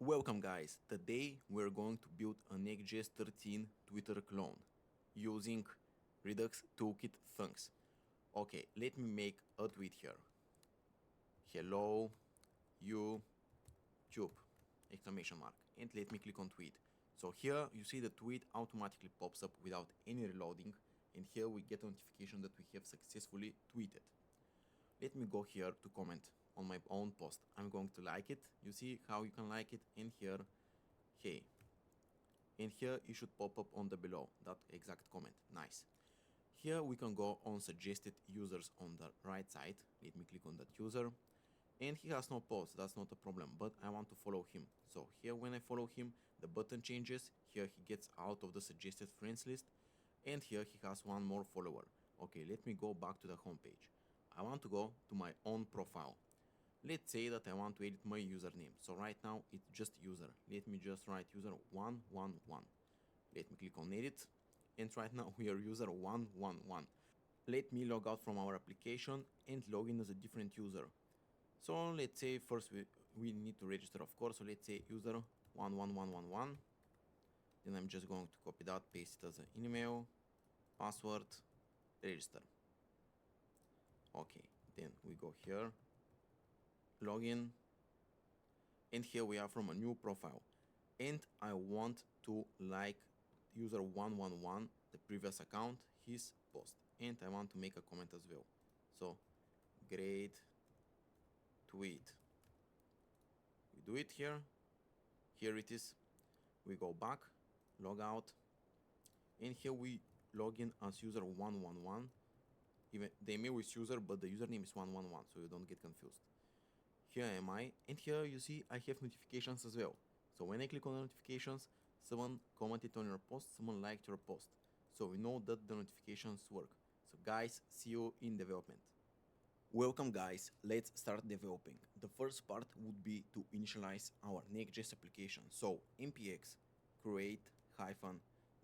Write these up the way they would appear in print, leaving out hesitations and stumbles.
Welcome guys, today we're going to build a Next.js 13 Twitter clone using Redux toolkit Thunks. Okay, let me make a tweet here. Hello, YouTube, exclamation mark, and let me click on tweet. So here you see the tweet automatically pops up without any reloading, and here we get a notification that we have successfully tweeted. Let me go here to comment on my own post. I'm going to like it. You see how you can like it, and here, hey. And here it should pop up on the below, that exact comment. Nice. Here we can go on suggested users on the right side. Let me click on that user. And he has no post, that's not a problem, but I want to follow him. So here when I follow him, the button changes. Here he gets out of the suggested friends list. And here he has one more follower. Okay, let me go back to the home page. I want to go to my own profile. Let's say that I want to edit my username. So right now it's just user. Let me just write user 111. Let me click on edit. And right now we are user 111. Let me log out from our application and log in as a different user. So let's say first we need to register, of course. So let's say user 11111. Then I'm just going to copy that, paste it as an email, password, register. Okay, then we go here, login, and here we are from a new profile. And I want to like user 111, the previous account, his post. And I want to make a comment as well. So, great tweet. We do it here. Here it is. We go back, log out, and here we log in as user 111. Even the email is user, but the username is 111, so you don't get confused. Here am I, and here you see I have notifications as well. So when I click on the notifications, someone commented on your post, someone liked your post. So we know that the notifications work. So guys, see you in development. Welcome guys, let's start developing. The first part would be to initialize our Next.js application. So npx create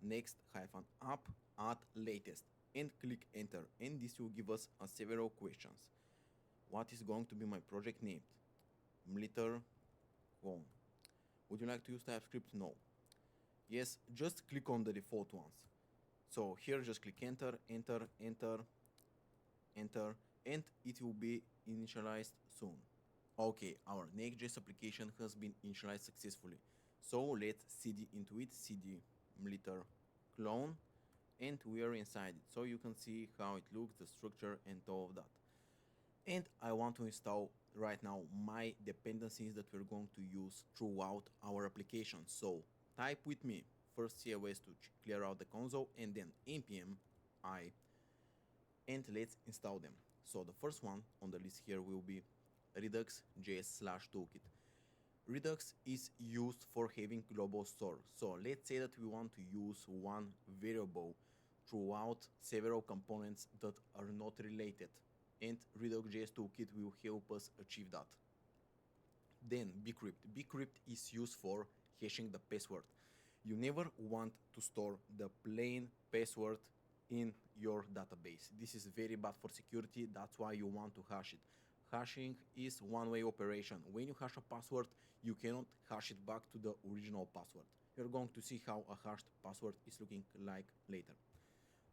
-next-app add latest and click enter, and this will give us several questions. What is going to be my project named? Mlitter clone. Would you like to use TypeScript? No. Yes, just click on the default ones. So here just click enter, enter, enter, enter, and it will be initialized soon. Okay, our Next.js application has been initialized successfully. So let's cd into it, cd mlitter clone, and we are inside it. So you can see how it looks, the structure and all of that. And I want to install right now my dependencies that we're going to use throughout our application. So type with me first CLS to clear out the console, and then npm I, and let's install them. So the first one on the list here will be Redux.js/toolkit. Redux is used for having global store. So let's say that we want to use one variable throughout several components that are not related, and Redux.js toolkit will help us achieve that. Then bcrypt. Bcrypt is used for hashing the password. You never want to store the plain password in your database. This is very bad for security, that's why you want to hash it. Hashing is one-way operation. When you hash a password, you cannot hash it back to the original password. You're going to see how a hashed password is looking like later.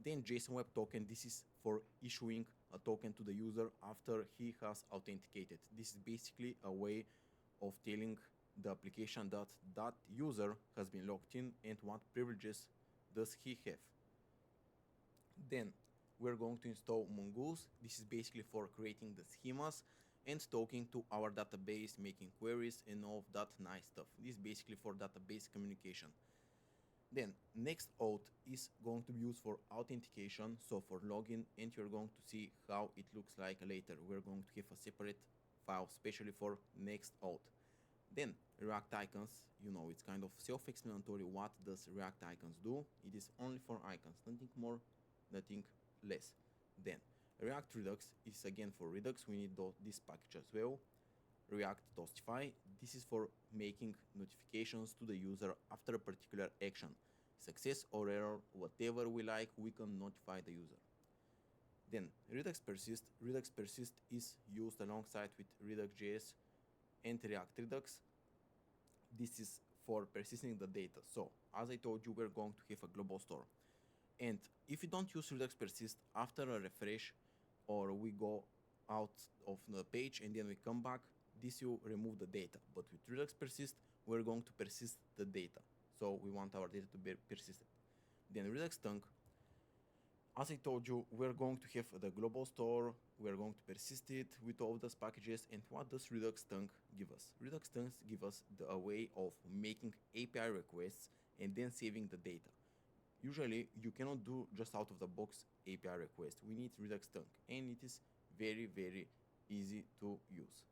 Then JSON Web Token, this is for issuing a token to the user after he has authenticated. This is basically a way of telling the application that that user has been logged in and what privileges does he have. Then we're going to install Mongoose. This is basically for creating the schemas and talking to our database, making queries and all of that nice stuff. This is basically for database communication. Then Next-Auth is going to be used for authentication, so for login, and you're going to see how it looks like later. We're going to have a separate file specially for Next-Auth. Then React icons, you know, it's kind of self-explanatory. What does React icons do? It is only for icons, nothing more, nothing less. Then React Redux is again for Redux. We need this package as well. React Toastify, this is for making notifications to the user after a particular action. Success or error, whatever we like, we can notify the user. Then Redux Persist. Redux Persist is used alongside with Redux.js and React Redux. this is for persisting the data. So as I told you, we're going to have a global store. And if you don't use Redux persist after a refresh, or we go out of the page and then we come back, this will remove the data. But with Redux persist, we're going to persist the data. So we want our data to be persisted. Then Redux Thunk, as I told you, we're going to have the global store, we're going to persist it with all those packages. And what does Redux Thunk give us? Redux Thunk give us a way of making API requests and then saving the data. Usually, you cannot do just out of the box API request. We need Redux Thunk, and it is very, very easy to use.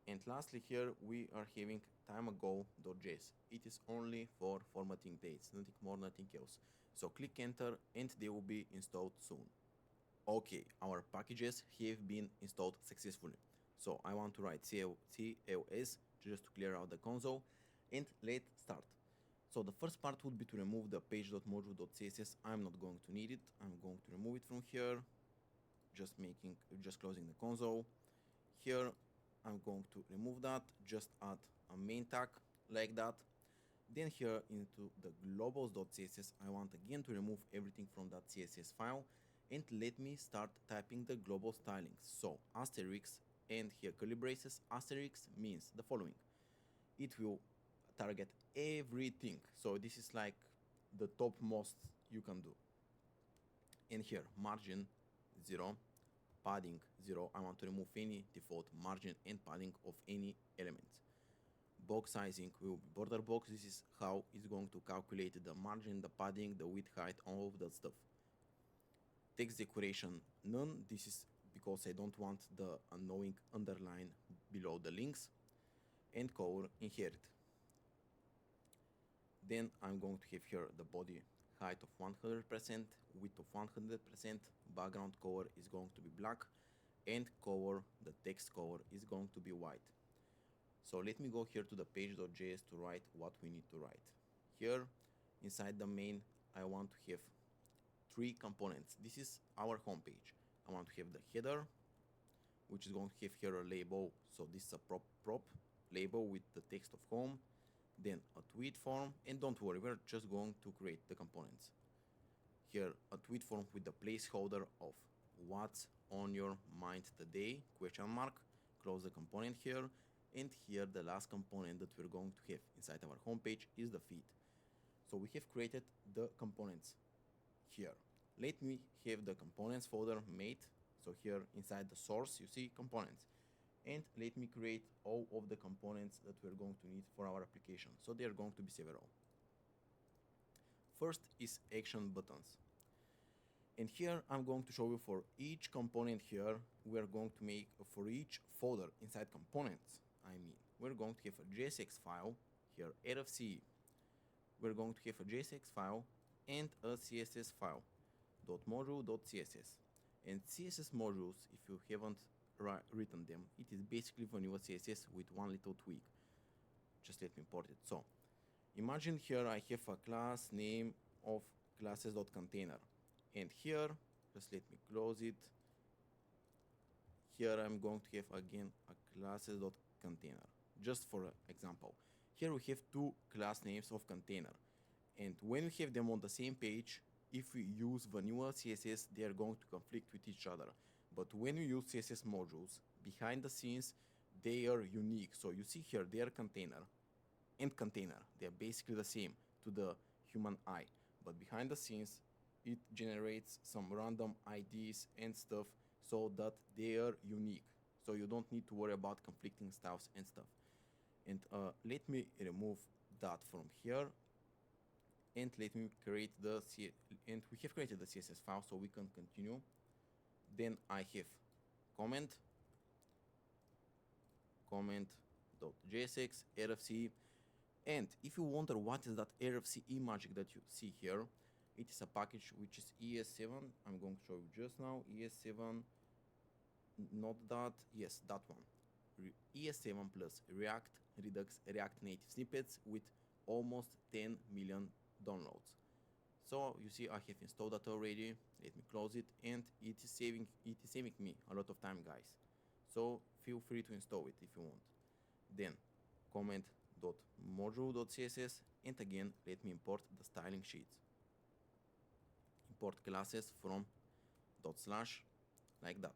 And lastly, here we are having timeago.js. It is only for formatting dates, nothing more, nothing else. So click enter, and they will be installed soon. Okay, our packages have been installed successfully. So I want to write CLS just to clear out the console, and let's start. So the first part would be to remove the page.module.css. I'm not going to need it. I'm going to remove it from here. Just closing the console. Here, I'm going to remove that. Just add a main tag like that. Then here into the globals.css, I want again to remove everything from that CSS file. And let me start typing the global stylings. So asterisk and here curly braces. Asterisk means the following. It will target everything. So this is like the topmost you can do. And here margin 0, padding 0. I want to remove any default margin and padding of any element. Box sizing will be border box. This is how it's going to calculate the margin, the padding, the width, height, all of that stuff. Text decoration none. This is because I don't want the annoying underline below the links. And color inherit. Then I'm going to have here the body height of 100%, width of 100%, background color is going to be black, and color, the text color is going to be white. So let me go here to the page.js to write what we need to write. Here, inside the main, I want to have 3 components. This is our home page. I want to have the header, which is going to have here a label. So this is a prop label with the text of home. Then a tweet form, and don't worry, we're just going to create the components. Here, a tweet form with the placeholder of what's on your mind today, question mark, close the component here, and here the last component that we're going to have inside our homepage is the feed. So we have created the components here. Let me have the components folder made. So here inside the source, you see components. And let me create all of the components that we're going to need for our application. So they are going to be several. First is action buttons. And here I'm going to show you for each component here, we're going to make for each folder inside components. We're going to have a JSX file, here RFC. We're going to have a JSX file and a CSS file, .module.css. And CSS modules, if you haven't written them, it is basically vanilla CSS with one little tweak. Just let me import it. So imagine here I have a class name of classes.container, and here just let me close it. Here I'm going to have again a classes.container, just for example. Here we have 2 class names of container, and when we have them on the same page, if we use vanilla CSS, they are going to conflict with each other. But when you use CSS modules, behind the scenes, they are unique. So you see here, they are container and container. They are basically the same to the human eye. But behind the scenes, it generates some random IDs and stuff so that they are unique. So you don't need to worry about conflicting styles and stuff. And let me remove that from here. And let me create and we have created the CSS file, so we can continue. Then I have comment.jsx rfc, and if you wonder what is that rfce magic that you see here, it is a package which is ES7. I'm going to show you just now. ES7, not that, yes, that one. ES7 plus React, Redux, React Native snippets with almost 10 million downloads. So you see I have installed that already. Let me close it, and it is saving me a lot of time, guys. So feel free to install it if you want. Then comment module.css, and again let me import the styling sheets. Import classes from / like that.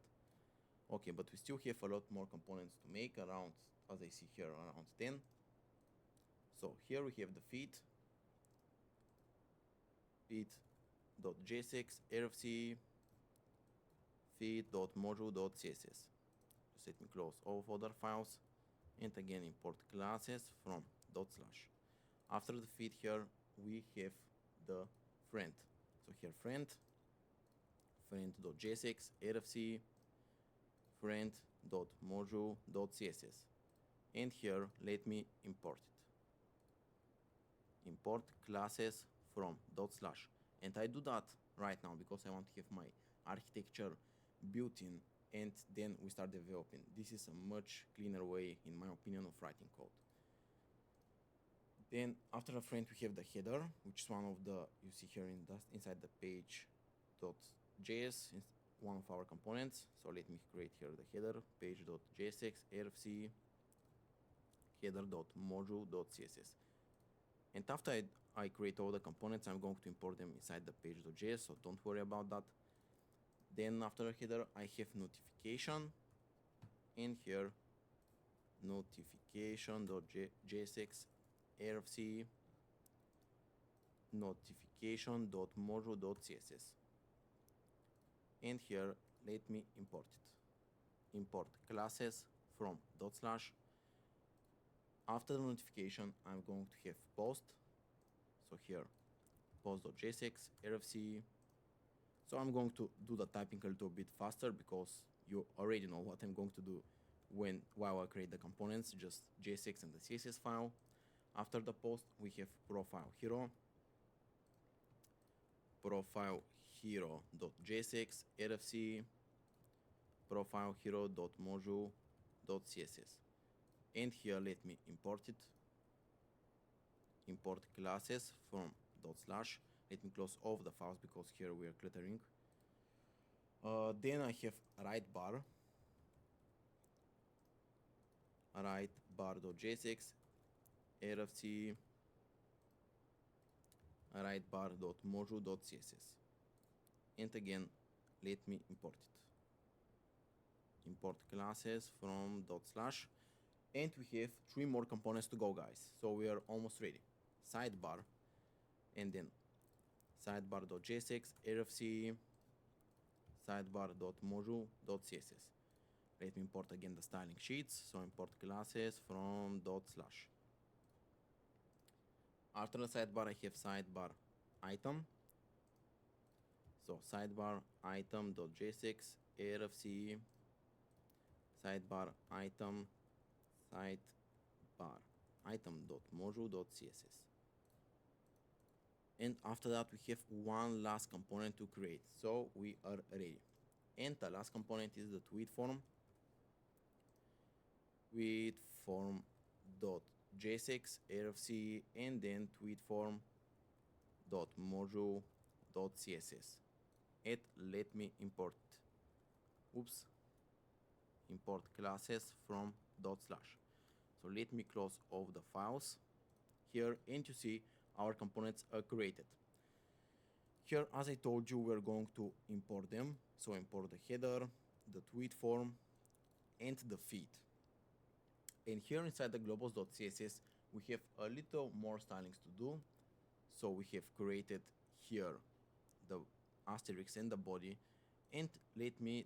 Okay, but we still have a lot more components to make, around, as I see here, around 10. So here we have the feed.jsx rfc feed.module.css. Just let me close all of other files and again import classes from /. After the feed here we have the friend. So here friend.jsx rfc friend.module.css, and here let me import it. Import classes from /. And I do that right now because I want to have my architecture built in and then we start developing. This is a much cleaner way, in my opinion, of writing code. Then after a friend we have the header, which is one of the, you see here inside the page.js, one of our components. So let me create here the header, page.jsx rfc header.module.css. And after I create all the components, I'm going to import them inside the page.js, so don't worry about that. Then after the header, I have notification, and here notification.jsx rfc notification.module.css. And here let me import it. Import classes from /. After the notification, I'm going to have post. So here post.jsx rfc. So I'm going to do the typing a little bit faster because you already know what I'm going to do while I create the components, just JSX and the CSS file. After the post we have profile hero.jsx rfc profile hero.module.css, and here let me import it. Import classes from /. Let me close all of the files because here we are cluttering. Then I have Rightbar.jsx rfc Rightbar.module.css, and again let me import it. Import classes from /. And we have 3 more components to go, guys, so we are almost ready. Sidebar, and then sidebar.jsx rfc sidebar.module.css. Let me import again the styling sheets, so import classes from /. After the sidebar I have sidebar item, so sidebar item.jsx rfc sidebar item sidebar item.module.css. And after that we have one last component to create, so we are ready. And the last component is the tweet form.jsx rfc and then tweet form.module.css. And let me import classes from /. So let me close all the files here, and you see our components are created. Here, as I told you, we're going to import them. So import the header, the tweet form, and the feed. And here inside the globals.css, we have a little more stylings to do. So we have created here the asterisk and the body, and let me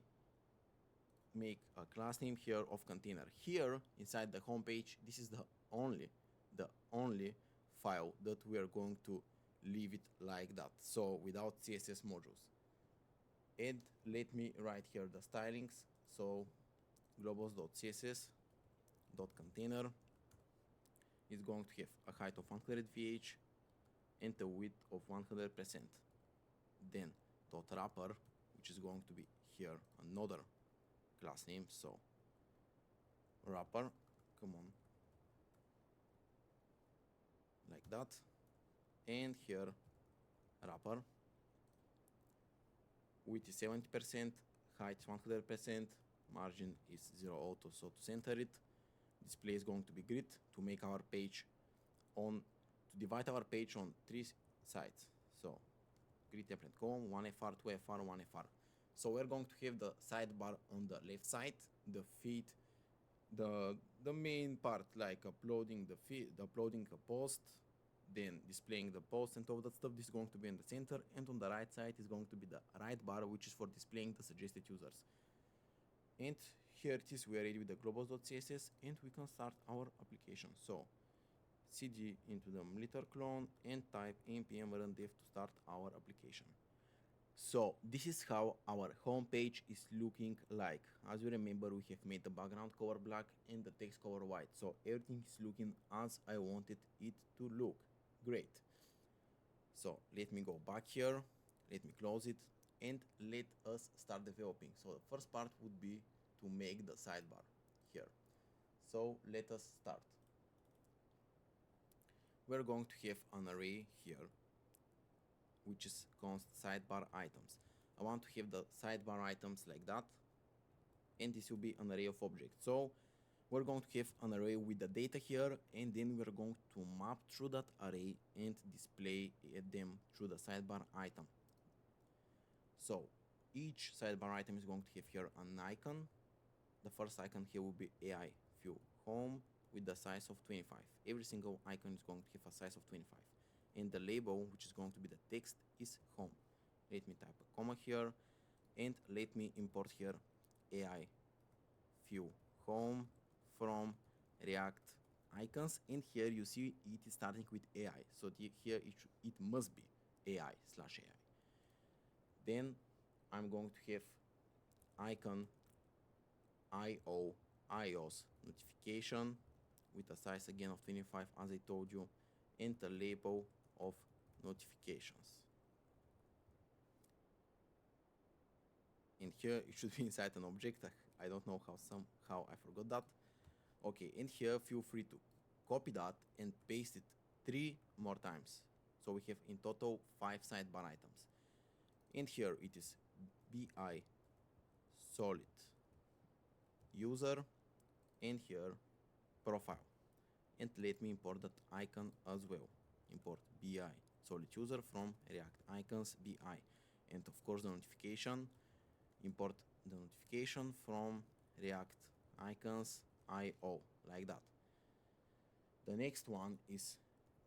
make a class name here of container. Here inside the home page, this is the only file that we are going to leave it like that, so without CSS modules. And let me write here the stylings. So globals.css.container is going to have a height of 100 vh and a width of 100%. Then .wrapper, which is going to be here another class name, so wrapper, come on, like that. And here wrapper, width is 70%, height 100%, margin is 0 auto, so to center it. display is going to be grid to make our page to divide our page on 3 sides. So grid template column, 1fr, 2fr, 1fr. So we're going to have the sidebar on the left side, the feed, the main part, like uploading the feed, uploading a post, then displaying the post and all that stuff. This is going to be in the center, and on the right side is going to be the Rightbar, which is for displaying the suggested users. And here it is, we are ready with the globals.css, and we can start our application. So cd into the militer clone and type npm run dev to start our application. So this is how our home page is looking like. As you remember, we have made the background color black and the text color white, so everything is looking as I wanted it to look. Great. So let me go back here, let me close it, and let us start developing. So the first part would be to make the sidebar here. So let us start. We're going to have an array here, which is const sidebar items. I want to have the sidebar items like that, and this will be an array of objects. So we're going to have an array with the data here, and then we're going to map through that array and display them through the sidebar item. So each sidebar item is going to have here an icon. The first icon here will be AI view home with the size of 25. Every single icon is going to have a size of 25. And the label, which is going to be the text, is home. Let me type a comma here, and let me import here AI view home from React icons, and here you see it is starting with AI, so here it must be AI/AI. Then I'm going to have icon iOS notification with a size again of 25, as I told you, and the label of notifications. And here it should be inside an object. I don't know how I forgot that. Okay, and here feel free to copy that and paste it 3 more times. So we have in total 5 sidebar items. And here it is bi solid user, and here profile. And let me import that icon as well. Import bi solid user from React icons bi, and of course the notification. Import the notification from React icons io, like that. The next one is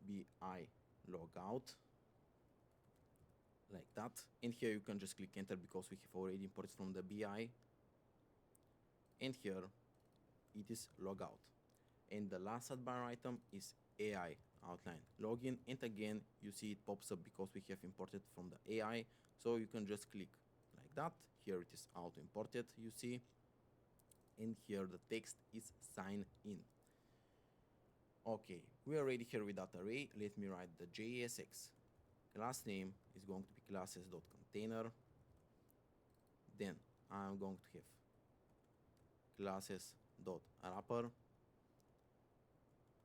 bi logout, like that. And here you can just click enter because we have already imported from the bi. And here it is logout. And the last sidebar item is AI outline login, and again you see it pops up because we have imported from the AI, so you can just click like that. Here it is auto imported, you see, and here the text is sign in. Okay, we are ready here with that array. Let me write the JSX. Class name is going to be classes.container. Then I'm going to have classes.wrapper,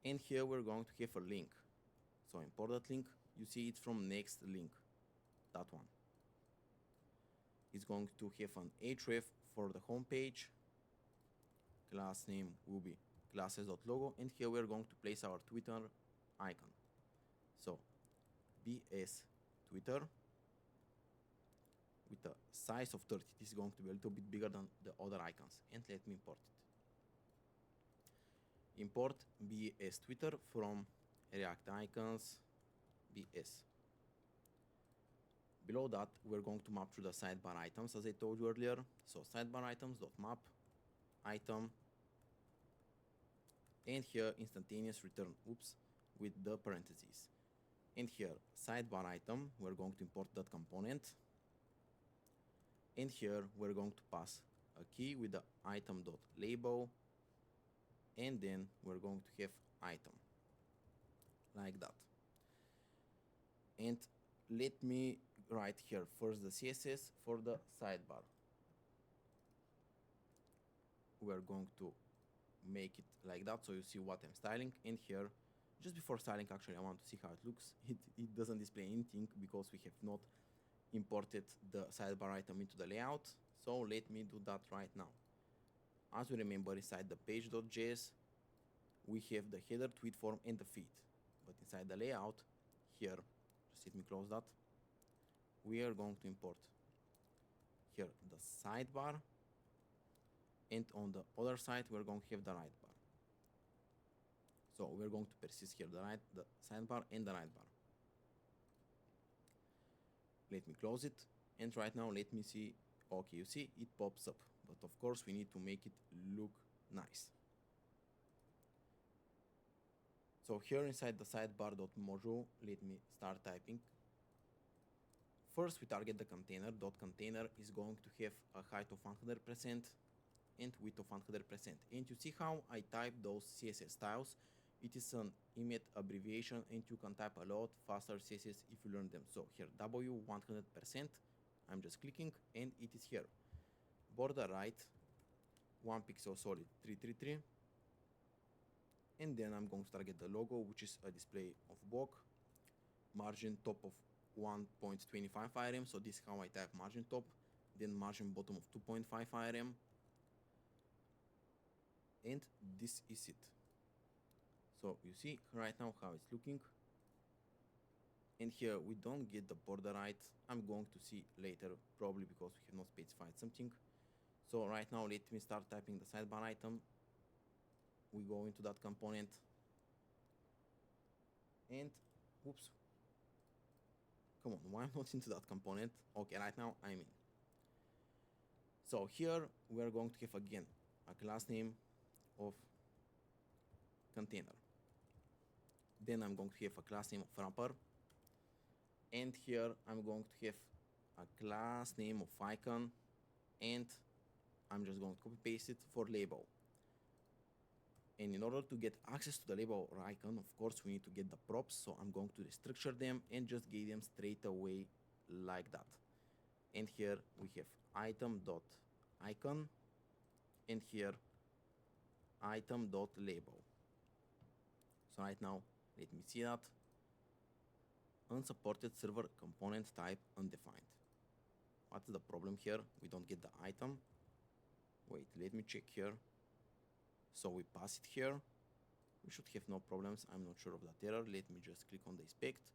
and here we're going to have a link. So import that link. You see it's from next link, that one. It's going to have an href for the home page. Class name will be classes.logo, and here we're going to place our Twitter icon. So bs Twitter with a size of 30. This is going to be a little bit bigger than the other icons, and let me import it. Import bs Twitter from React icons bs. Below that, we're going to map through the sidebar items, as I told you earlier. So sidebar items.map item, and here instantaneous return with the parentheses. And here sidebar item, we're going to import that component, and here we're going to pass a key with the item.label, and then we're going to have item, like that. And let me write here first the CSS for the sidebar. We're going to make it like that, so you see what I'm styling. And here, just before styling, actually I want to see how it looks. It doesn't display anything because we have not imported the sidebar item into the layout, so let me do that right now. As we remember, inside the page.js we have the header, tweet form, and the feed. But inside the layout, here, just let me close that, we are going to import here the sidebar, and on the other side, we're going to have the Rightbar. So we're going to persist here the sidebar and the Rightbar. Let me close it, and right now let me see. Okay, you see it pops up, but of course we need to make it look nice. So here inside the sidebar.module, let me start typing. First we target the container. .container is going to have a height of 100% and width of 100%. And you see how I type those CSS styles? It is an immediate abbreviation, and you can type a lot faster CSS if you learn them. So here W 100%, I'm just clicking and it is here. Border right 1 pixel solid 333, and then I'm going to target the logo, which is a display of block, margin top of 1.25 IRM, so this is how I type margin top, then margin bottom of 2.5 IRM, and this is it. So you see right now how it's looking, and here we don't get the border right. I'm going to see later, probably because we have not specified something. So right now let me start typing the sidebar item. We go into that component, and oops, come on, why I'm not into that component? Okay, right now I'm in. So here we are going to have again a class name of container. Then I'm going to have a class name of wrapper, and here I'm going to have a class name of icon, and I'm just going to copy paste it for label. And in order to get access to the label or icon, of course, we need to get the props. So I'm going to restructure them and just give them straight away like that. And here we have item.icon, and here item.label. So right now, let me see that. Unsupported server component type undefined. What's the problem here? We don't get the item. Wait, let me check here. So we pass it here. We should have no problems. I'm not sure of that error. Let me just click on the inspect.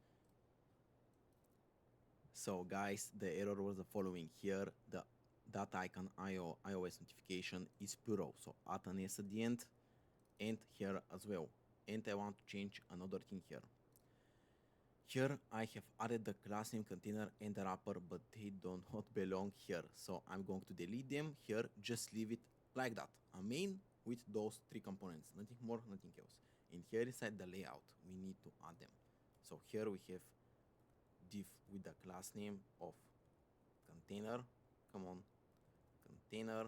So guys, the error was the following. Here, the that icon iOS notification is plural, so add an S at the end, and here as well. And I want to change another thing here. Here I have added the class name container and the wrapper, but they do not belong here. So I'm going to delete them here, just leave it like that. A main with those three components, nothing more, nothing else. And here inside the layout, we need to add them. So here we have div with the class name of container. Come on, container.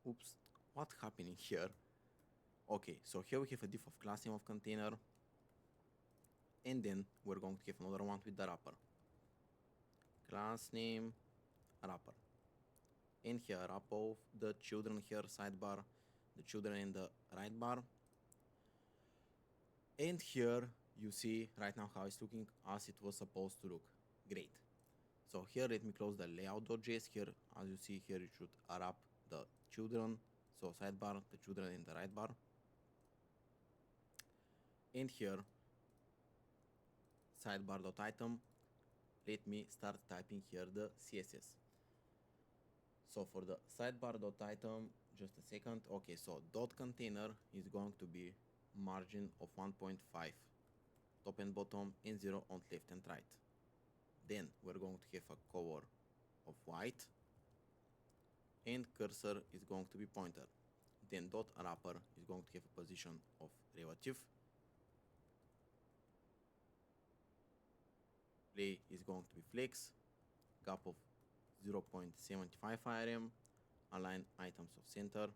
Oops, what's happening here? Okay, so here we have a div of class name of container, and then we're going to have another one with the wrapper. Class name wrapper. And here wrapper of the children here, sidebar, the children in the Rightbar. And here you see right now how it's looking as it was supposed to look. Great. So here let me close the layout.js. Here, as you see here, it should wrap the children. So sidebar, the children in the Rightbar. And here sidebar.item, let me start typing here the CSS. So for the sidebar.item, just a second. Okay, so dot container is going to be margin of 1.5 top and bottom, and 0 on left and right. Then we're going to have a color of white, and cursor is going to be pointer. Then dot wrapper is going to have a position of relative. Play is going to be flex, gap of 0.75 IRM, align items of center.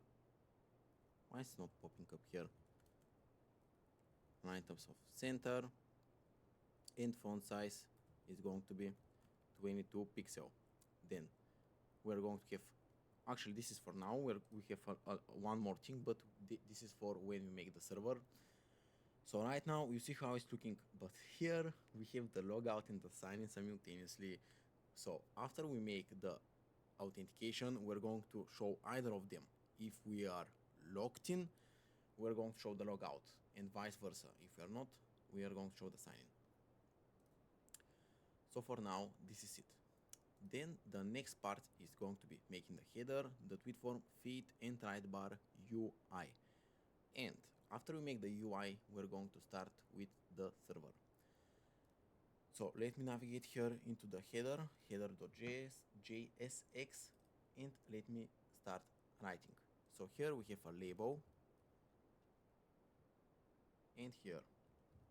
Why is it not popping up here? Items of center, and font size is going to be 22 pixel. Then we're going to have, actually this is for now, we have one more thing, but this is for when we make the server. So right now you see how it's looking, but here we have the logout and the sign-in simultaneously. So after we make the authentication, we're going to show either of them. if we are logged in, we're going to show the logout, and vice versa. If we are not, we are going to show the sign in. So for now, this is it. Then the next part is going to be making the header, the tweet form, feed, and Rightbar UI. And after we make the UI, we're going to start with the server. So let me navigate here into the header.js, JSX, and let me start writing. So here we have a label, and here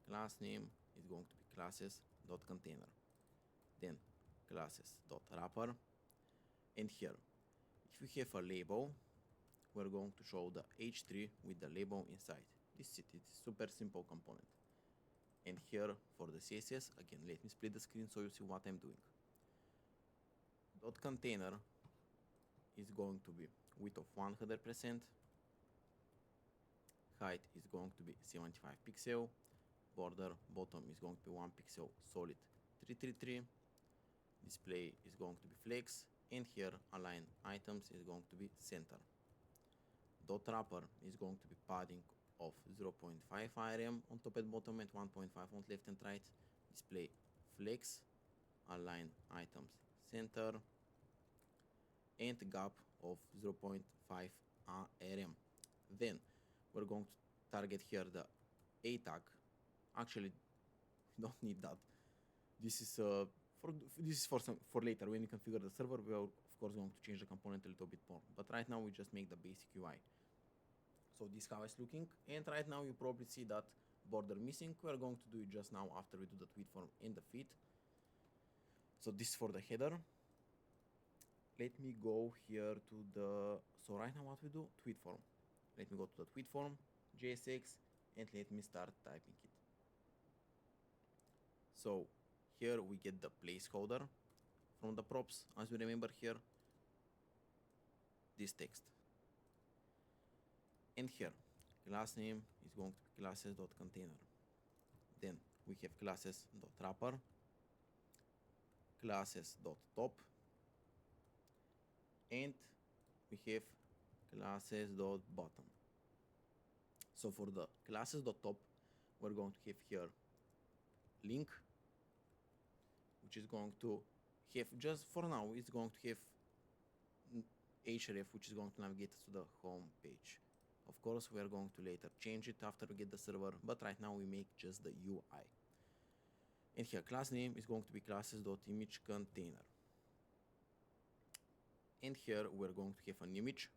class name is going to be classes.container, then classes.wrapper, and here if we have a label, we're going to show the h3 with the label inside. This is it. It's super simple component. And here for the CSS, again, let me split the screen so you see what I'm doing. Dot container is going to be width of 100%, height is going to be 75 pixel, border bottom is going to be 1 pixel solid 333, display is going to be flex, and here align items is going to be center. Dot wrapper is going to be padding of 0.5 rm on top and bottom and 1.5 on left and right. Display flex, align items center, and gap of 0.5 rm. Then we're going to target here the a tag. Actually, we don't need that. This is for later when you configure the server. We are of course going to change the component a little bit more, but right now we just make the basic UI. So this is how it's looking, and right now you probably see that border missing. We are going to do it just now after we do the tweet form and the feed. So this is for the header. Let me go here to the, so right now what we do, tweet form. Let me go to the tweet form, JSX, and let me start typing it. So here we get the placeholder from the props, as you remember here, this text. And here, class name is going to be classes.container. Then we have classes.wrapper, classes.top, and we have classes.bottom. So for the classes.top, we're going to have here link, which is going to have, just for now, it's going to have href, which is going to navigate us to the home page. Of course, we are going to later change it after we get the server, but right now we make just the UI. And here, class name is going to be classes.imageContainer. And here we're going to have an image.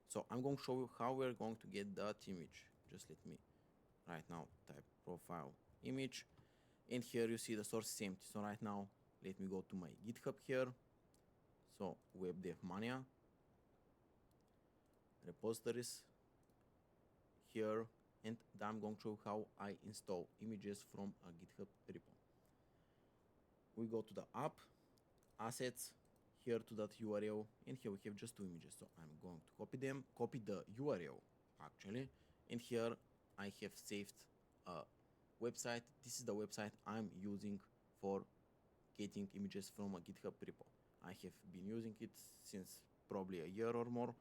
So I'm going to show you how we're going to get that image. Just let me right now type profile image. And here you see the source is empty. So right now, let me go to my GitHub here. So web dev mania, repositories here, and I'm going to show how I install images from a GitHub repo. We go to the app, assets, here to that URL, and here we have just two images. So I'm going to copy them, copy the URL actually, and here I have saved a website. This is the website I'm using for getting images from a GitHub repo. I have been using it since probably a year or more,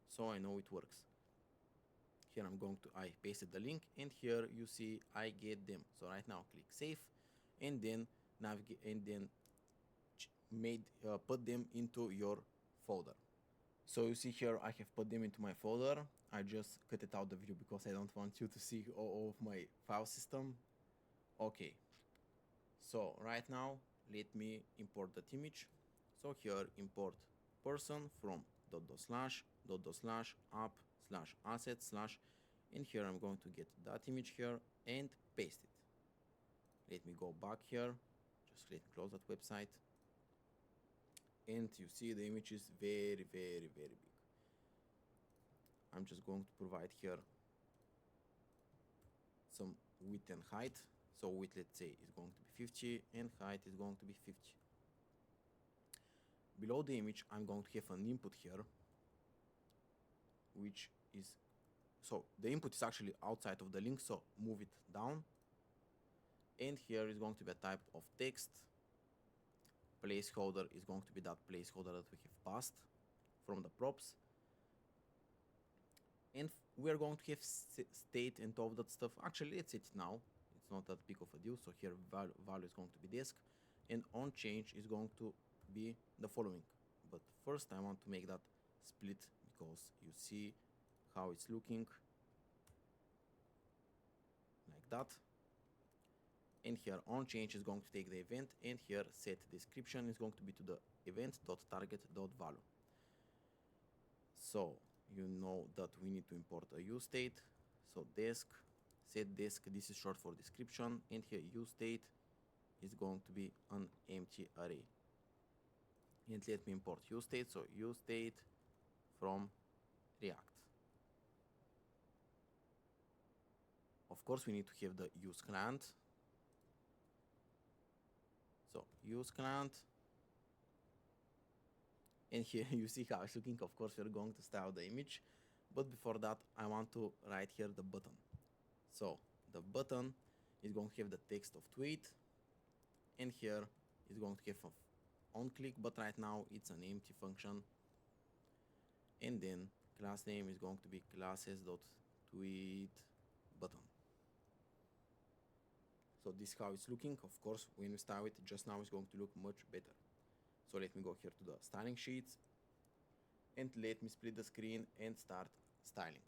so I know it works. Here I pasted the link, and here you see I get them. So right now click save, and then navigate, and then put them into your folder. So you see here I have put them into my folder. I just cut it out the video because I don't want you to see all of my file system. Okay, so right now let me import that image. So here import person from /app/asset/ and here I'm going to get that image here and paste it. Let me go back here, just let me close that website, and you see the image is very big. I'm just going to provide here some width and height. So width, let's say, is going to be 50 and height is going to be 50. Below the image I'm going to have an input here, which is, so the input is actually outside of the link, so move it down, and here is going to be a type of text. Placeholder is going to be that placeholder that we have passed from the props. And we are going to have state and all that stuff. Actually, let's set it now. It's not that big of a deal. So here value is going to be disk, and on change is going to be the following. But first I want to make that split because you see how it's looking like that. And here on change is going to take the event, and here set description is going to be to the event.target.value. So you know that we need to import a use state. So desk, set desk, this is short for description, and here use state is going to be an empty array. And let me import use state. So use state from React. Of course, we need to have the use client. So use client. And here you see how it's looking. Of course, we're going to style the image. But before that, I want to write here the button. So the button is going to have the text of tweet. And here is going to have on click, but right now it's an empty function. And then class name is going to be classes.tweet button. So this is how it's looking. Of course, when we style it, just now it's going to look much better. So let me go here to the styling sheets and let me split the screen and start styling.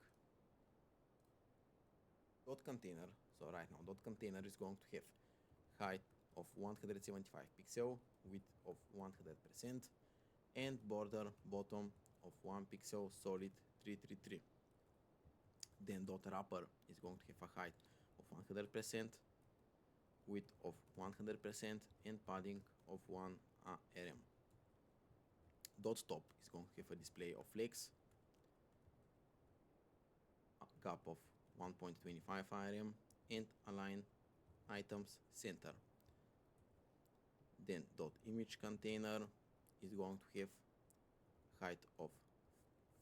Dot container. So right now dot container is going to have height of 175 pixel, width of 100%, and border bottom of 1 pixel, solid 333. Then dot wrapper is going to have a height of 100%, width of 100%, and padding of 1 rm. Dot top is going to have a display of flex, a gap of 1.25 rm, and align items center. Then dot image container is going to have height of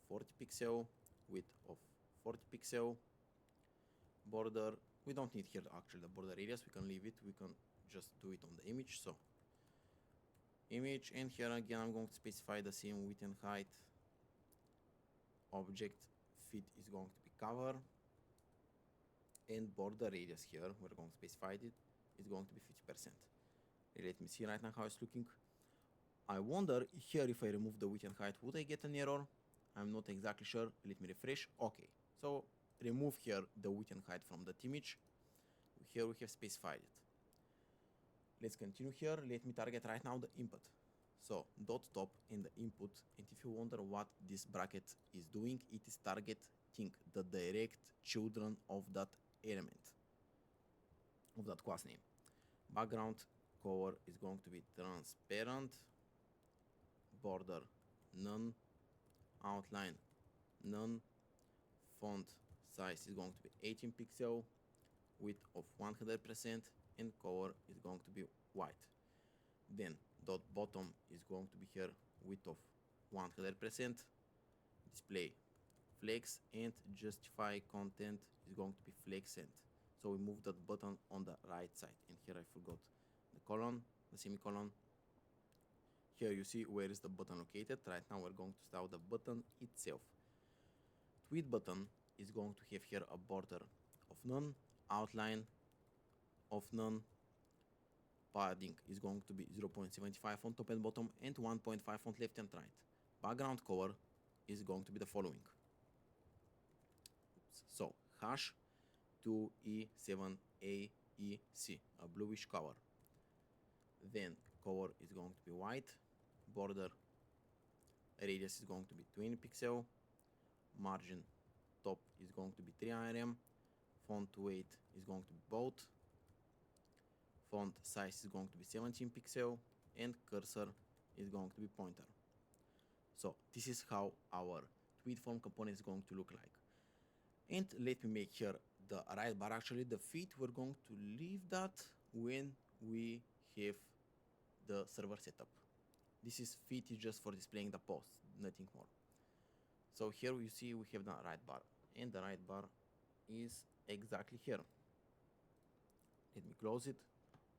40 pixel, width of 40 pixel, border. We don't need here actually the border radius, we can leave it, we can just do it on the image. So image, and here again I'm going to specify the same width and height. Object fit is going to be cover, and border radius here we're going to specify it is going to be 50%. Let me see right now how it's looking. I wonder here if I remove the width and height, would I get an error? I'm not exactly sure. Let me refresh. Okay, so remove here the width and height from that image. Here we have specified it. Let's continue here. Let me target right now the input. So dot top in the input, and if you wonder what this bracket is doing, it is targeting the direct children of that element, of that class name. Background color is going to be transparent, border none, outline none, font size is going to be 18 pixel, width of 100%, and color is going to be white. Then dot bottom is going to be here width of 100%, display flex, and justify content is going to be flexent. So we move that button on the right side, and here I forgot the colon, the semicolon. Here you see where is the button located. Right now we're going to style the button itself. Tweet button is going to have here a border of none, outline of none, padding is going to be 0.75 on top and bottom, and 1.5 on left and right. Background color is going to be the following. So hash 2E7AEC, a bluish color. Then color is going to be white, border radius is going to be 20 pixel, margin top is going to be 3 rm, font weight is going to be bold, font size is going to be 17 pixel, and cursor is going to be pointer. So this is how our tweet form component is going to look like. And let me make here the right bar. Actually the feed, we're going to leave that when we have the server setup. This is feed is just for displaying the post, nothing more. So here you see we have the right bar, and the right bar is exactly here. Let me close it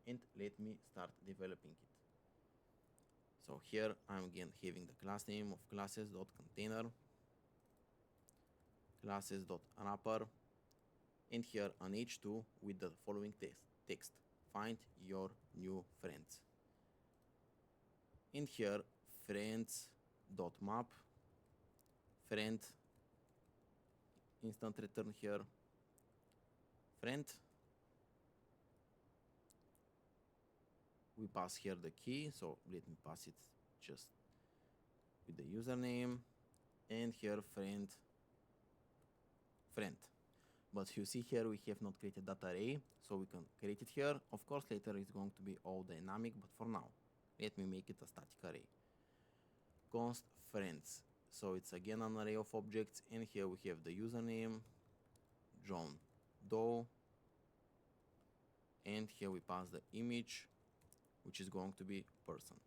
and let me start developing it. So here I'm again having the class name of classes.container, classes.wrapper, and here an h2 with the following text: find your new friends. In here friends.map, friend, instant return here friend. We pass here the key, so let me pass it just with the username, and here friend. But you see here we have not created that array, so we can create it here. Of course later it's going to be all dynamic, but for now let me make it a static array. Const friends, so it's again an array of objects, and here we have the username John Doe, and here we pass the image, which is going to be person.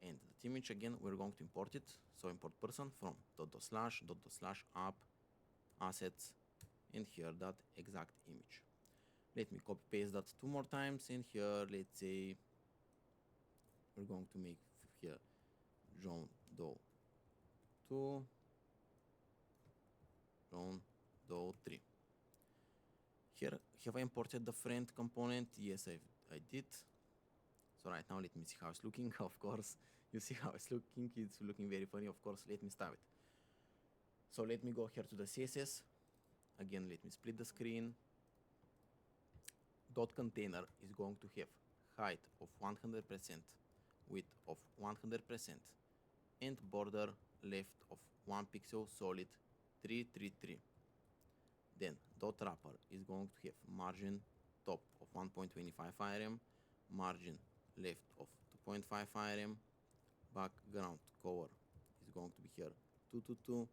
And the image again we're going to import it, so import person from // app assets, and here that exact image. Let me copy paste that 2 more times, and here let's say we're going to make here John Doe 2, John Doe 3. Here have I imported the friend component? Yes, I did. So right now let me see how it's looking. Of course you see how it's looking very funny. Of course, let me start it. So let me go here to the CSS again. Let me split the screen. Dot container is going to have height of 100%, width of 100%, and border left of 1 pixel solid 333. Then dot wrapper is going to have margin top of 1.25 IRM, margin left of 2.5 IRM, background color is going to be here 222,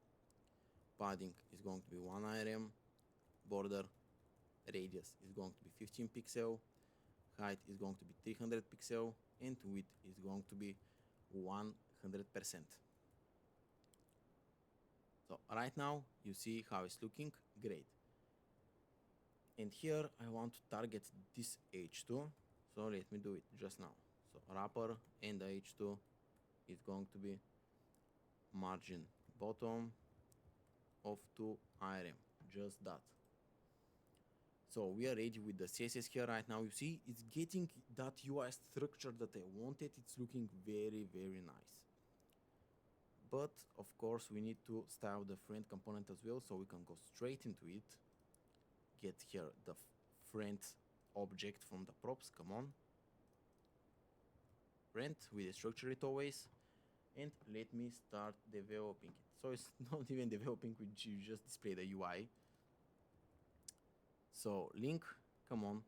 padding is going to be 1 IRM, border radius is going to be 15 pixel, height is going to be 300 pixel, and width is going to be 100%. So right now you see how it's looking great. And here I want to target this h2, so let me do it just now. So wrapper and the h2 is going to be margin bottom of 2 IRM, just that. So we are ready with the CSS here right now. You see it's getting that UI structure that I wanted. It's looking very, very nice. But of course we need to style the friend component as well, so we can go straight into it. Get here the friend object from the props, come on. Friend, we structure it always. And let me start developing it. So it's not even developing, we just display the UI. So link, come on.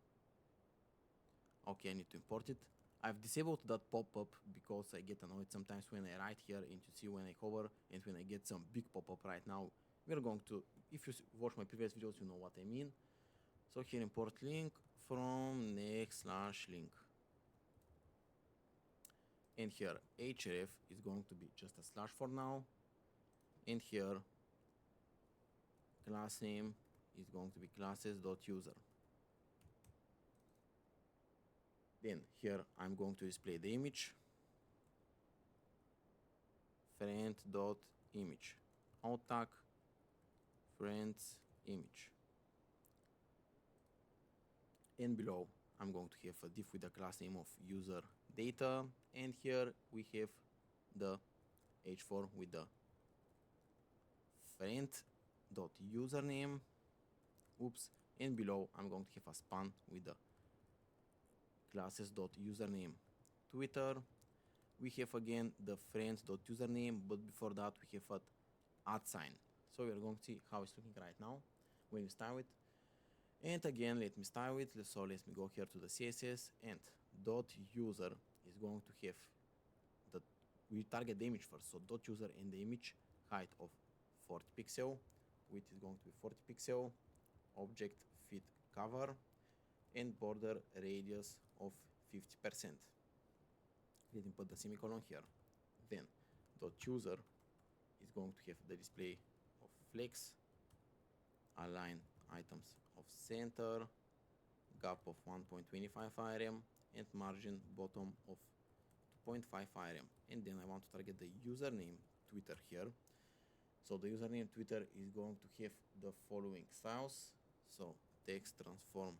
Okay, I need to import it. I've disabled that pop-up because I get annoyed sometimes when I write here, and you see when I hover and when I get some big pop-up right now. We're going to, if you watch my previous videos, you know what I mean. So here import link from next/link. And here href is going to be just a slash for now. And here class name is going to be classes.user. Then here I'm going to display the image, friend.image, alt tag friends image. And below I'm going to have a div with the class name of user data, and here we have the h4 with the friend.username. Oops. And below I'm going to have a span with the classes.username Twitter. We have again the friends.username, but before that we have an @sign. So we're going to see how it's looking right now when we style it. And again, let me style it. So let me go here to the CSS, and .user is going to have the, we target the image first. So .user and the image, height of 40 pixel, width is going to be 40 pixel, object fit cover, and border radius of 50%. Let me put the semicolon here. Then .user is going to have the display of flex, align items of center, gap of 1.25 IRM, and margin bottom of 2.5 IRM. And then I want to target the username Twitter here. So the username Twitter is going to have the following styles. So text transform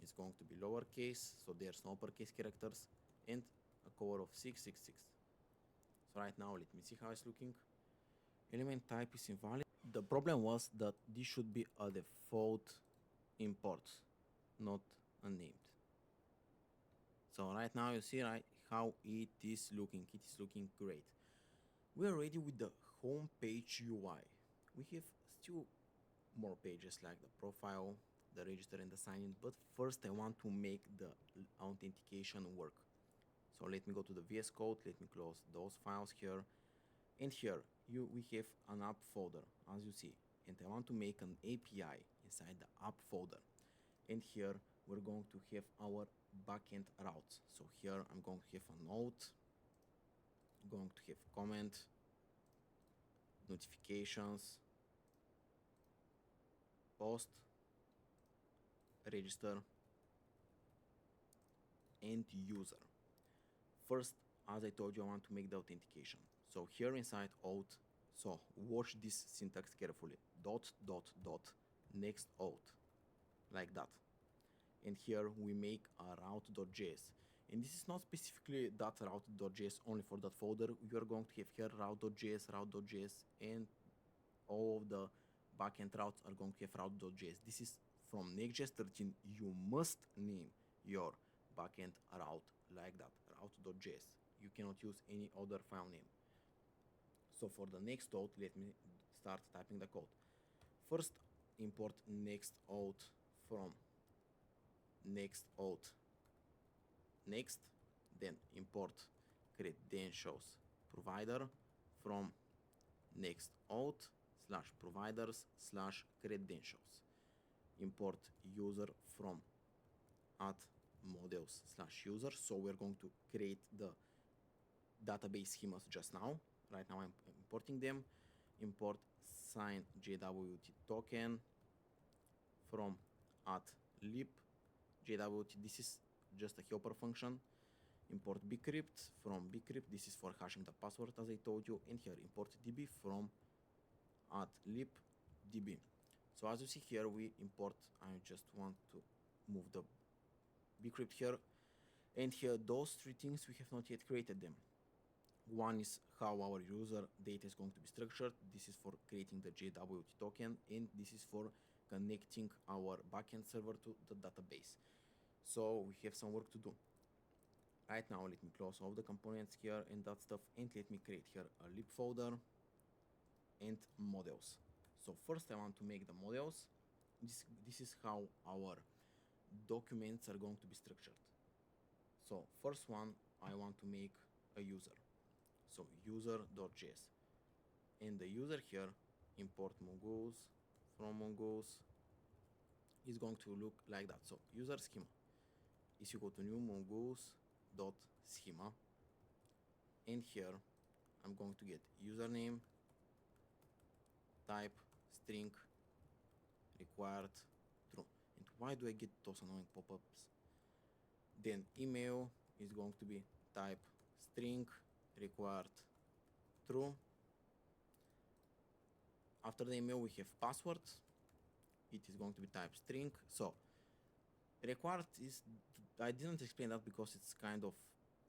is going to be lowercase, so there's no uppercase characters, and a color of 666. So right now, let me see how it's looking. Element type is invalid. The problem was that this should be a default import, not unnamed. So right now you see how it is looking. It is looking great. We are ready with the home page UI. We have still more pages like the profile, the register and the sign in, but first I want to make the authentication work. So let me go to the VS Code, let me close those files here, and here we have an app folder, as you see, and I want to make an API inside the app folder, and here we're going to have our backend routes. So here I'm going to have a note, going to have comment, notifications, post, register, and user. First, as I told you, I want to make the authentication. So here inside auth, so watch this syntax carefully. Next.auth, like that. And here we make a route.js. And this is not specifically that route.js only for that folder. We are going to have here route.js, and all of the backend routes are going to have route.js. This is from Next.js 13. You must name your backend route like that, route.js. You cannot use any other file name. So for the Next-Auth, let me start typing the code. First, import Next-Auth from Next-Auth next, then import credentials provider from Next-Auth /providers/credentials. Import user from @models/user. So we're going to create the database schemas just now. Right now I'm importing them. Import sign JWT token from @lib JWT. This is just a helper function. Import bcrypt from bcrypt. This is for hashing the password, as I told you. And here import db from @lib db. So as you see here, we import. I just want to move the bcrypt here, and here those three things we have not yet created them. One is how our user data is going to be structured. This is for creating the JWT token, and this is for connecting our backend server to the database. So we have some work to do. Right now, let me close all the components here and that stuff, and let me create here a lib folder and models. So first I want to make the models. This is how our documents are going to be structured. So first one, I want to make a user. So user.js, and the user here, import mongoose from mongoose, is going to look like that. So user schema is equal to new mongoose.schema, and here I'm going to get username, type string, required true. And why do I get those annoying pop-ups? Then email is going to be type string, required true. After the email we have password. It is going to be type string. So required is, I didn't explain that because it's kind of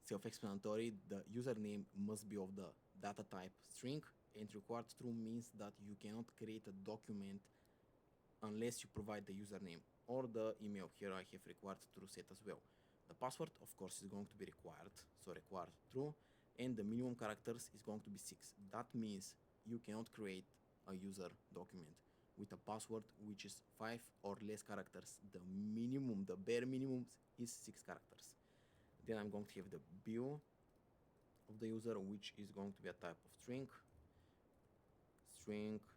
self-explanatory. The username must be of the data type string, and required true means that you cannot create a document unless you provide the username or the email. Here I have required true set as well. The password, of course, is going to be required, so required true, and the minimum characters is going to be 6. That means you cannot create a user document with a password which is 5 or less characters. The minimum, the bare minimum is 6 characters. Then I'm going to have the bio of the user, which is going to be a type of string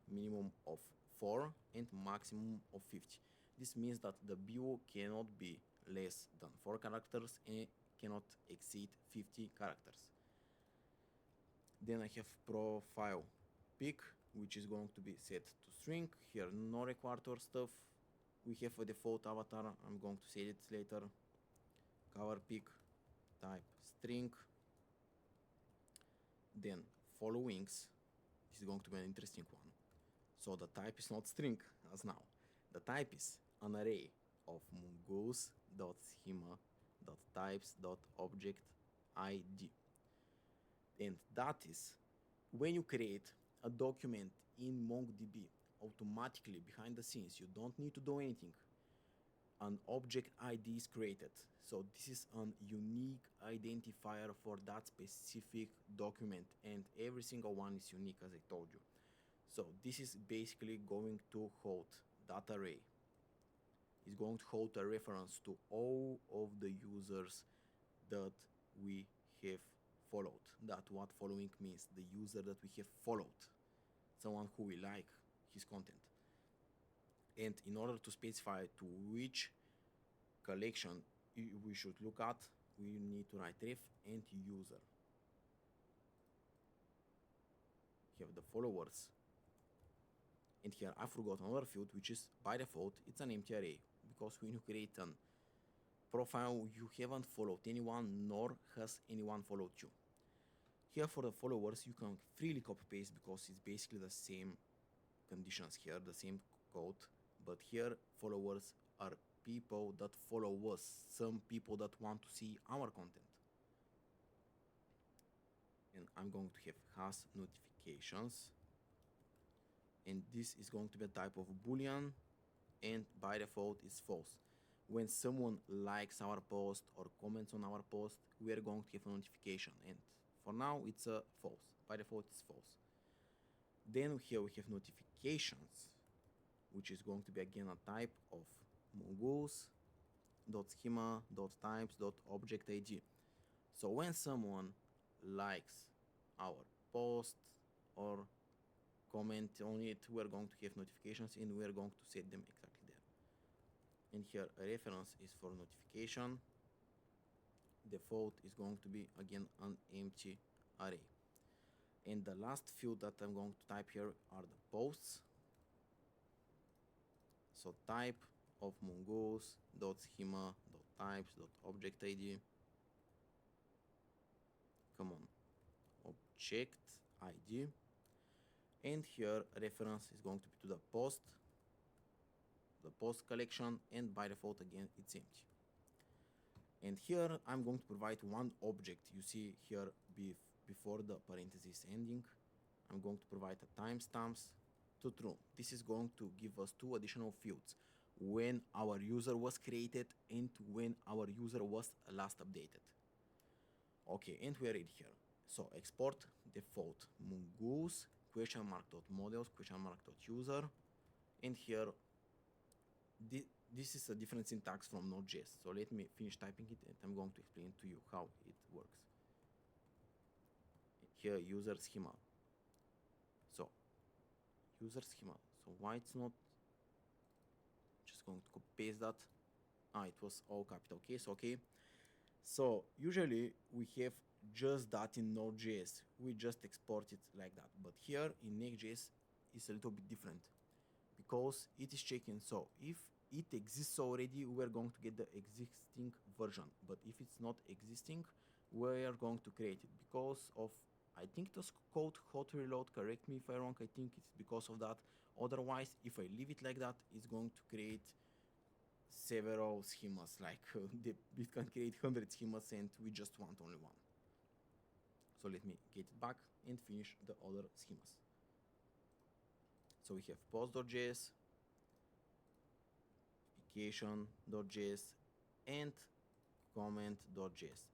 minimum of 4 and maximum of 50. This means that the bio cannot be less than 4 characters and cannot exceed 50 characters. Then I have profile pic, which is going to be set to string. Here no required or stuff. We have a default avatar. I'm going to set it later. Cover pic, type string. Then followings. This is going to be an interesting one. So the type is not string as now. The type is an array of mongoose.schema.types.object.id. And that is when you create a document in MongoDB, automatically behind the scenes, you don't need to do anything. An object ID is created. So this is an unique identifier for that specific document, and every single one is unique, as I told you. So this is basically going to hold that array. It's going to hold a reference to all of the users that we have followed. That what following means, the user that we have followed, someone who we like his content. And in order to specify to which collection we should look at, we need to write ref and user. Have the followers, and here I forgot another field, which is by default it's an empty array, because when you create a profile you haven't followed anyone, nor has anyone followed you. Here for the followers you can freely copy paste, because it's basically the same conditions here, the same code, but here followers are people that follow us, some people that want to see our content. And I'm going to have has notifications, and this is going to be a type of boolean, and by default is false. When someone likes our post or comments on our post, we are going to have a notification, and for now it's a false. By default it's false. Then here we have notifications, which is going to be again a type of mongoose.schema.types.object.id. So when someone likes our post or comment on it, we are going to have notifications, and we are going to set them exactly there. And here a reference is for notification. Default is going to be again an empty array. And the last field that I'm going to type here are the posts. So type of mongoose.schema.types.object.id. Come on, object ID. And here reference is going to be to the post collection, and by default again it's empty. And here I'm going to provide one object. You see here before the parenthesis ending, I'm going to provide a timestamps to true. This is going to give us two additional fields: when our user was created and when our user was last updated. Okay, and we are ready here. So export default mongoose !models !user, and here this is a different syntax from Node.js. So let me finish typing it, and I'm going to explain to you how it works. Here user schema. So user schema. So why it's not just going to copy paste that? It was all capital case. Okay. So usually we have just that in Node.js. We just export it like that. But here in Next.js it's a little bit different, because it is checking. So if it exists already, we are going to get the existing version. But if it's not existing, we are going to create it, because of, I think it was called hot reload. Correct me if I'm wrong. I think it's because of that. Otherwise, if I leave it like that, it's going to create several schemas. Like it can create 100 schemas, and we just want only one. So let me get it back and finish the other schemas. So we have post.js, application.js, and comment.js.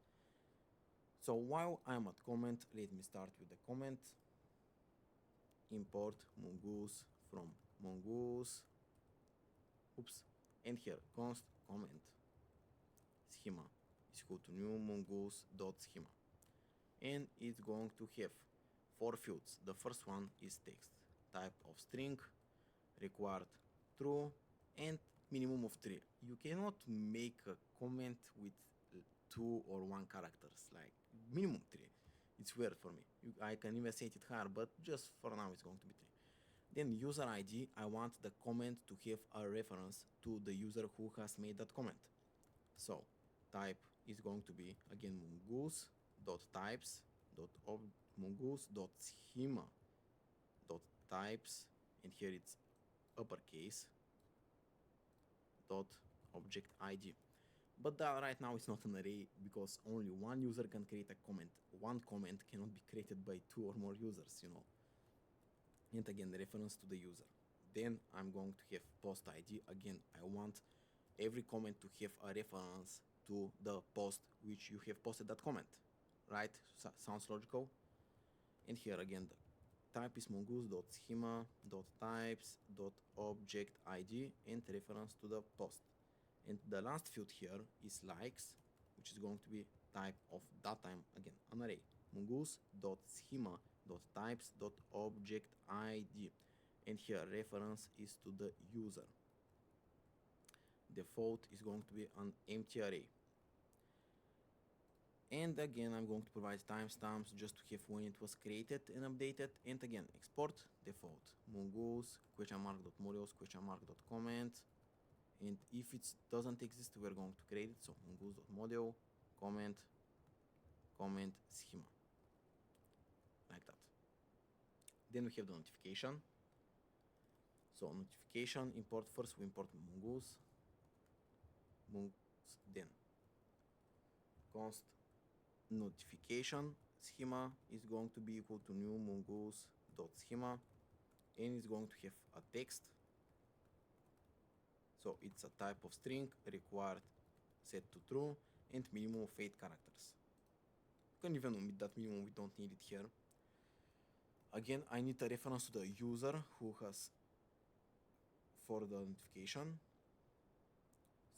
So while I'm at comment, let me start with the comment. Import mongoose from mongoose. And here const comment schema is equal to new mongoose.schema. And it's going to have 4 fields. The first one is text, type of string, required true, and minimum of 3. You cannot make a comment with 2 or 1 characters, like minimum 3. It's weird for me. I can even set it higher, but just for now it's going to be 3. Then user ID, I want the comment to have a reference to the user who has made that comment. So type is going to be again mongoose.types.mongoose.schema.types and here it's uppercase dot object ID. But that right now is not an array because only one user can create a comment. One comment cannot be created by two or more users, you know. And again, the reference to the user. Then I'm going to have post ID. Again, I want every comment to have a reference to the post which you have posted that comment, right? Sounds logical. And here again, the type is mongoose.schema.types.object.id and reference to the post. And the last field here is likes, which is going to be type of that time, again, an array. mongoose.schema.types.object.id. And here reference is to the user. Default is going to be an empty array. And again, I'm going to provide timestamps just to have when it was created and updated. And again, export default mongoose .models.comment. And if it doesn't exist, we're going to create it. So mongoose.model comment schema, like that. Then we have the notification. So notification import first. We import mongoose. Then const notification schema is going to be equal to new mongoose.schema, and it's going to have a text. So it's a type of string, required set to true, and minimum of 8 characters. You can even omit that minimum, we don't need it here. Again, I need a reference to the user who has for the notification.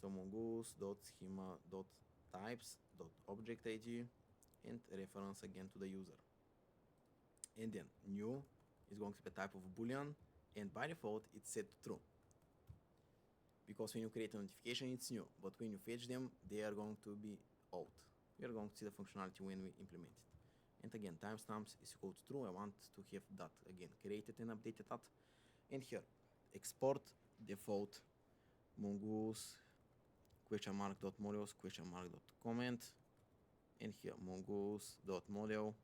So mongoose.schema.types.object.id and reference again to the user. And then new is going to be a type of boolean, and by default it's set to true. Because when you create a notification, it's new, but when you fetch them, they are going to be out. We are going to see the functionality when we implement it. And again, timestamps is equal to true. I want to have that again created and updated that. And here, export default mongoose .models.comment, and here mongoose.model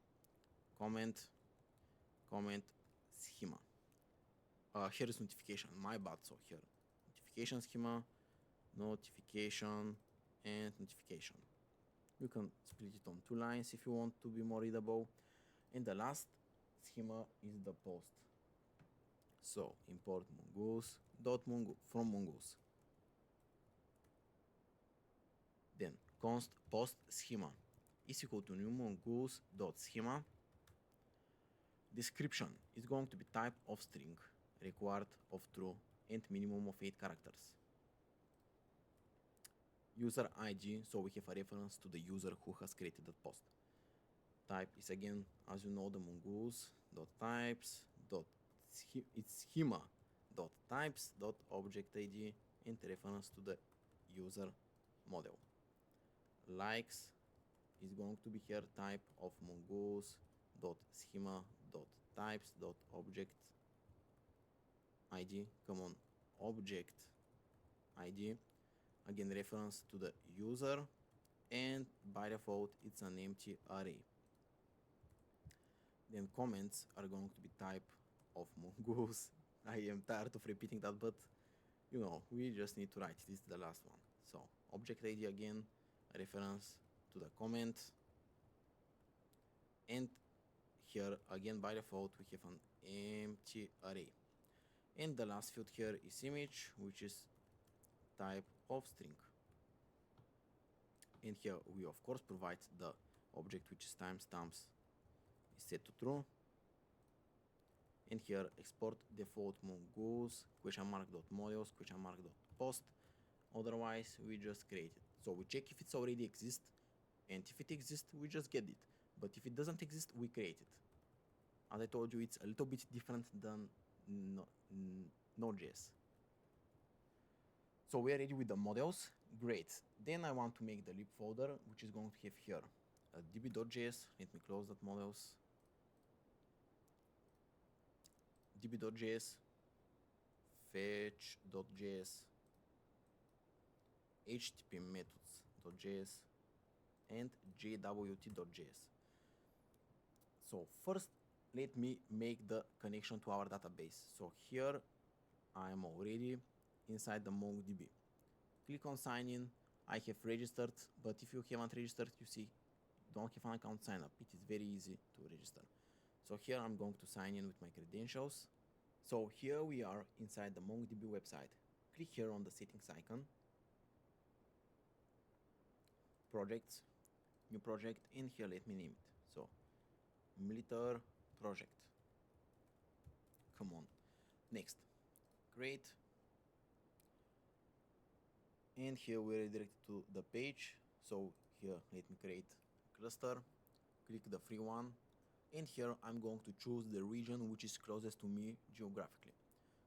comment schema. Here is notification, my bad. So here notification schema, notification, and notification. You can split it on 2 lines if you want to be more readable. And the last schema is the post. So import mongoose.mongoose from mongoose. Then const post schema is equal to new mongoose.schema. Description is going to be type of string, required of true, and minimum of 8 characters. User ID, so we have a reference to the user who has created that post. Type is again, as you know, the mongoose.types. It's schema.types.object.id and reference to the user model. Likes is going to be here type of mongoose.schema.types.object.id. Come on, object ID. Again, reference to the user, and by default it's an empty array. Then comments are going to be type of mongoose. I am tired of repeating that, but you know, we just need to write this is the last one. So object ID again, reference to the comment, and here again by default we have an empty array. And the last field here is image, which is type of string. And here we of course provide the object which is timestamps is set to true. And here export default mongoose .models.post. Otherwise we just create it. So we check if it's already exist, and if it exists we just get it, but if it doesn't exist we create it. As I told you, it's a little bit different than Node.js. So we are ready with the models. Great. Then I want to make the lib folder, which is going to have here a db.js. Let me close that models. db.js, fetch.js, http methods.js, and jwt.js. So first, let me make the connection to our database. So here I am already inside the MongoDB. Click on sign in. I have registered, but if you haven't registered, you see, don't have an account, sign up. It is very easy to register. So here I'm going to sign in with my credentials. So here we are inside the MongoDB website. Click here on the settings icon, projects, new project, and here let me name it. So Military project. Come on. Next. Create. And here we're redirected to the page. So here let me create a cluster. Click the free one. And here I'm going to choose the region which is closest to me geographically.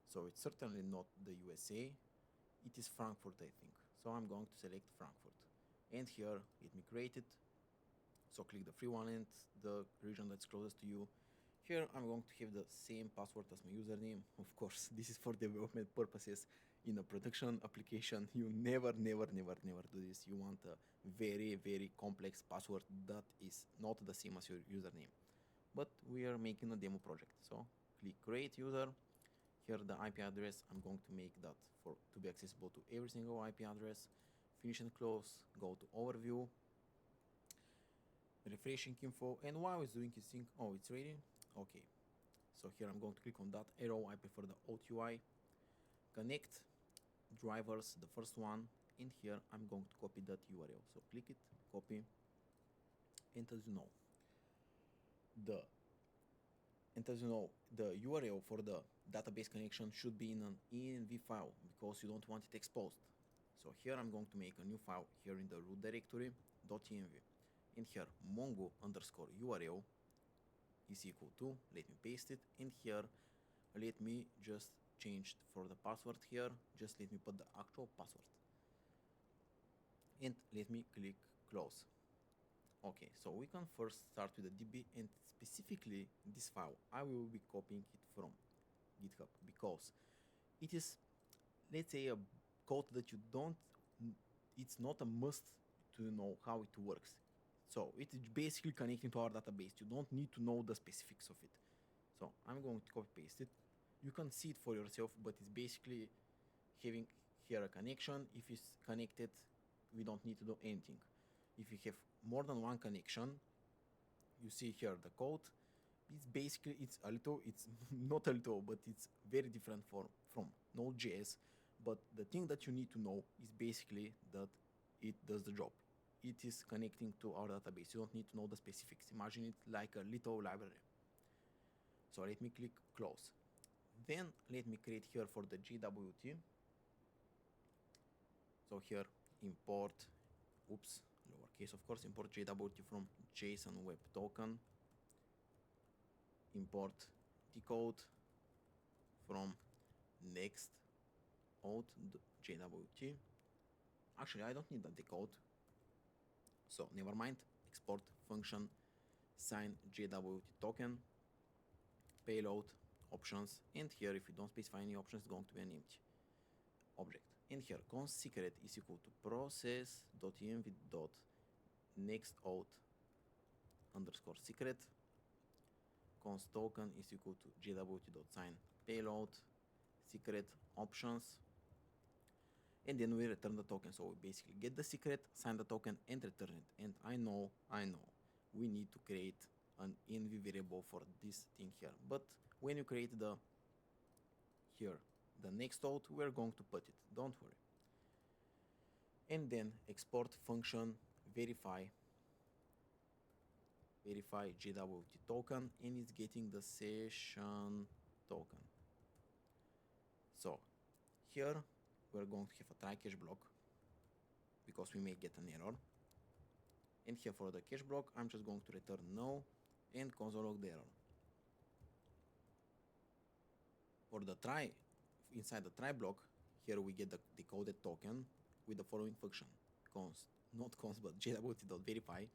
So it's certainly not the USA. It is Frankfurt, I think. So I'm going to select Frankfurt. And here let me create it. So click the free one and the region that's closest to you. Here I'm going to have the same password as my username. Of course, this is for development purposes. In a production application, you never do this. You want a very complex password that is not the same as your username. But we are making a demo project. So click create user. Here the IP address, I'm going to make that to be accessible to every single IP address. Finish and close, go to overview, refreshing info, and while it's doing its thing, oh, it's ready. Okay, so here I'm going to click on that arrow. I prefer the Alt UI. Connect drivers, the first one, and here I'm going to copy that URL. So click it, copy, and as you know, the URL for the database connection should be in an env file because you don't want it exposed. So here I'm going to make a new file here in the root directory .env, and here mongo_URL is equal to, let me paste it, and here let me just change for the password here, just let me put the actual password, and let me click close. Okay, so we can first start with the DB, and specifically this file I will be copying it from GitHub because it is, let's say, a code that you don't, it's not a must to know how it works. So it is basically connecting to our database. You don't need to know the specifics of it. So I'm going to copy paste it. You can see it for yourself, but it's basically having here a connection. If it's connected, we don't need to do anything. If you have more than one connection, you see here the code. It's basically, it's not a little, but it's very different from Node.js. But the thing that you need to know is basically that it does the job. It is connecting to our database. You don't need to know the specifics. Imagine it like a little library. So let me click close. Then let me create here for the JWT. So here import, lowercase of course, import JWT from JSON Web Token. Import decode from Next-Auth JWT. Actually, I don't need the decode. So never mind. Export function sign JWT token, payload, options, and here if you don't specify any options, it's going to be an empty object. And here const secret is equal to process.env.nextauth_secret. Const token is equal to jwt.sign payload secret options, and then we return the token. So we basically get the secret, sign the token, and return it. And I know we need to create an env variable for this thing here, but when you create the Next-Auth, we're going to put it, don't worry. And then export function verify JWT token, and it's getting the session token. So here we're going to have a try catch block because we may get an error. And here for the catch block, I'm just going to return no and console log the error. For the try, inside the try block, here we get the decoded token with the following function: but jwt.verify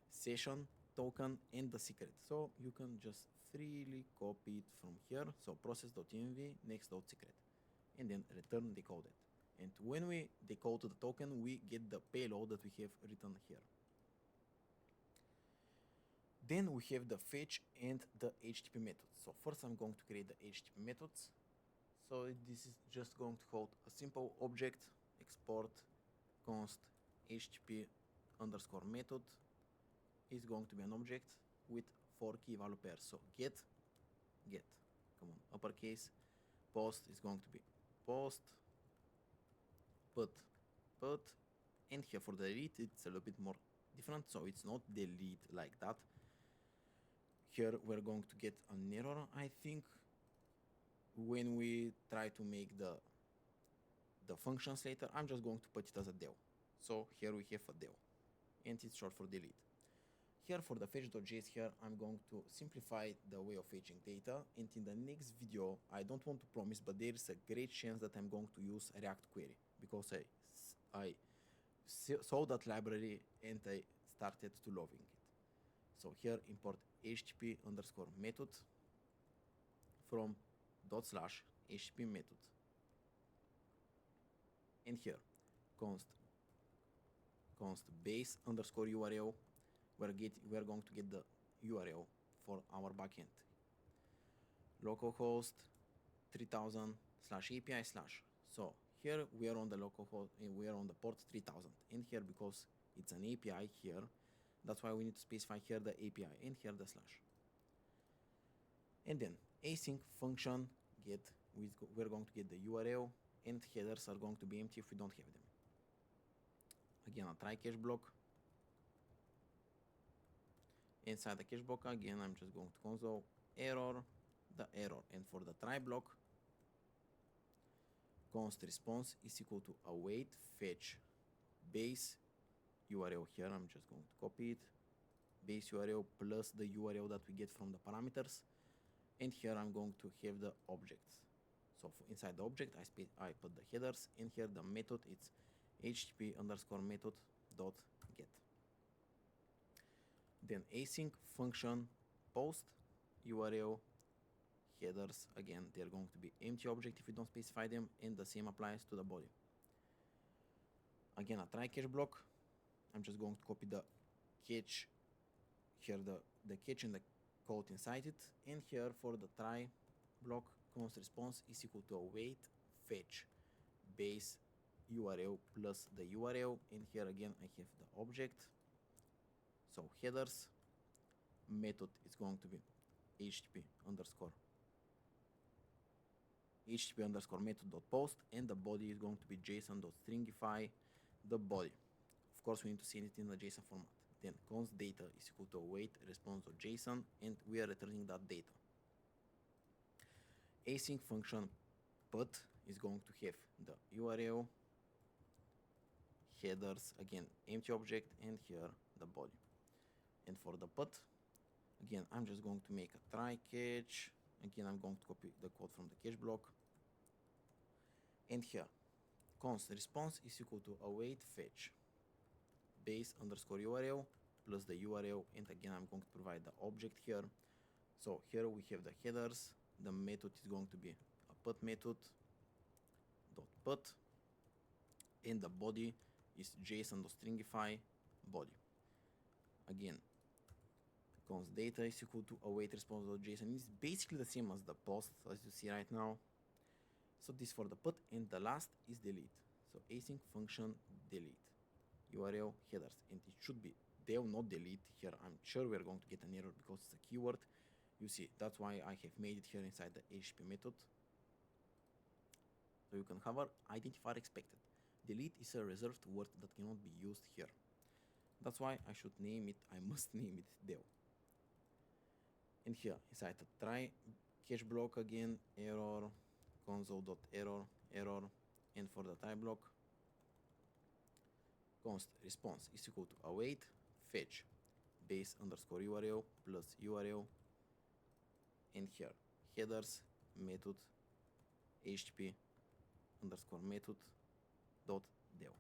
session token and the secret. So you can just freely copy it from here. So process.env next.secret, and then return decoded. And when we decode the token, we get the payload that we have written here. Then we have the fetch and the HTTP methods. So first I'm going to create the HTTP methods. So this is just going to hold a simple object, export const HTTP underscore method is going to be an object with 4 key value pairs. So get, come on, uppercase, post is going to be post, put, and here for the delete it's a little bit more different, so it's not delete like that. Here we're going to get an error, I think, when we try to make the functions later. I'm just going to put it as a del. So here we have a del, and it's short for delete. Here for the fetch.js, here I'm going to simplify the way of fetching data, and in the next video, I don't want to promise, but there is a great chance that I'm going to use a React query, because I saw that library and I started to loving it. So here import HTTP underscore method from /HTTP method, and here const base underscore URL. We're going to get the URL for our backend. Localhost 3000 /API/. So here we are on the localhost and we are on the port 3000. And here, because it's an API here, that's why we need to specify here the API and here the slash. And then async function get, we're going to get the URL, and headers are going to be empty if we don't have them. Again, a try catch block. Inside the catch block, again, I'm just going to console error, the error, and for the try block, const response is equal to await fetch base URL. Here I'm just going to copy it, base URL plus the URL that we get from the parameters, and here I'm going to have the objects. So inside the object, I put the headers, and here the method, it's HTTP underscore method dot get. Then async function post URL headers, again they're going to be empty object if you don't specify them, and the same applies to the body. Again, a try catch block. I'm just going to copy the catch here, the catch and the code inside it, and here for the try block, const response is equal to await fetch base URL plus the URL, and here again I have the object. So headers, method is going to be HTTP underscore method dot post, and the body is going to be JSON dot stringify the body. Of course, we need to send it in the JSON format. Then const data is equal to await response dot JSON, and we are returning that data. Async function put is going to have the URL, headers, again empty object, and here the body. And for the put, again I'm just going to make a try catch. Again I'm going to copy the code from the catch block, and here const response is equal to await fetch base underscore URL plus the URL, and again I'm going to provide the object here. So here we have the headers, the method is going to be a put method dot put, and the body is JSON dot stringify body. Again, const data is equal to await response dot JSON. Is basically the same as the post, as you see right now. So this for the put, and the last is delete. So async function delete URL headers, and it should be del, not delete. Here I'm sure we're going to get an error because it's a keyword. You see, that's why I have made it here inside the HTTP method. So you can have our identifier expected. Delete is a reserved word that cannot be used here. That's why I should name it, I must name it del. And here inside the try catch block, again error, console.error, error, and for the try block, const response is equal to await fetch base underscore URL plus URL, and here headers method HTTP underscore method dot del.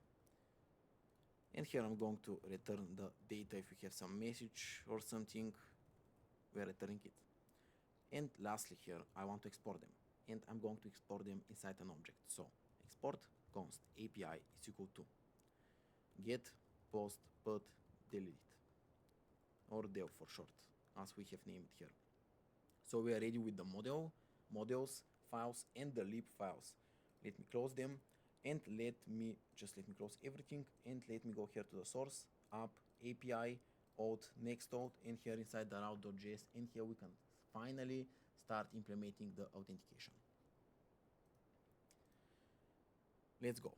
And here I'm going to return the data. If we have some message or something, we are returning it. And lastly, here I want to export them, and I'm going to export them inside an object. So export const API is equal to get post put delete, or del for short. as we have named here. So we are ready with the models, files, and the lib files. Let me close them, and let me close everything, and let me go here to the source, app, API, auth, Next-Auth, and here inside the route.js, and here we can finally start implementing the authentication. Let's go.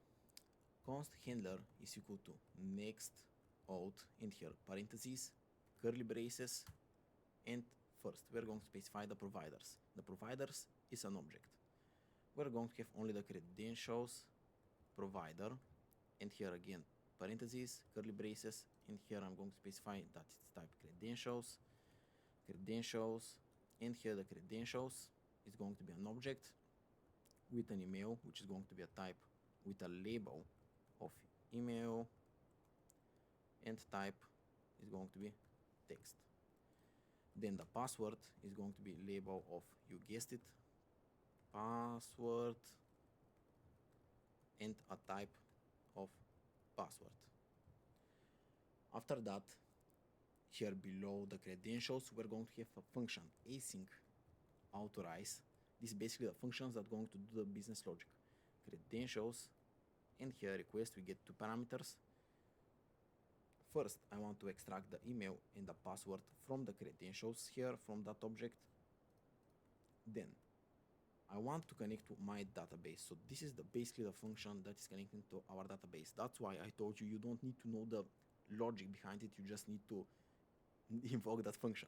Const handler is equal to Next-Auth, and here parentheses, curly braces, and first we're going to specify the providers. The providers is an object. We're going to have only the credentials provider, and here again parentheses, curly braces, and here I'm going to specify that it's type credentials, and here the credentials is going to be an object with an email, which is going to be a type with a label of email, and type is going to be text. Then the password is going to be label of, you guessed it, password, and a type of password. After that, here below the credentials, we're going to have a function async authorize. This is basically the functions that are going to do the business logic. Credentials, and here request, we get two parameters. First, I want to extract the email and the password from the credentials here from that object. Then I want to connect to my database. So this is basically the function that is connecting to our database. That's why I told you don't need to know the logic behind it. You just need to invoke that function.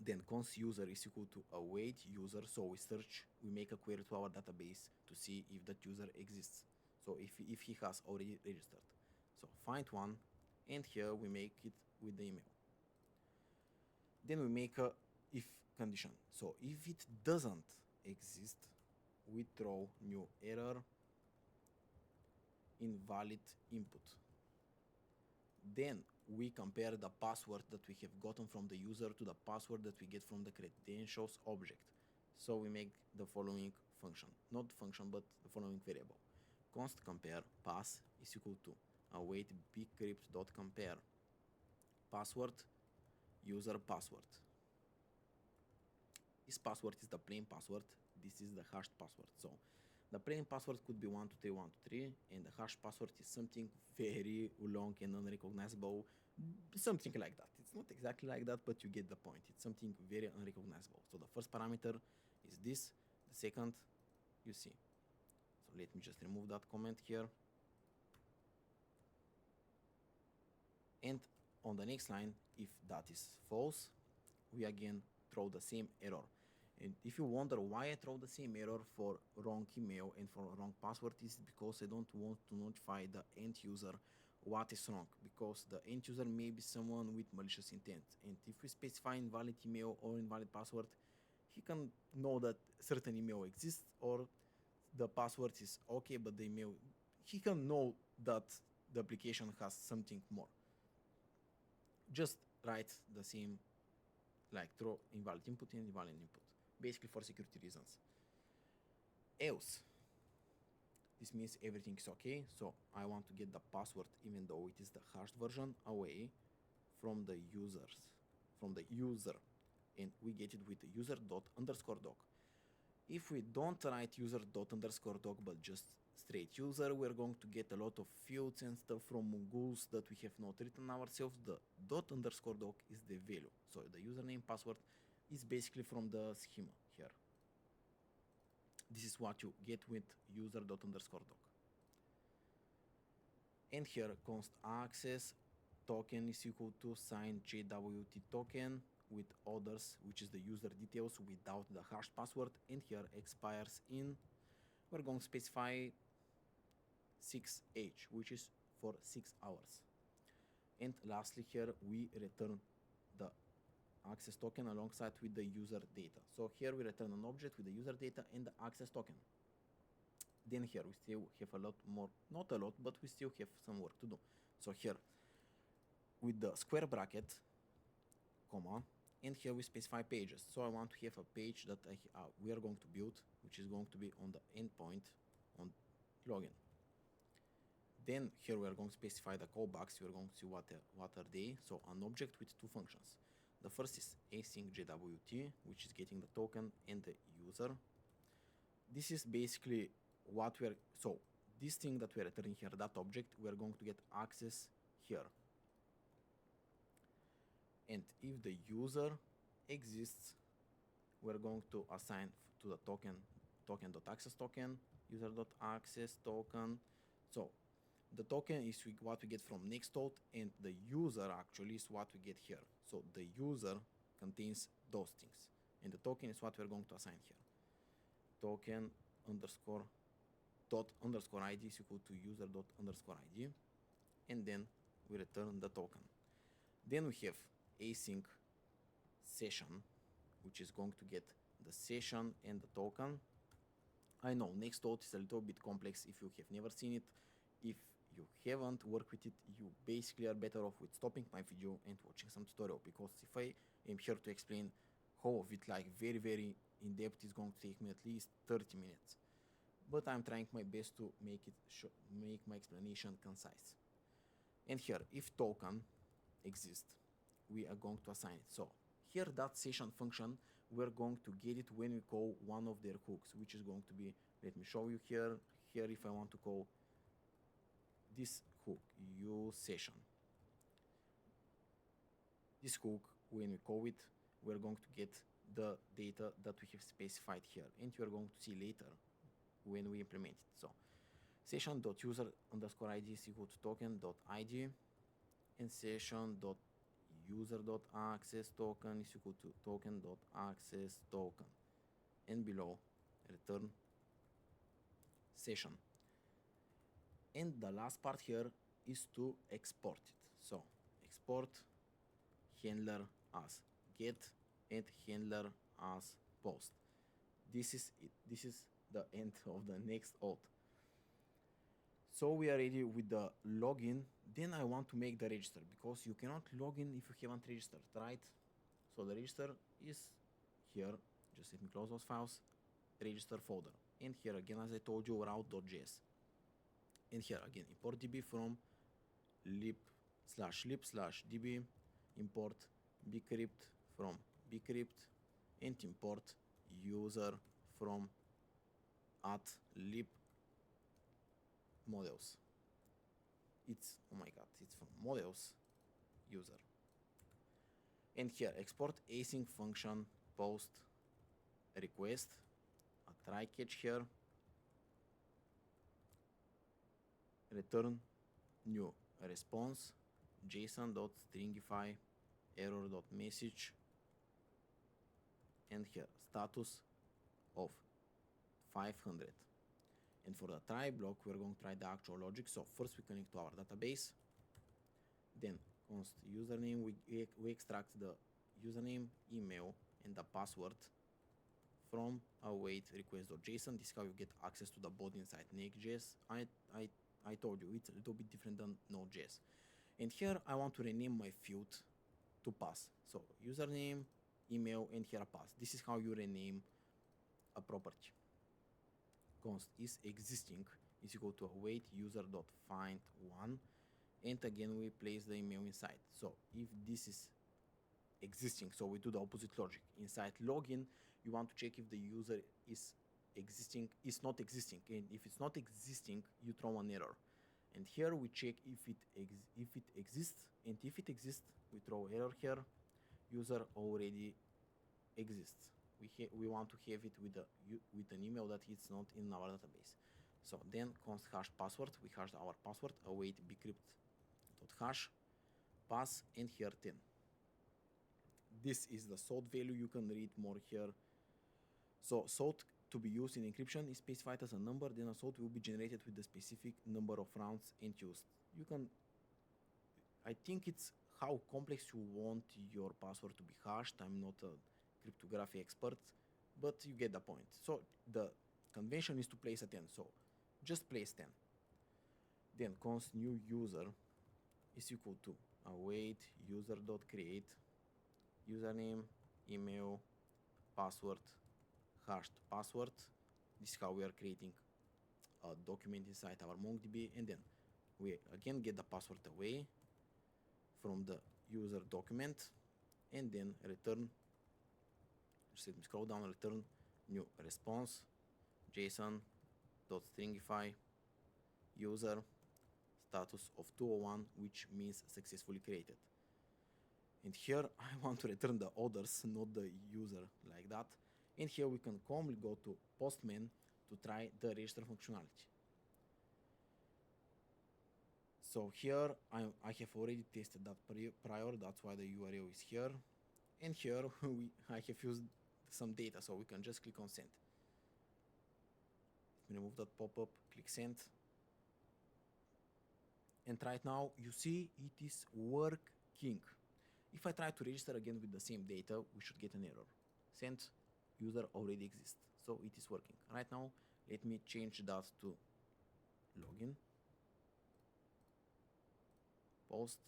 Then const user is equal to await user. So we search, we make a query to our database to see if that user exists. So if he has already registered. So find one, and here we make it with the email. Then we make a if condition. So if it doesn't exist, we throw new error, invalid input. Then we compare the password that we have gotten from the user to the password that we get from the credentials object. So we make the following function, not function, but the following variable. Const compare pass is equal to await bcrypt.compare password user password. This password is the plain password. This is the hashed password. So the plain password could be 123, and the hash password is something very long and unrecognizable, something like that. It's not exactly like that, but you get the point. It's something very unrecognizable. So the first parameter is this. The second, you see. So let me just remove that comment here. And on the next line, if that is false, we again throw the same error. And if you wonder why I throw the same error for wrong email and for wrong password, is because I don't want to notify the end user what is wrong, because the end user may be someone with malicious intent. And if we specify invalid email or invalid password, he can know that certain email exists, or the password is okay, but the email, he can know that the application has something more. Just write the same, like throw invalid input and invalid input, basically for security reasons. Else, this means everything is okay. So I want to get the password, even though it is the hashed version, away from the user, and we get it with the user._doc. If we don't write user._doc but just straight user, we're going to get a lot of fields and stuff from Mongoose that we have not written ourselves. The ._doc is the value. So the username password is basically from the schema here. This is what you get with user._doc. And here const access token is equal to sign JWT token with others, which is the user details without the hashed password, and here expires in, we're going to specify 6H, which is for 6 hours. And lastly here we return the access token alongside with the user data. So here we return an object with the user data and the access token. Then here we still have a lot more, not a lot, but we still have some work to do. So here with the square bracket, comma, and here we specify pages. So I want to have a page that we are going to build, which is going to be on the endpoint on login. Then here we are going to specify the callbacks. We are going to see what are they. So an object with two functions. The first is async JWT, which is getting the token and the user. This is basically what we're, so this thing that we're returning here, that object, we're going to get access here. And if the user exists, we're going to assign to the token.access token, user.access token. So the token is what we get from Next-Auth, and the user actually is what we get here. So the user contains those things, and the token is what we're going to assign here. Token underscore dot underscore ID is equal to user dot underscore ID, and then we return the token. Then we have async session, which is going to get the session and the token. I know Next-Auth is a little bit complex if you have never seen it. If you haven't worked with it, you basically are better off with stopping my video and watching some tutorial, because if I am here to explain how of it like very in depth, it's going to take me at least 30 minutes. But I'm trying my best to make my explanation concise. And here, if token exists, we are going to assign it. So here, that session function, we're going to get it when we call one of their hooks, which is going to be, let me show you here. Here, if I want to call this hook, use session. This hook, when we call it, we're going to get the data that we have specified here, and you're going to see later when we implement it. So session.user underscore ID is equal to token.id, and session.user.access token is equal to token.access token, and below return session. And the last part here is to export it. So export handler as get and handler as post. This is it. This is the end of the Next-Auth. So we are ready with the login. Then I want to make the register, because you cannot log in if you haven't registered, right? So the register is here. Just let me close those files. Register folder. And here again, as I told you, route.js. And here again, import db from lib/lib/db, import bcrypt from bcrypt, and import user from @lib models. It's, oh my god, it's from models user. And here, export async function post request, a try catch here, return new response, json.stringify error.message, and here status of 500. And for the try block, we're going to try the actual logic. So first we connect to our database, then const username, we extract the username, email, and the password from await request.json. This is how you get access to the body inside Next.js. I told you it's a little bit different than Node.js. And here I want to rename my field to pass. So username, email, and here a pass. This is how you rename a property. Const is existing is equal to await user.find1, and again we place the email inside. So if this is existing, so we do the opposite logic. Inside login, you want to check if the user is not existing, and if it's not existing, you throw an error. And here we check if it exists, and if it exists, we throw error here. User already exists. We want to have it with an email that it's not in our database. So then const hash password, we hashed our password, await bcrypt.hash, pass, and here 10. This is the salt value. You can read more here. So salt to be used in encryption is specified as a number, then a salt will be generated with the specific number of rounds and used. You can, I think it's how complex you want your password to be hashed. I'm not a cryptography expert, but you get the point. So the convention is to place a 10, so just place 10. Then const new user is equal to await user.create username, email, password, hashed password. This is how we are creating a document inside our MongoDB, and then we again get the password away from the user document. and then return, just let me scroll down, return new response JSON.stringify user status of 201, which means successfully created. And here I want to return the others, not the user, like that. And here we can calmly go to Postman to try the register functionality. So here I have already tested that prior, that's why the URL is here. And here I have used some data, so we can just click on send. Let me remove that pop-up, click send. And right now you see it is working. If I try to register again with the same data, we should get an error. Send user already exists, so it is working. Right now, let me change that to login, post.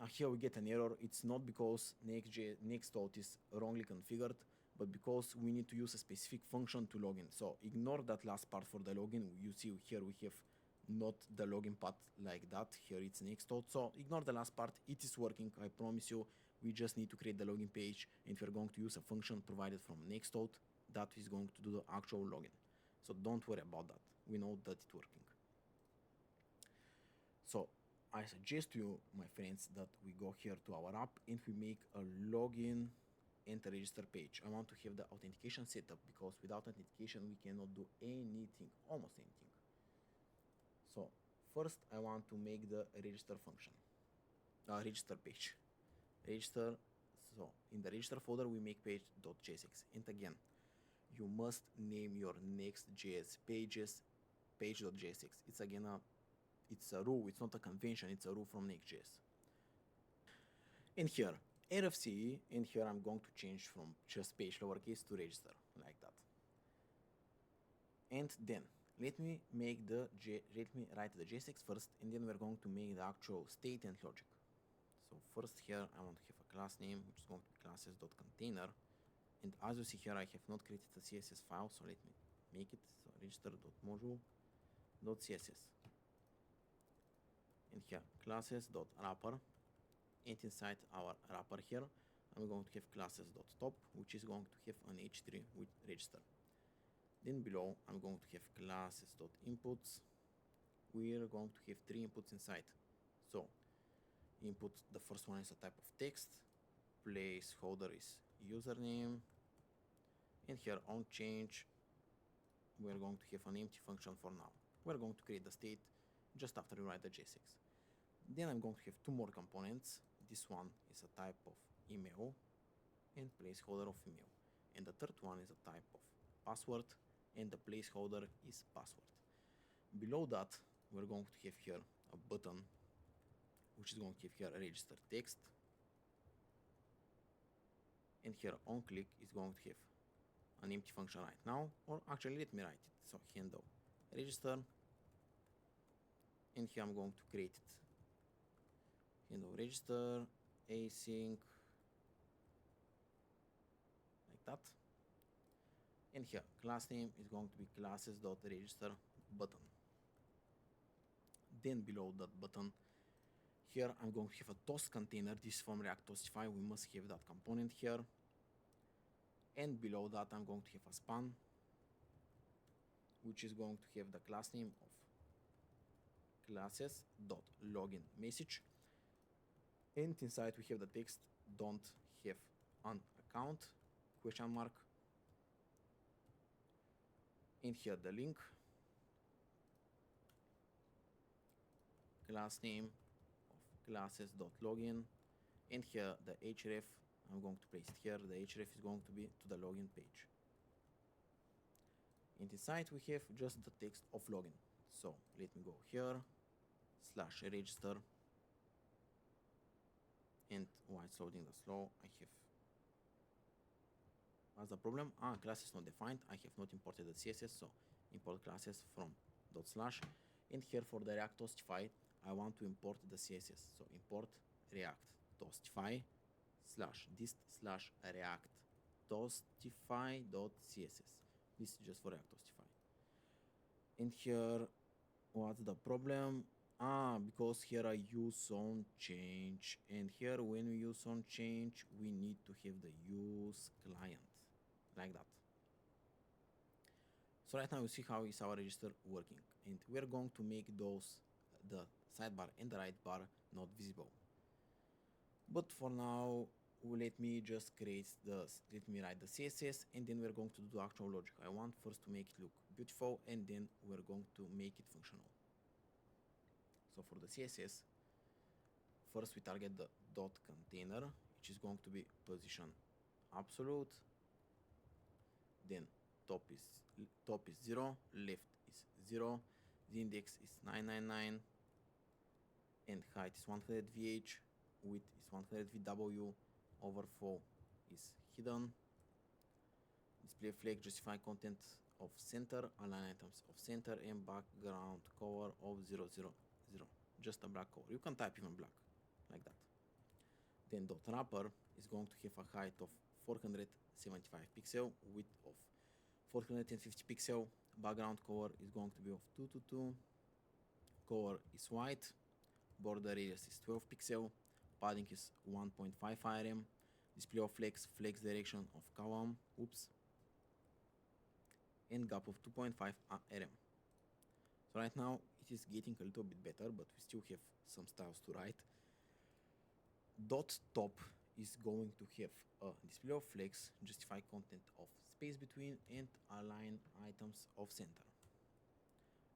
Here we get an error. It's not because Next.Auth is wrongly configured, but because we need to use a specific function to login. So ignore that last part for the login. You see here we have not the login path like that. Here it's Next.Auth. So ignore the last part. It is working. I promise you. We just need to create the login page, and we're going to use a function provided from Next.Auth that is going to do the actual login. So don't worry about that. We know that it's working. So I suggest to you, my friends, that we go here to our app and we make a login and a register page. I want to have the authentication setup because without authentication we cannot do anything, almost anything. So first I want to make the register function, register page. Register. So in the register folder we make page.jsx, and again you must name your Next.js pages page.jsx. It's again it's a rule, it's not a convention, it's a rule from Next.js. And here RFC, and here I'm going to change from just page lowercase to register, like that. And then let me write the JSX first, and then we're going to make the actual state and logic. So first here I want to have a class name, which is going to be classes.container. And as you see here, I have not created a CSS file, so let me make it. So register.module.css. And here classes.wrapper. And inside our wrapper here, I'm going to have classes.top, which is going to have an h3 with register. Then below, I'm going to have classes.inputs. We're going to have 3 inputs inside. So input, the first one is a type of text, placeholder is username, and here on change we're going to have an empty function for now. We're going to create the state just after we write the JSX. Then I'm going to have 2 more components. This one is a type of email and placeholder of email, and the third one is a type of password, and the placeholder is password. Below that we're going to have here a button which is going to have here a register text, and here on click is going to have an empty function right now, or actually let me write it. So handle register, and here I'm going to create it. Handle register async, like that. And here class name is going to be classes.register button. Then below that button, here I'm going to have a toast container. This is from React Toastify. We must have that component here. And below that I'm going to have a span, which is going to have the class name of classes.login message. And inside we have the text don't have an account, question mark. And here the link, class name of classes.login, and here the href, I'm going to place it here. The href is going to be to the login page. And inside we have just the text of login. So let me go here, /register, and while it's loading the slow, I have, what's the problem? Class is not defined. I have not imported the CSS, so import classes from /. And here for the React Toastify, I want to import the CSS. So import React Toastify /dist/React Toastify.css. This is just for React Toastify. And here, what's the problem? Because here I use on change, and here when we use on change we need to have the use client like that. So right now you see how is our register working, and we're going to make those the sidebar and the right bar not visible. But for now, let me write the CSS, and then we're going to do the actual logic. I want first to make it look beautiful, and then we're going to make it functional. So for the CSS, first we target the dot container, which is going to be position absolute. Then top is 0, left is 0, the index is 999, and height is 100 VH, width is 100 VW, overflow is hidden, display flag justify content of center, align items of center, and background color of 000, just a black color. You can type even black, like that. Then dot wrapper is going to have a height of 475 pixel, width of 450 pixel, background color is going to be of 222, color is white, border radius is 12 pixel, padding is 1.5 rm, display of flex direction of column, and gap of 2.5 rm. So right now it is getting a little bit better, but we still have some styles to write. Dot top is going to have a display of flex, justify content of space between, and align items of center.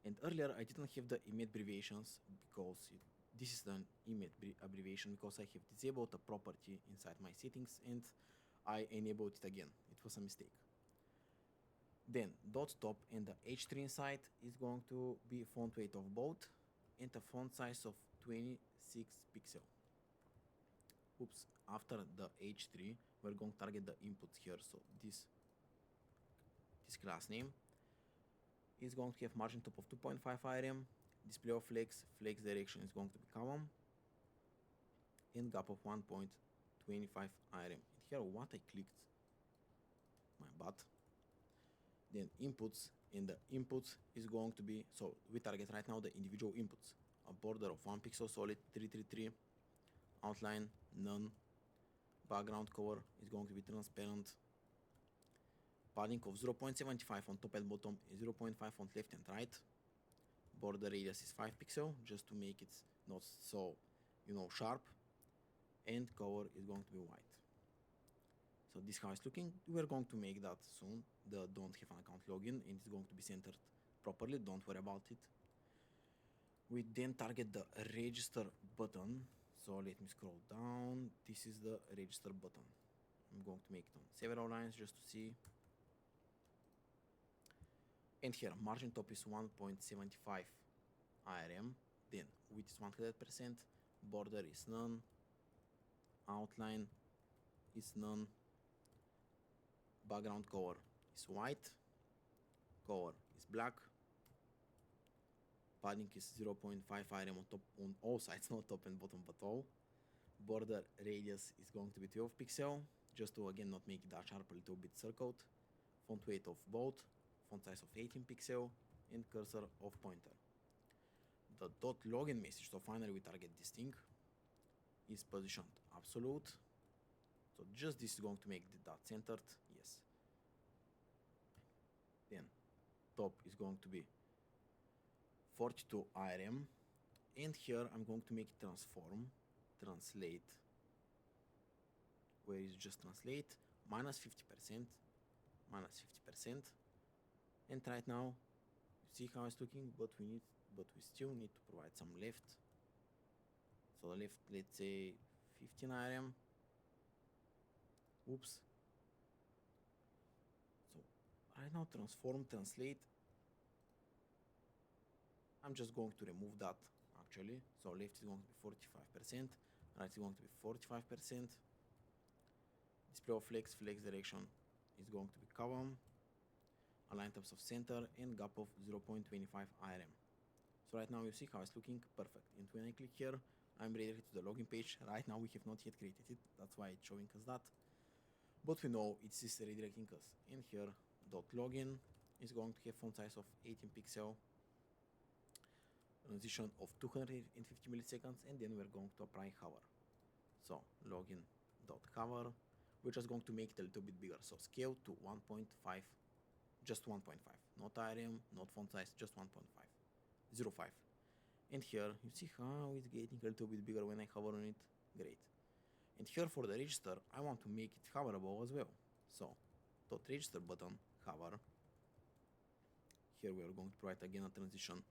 And earlier I didn't have the image abbreviations because this is an image abbreviation because I have disabled a property inside my settings and I enabled it again. It was a mistake. Then dot top and the h3 inside is going to be font weight of both and a font size of 26 pixel. After the h3 we're going to target the inputs here, so this class name is going to have margin top of 2.5 rm, display of flex direction is going to be column, and gap of 1.25 rm. And here what I clicked, my butt. Then inputs, and the inputs is going to be, so we target right now the individual inputs, a border of 1 pixel solid 333, outline none, background color is going to be transparent, padding of 0.75 on top and bottom, 0.5 on left and right, border radius is 5 pixel just to make it not so sharp, and color is going to be white. So this is how it's looking. We're going to make that soon, the don't have an account login, and it's going to be centered properly, don't worry about it. We then target the register button, so let me scroll down. This is the register button. I'm going to make it on several lines just to see. And here margin top is 1.75 rm, then width is 100%, border is none, outline is none, background color is white, color is black, padding is 0.5 rm on top, on all sides, not top and bottom but all. Border radius is going to be 12 pixel, just to again not make it that sharp, a little bit circled. Font weight of both, font size of 18 pixel, and cursor of pointer. The dot login message, so finally we target this thing, is positioned absolute. So just this is going to make the dot centered, yes. Then top is going to be 42 rm, and here I'm going to make it translate, where is just translate, minus 50%, and right now you see how it's looking, but we still need to provide some left. So left, let's say 15 rm. So right now translate, I'm just going to remove that actually. So left is going to be 45%, right is going to be 45%, display of flex direction is going to be column, align tabs of center, and gap of 0.25 rm. So right now you see how it's looking perfect, and when I click here I'm redirected to the login page. Right now we have not yet created it, that's why it's showing us that, but we know it's just redirecting us. And here dot login is going to have font size of 18 pixel, transition of 250 milliseconds, and then we're going to apply hover. So login.hover, we're just going to make it a little bit bigger. So scale to 1.5, just 1.5, not IRM, not font size, just 1.5, 0.5. And here you see how it's getting a little bit bigger when I hover on it. Great. And here for the register, I want to make it hoverable as well. So dot register button, hover. Here we are going to provide again a transition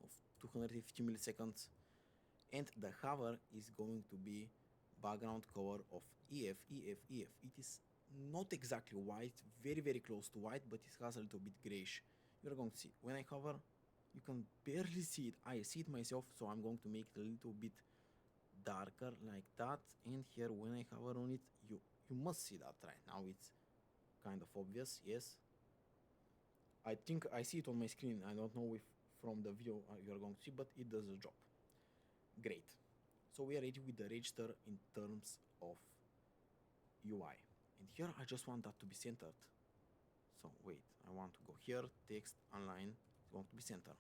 of 250 milliseconds, and the hover is going to be background color of EF. It is not exactly white, very close to white, but it has a little bit grayish. You're going to see when I hover, you can barely see it. I see it myself, so I'm going to make it a little bit darker like that. And here when I hover on it, you must see that right now. It's kind of obvious, yes. I think I see it on my screen. I don't know if from the video you're going to see, but it does the job. Great. So we are ready with the register in terms of UI. And here I just want that to be centered. So wait, I want to go here, text, align, it's going to be centered.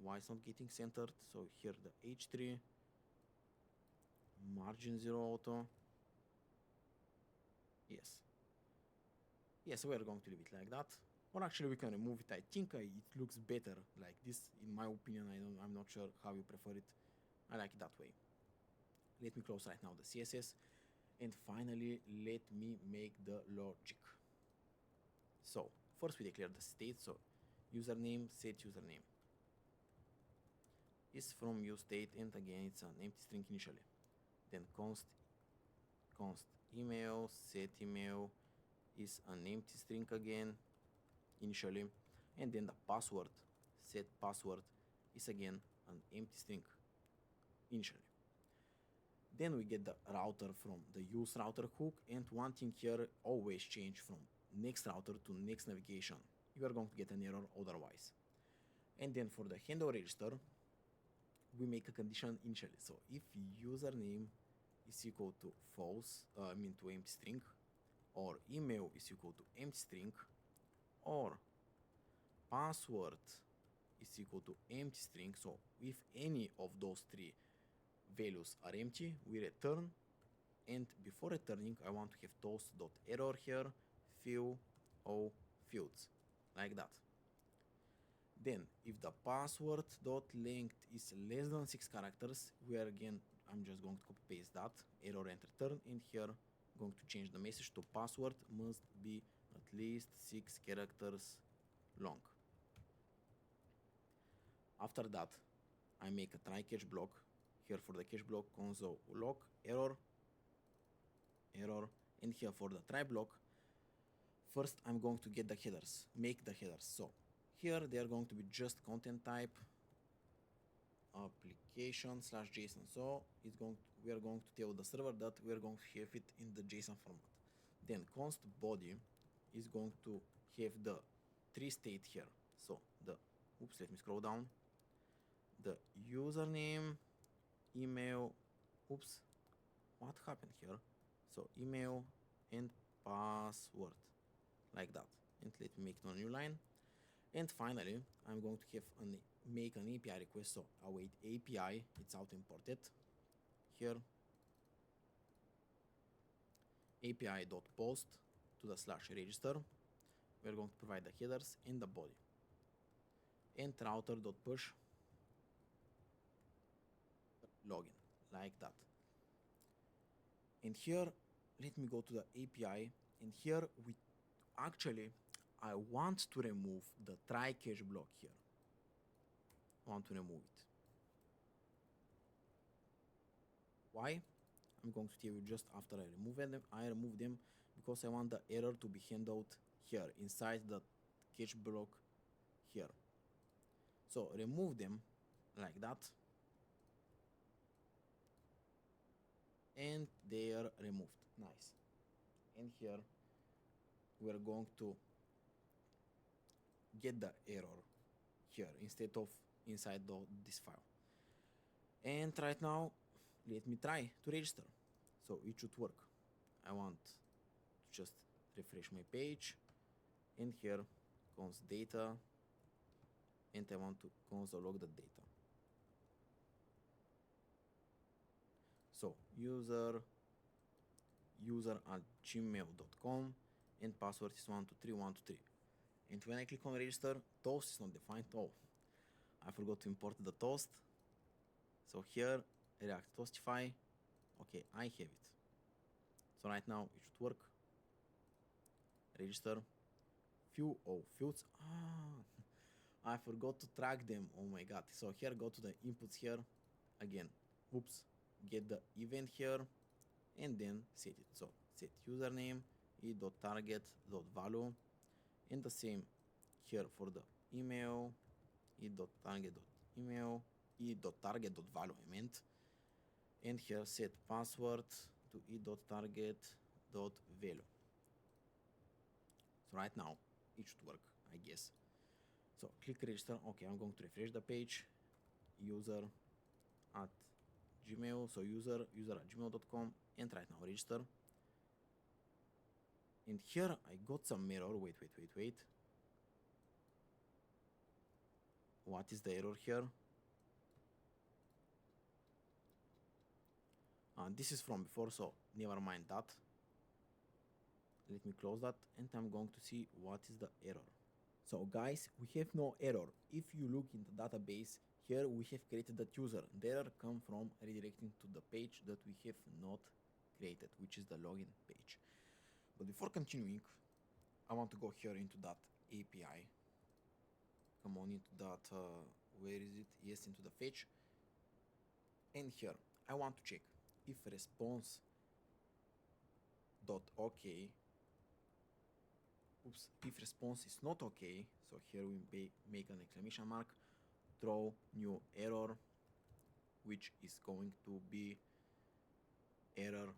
Why it's not getting centered? So here the H3, margin 0 auto. Yes, we are going to leave it like that. Or actually we can remove it. I think it looks better like this, in my opinion. I'm not sure how you prefer it. I like it that way. Let me close right now the CSS. And finally, let me make the logic. So first we declare the state. So username, set username is from useState, and again it's an empty string initially. Then const email, set email is an empty string again initially, and then the password, set password, is again an empty string initially. Then we get the router from the use router hook, and one thing here, always change from next router to next navigation. You are going to get an error otherwise. And then for the handle register, we make a condition initially. So if username is equal to false, to empty string, or email is equal to empty string, or password is equal to empty string, so if any of those three values are empty, we return. And before returning, I want to have toast.error here, fill all fields, like that. Then if the password dot length is less than 6 characters, I'm just going to copy paste that error and return, and here I'm going to change the message to password must be at least 6 characters long. After that, I make a try catch block. Here for the catch block, console log error, and here for the try block, first I'm going to get the headers, make the headers. So here they are going to be just content type application/JSON. So we are going to tell the server that we are going to have it in the JSON format. Then const body is going to have the tree state here. So let me scroll down. The username, email, what happened here? So email and password, like that. And let me make it on a new line. And finally, I'm going to make an API request. So await API, it's auto imported here. API.post to the /register. We're going to provide the headers and the body. And router.push login, like that. And here, let me go to the API, and here I want to remove the try catch block here. I want to remove it. Why? I'm going to tell you just after I remove them because I want the error to be handled here inside the catch block here. So remove them like that, and they are removed. Nice. And here we are going to get the error here instead of inside this file. And right now, let me try to register. So it should work. I want to just refresh my page, and here const data and I want to console log the data. So user at gmail.com and password is 123. And when I click on register, toast is not defined. Oh, I forgot to import the toast. So here, React Toastify. Okay, I have it. So right now it should work. Register. Fields. I forgot to track them. Oh my god. So here, go to the inputs here. Again, oops. Get the event here and then set it. So set username e.target.value and the same here for the email e.target.email e.target.value I meant, and here set password to e.target.value. So right now it should work, I guess. So click register. Okay, I'm going to refresh the page. User at Gmail, so user at gmail.com, and right now register. And here I got some error. Wait. What is the error here? This is from before, so never mind that. Let me close that and I'm going to see what is the error. So guys, we have no error. If you look in the database, here we have created that user. The error come from redirecting to the page that we have not created, which is the login page. But before continuing, I want to go here into that API. Come on into that, where is it? Yes, into the fetch. And here, I want to check if response.ok. If response is not okay, so here we make an exclamation mark, throw new error, which is going to be error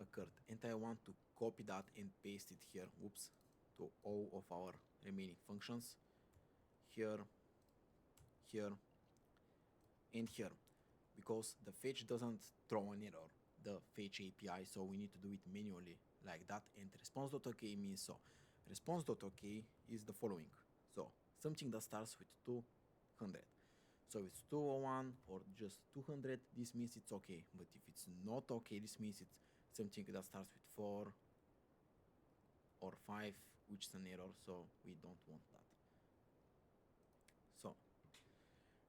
occurred. And I want to copy that and paste it here, to all of our remaining functions. Here, and here. Because the fetch doesn't throw an error, the fetch API, so we need to do it manually like that. And response.ok means so. Response.ok is the following. So something that starts with 200. So if it's 201 or just 200, this means it's okay. But if it's not okay, this means it's something that starts with 4 or 5, which is an error, so we don't want that. So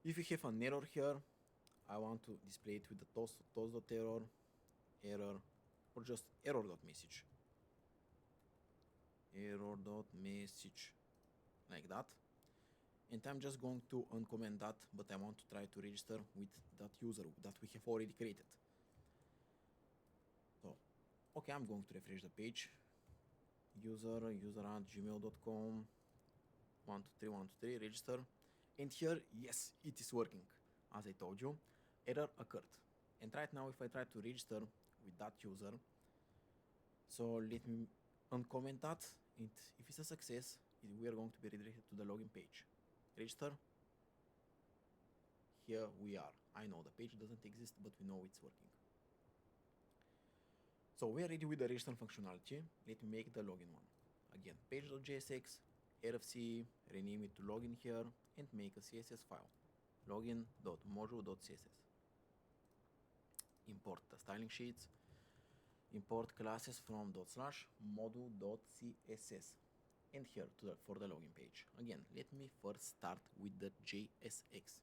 if you have an error here, I want to display it with the toast.error, or just error.message. Error.message, like that. And I'm just going to uncomment that, but I want to try to register with that user that we have already created. So, okay, I'm going to refresh the page. User at gmail.com, 123, register. And here, yes, it is working. As I told you, error occurred. And right now, if I try to register with that user, so let me uncomment that, and if it's a success, we are going to be redirected to the login page. Register. Here we are. I know the page doesn't exist, but we know it's working. So we are ready with the register functionality. Let me make the login one. Again, page.jsx, rfc, rename it to login here, and make a CSS file. Login.module.css. Import the styling sheets. Import classes from /module.css. And here for the login page. Again, let me first start with the JSX.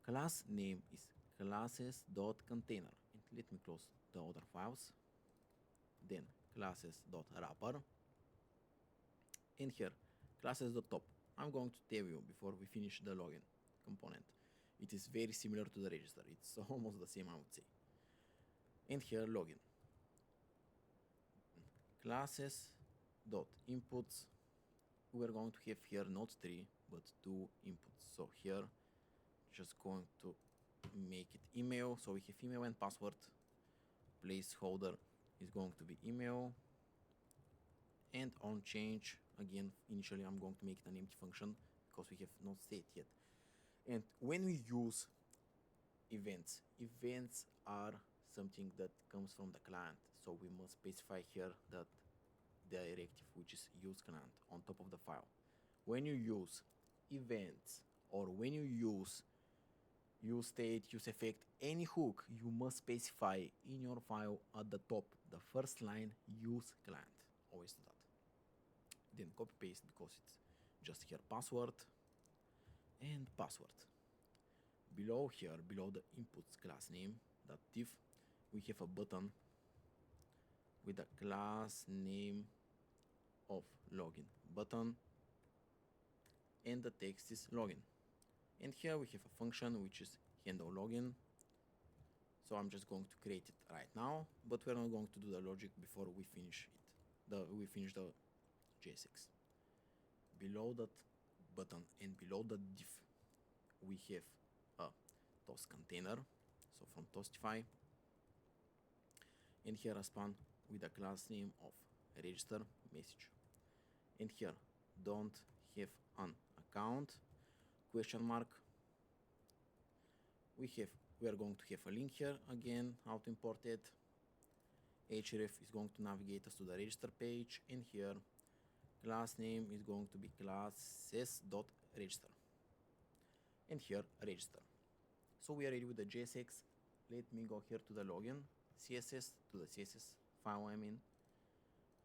Class name is classes.container. And let me close the other files. Then classes.wrapper. And here, classes.top. I'm going to tell you before we finish the login component. It is very similar to the register. It's almost the same, I would say. And here, login. Classes.inputs. We're going to have here not 3, but 2 inputs. So here, just going to make it email. So we have email and password. Placeholder is going to be email. And on change, again, initially I'm going to make it an empty function because we have not set yet. And when we use events are something that comes from the client. So we must specify here that the directive, which is use client, on top of the file. When you use events or when you use state, use effect, any hook, you must specify in your file at the top, the first line, use client. Always do that. Then copy paste because it's just here password and password. Below here, below the inputs class name, that div, we have a button with the class name of login button, and the text is login. And here we have a function which is handle login. So I'm just going to create it right now, but we're not going to do the logic before we finish it. We finish the JSX. Below that button and below the div, we have a toast container. So from toastify, and here a span with a class name of register message. And here don't have an account question mark. We are going to have a link here again, how to import it. href is going to navigate us to the register page, and here class name is going to be classes.register, and here register. So we are ready with the JSX. Let me go here to the login CSS, to the CSS file I'm in.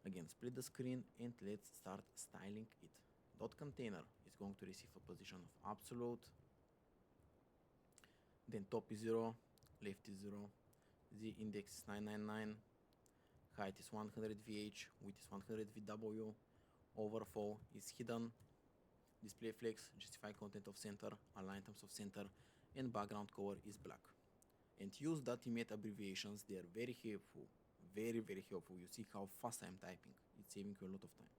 Again, split the screen and let's start styling it. Dot container is going to receive a position of absolute, then top is 0, left is 0, the index is 999, height is 100 VH, width is 100 VW, overflow is hidden, display flex, justify content of center, align terms of center, and background color is black. And use .imet abbreviations, they are very helpful, very helpful. You see how fast I'm typing, it's saving you a lot of time.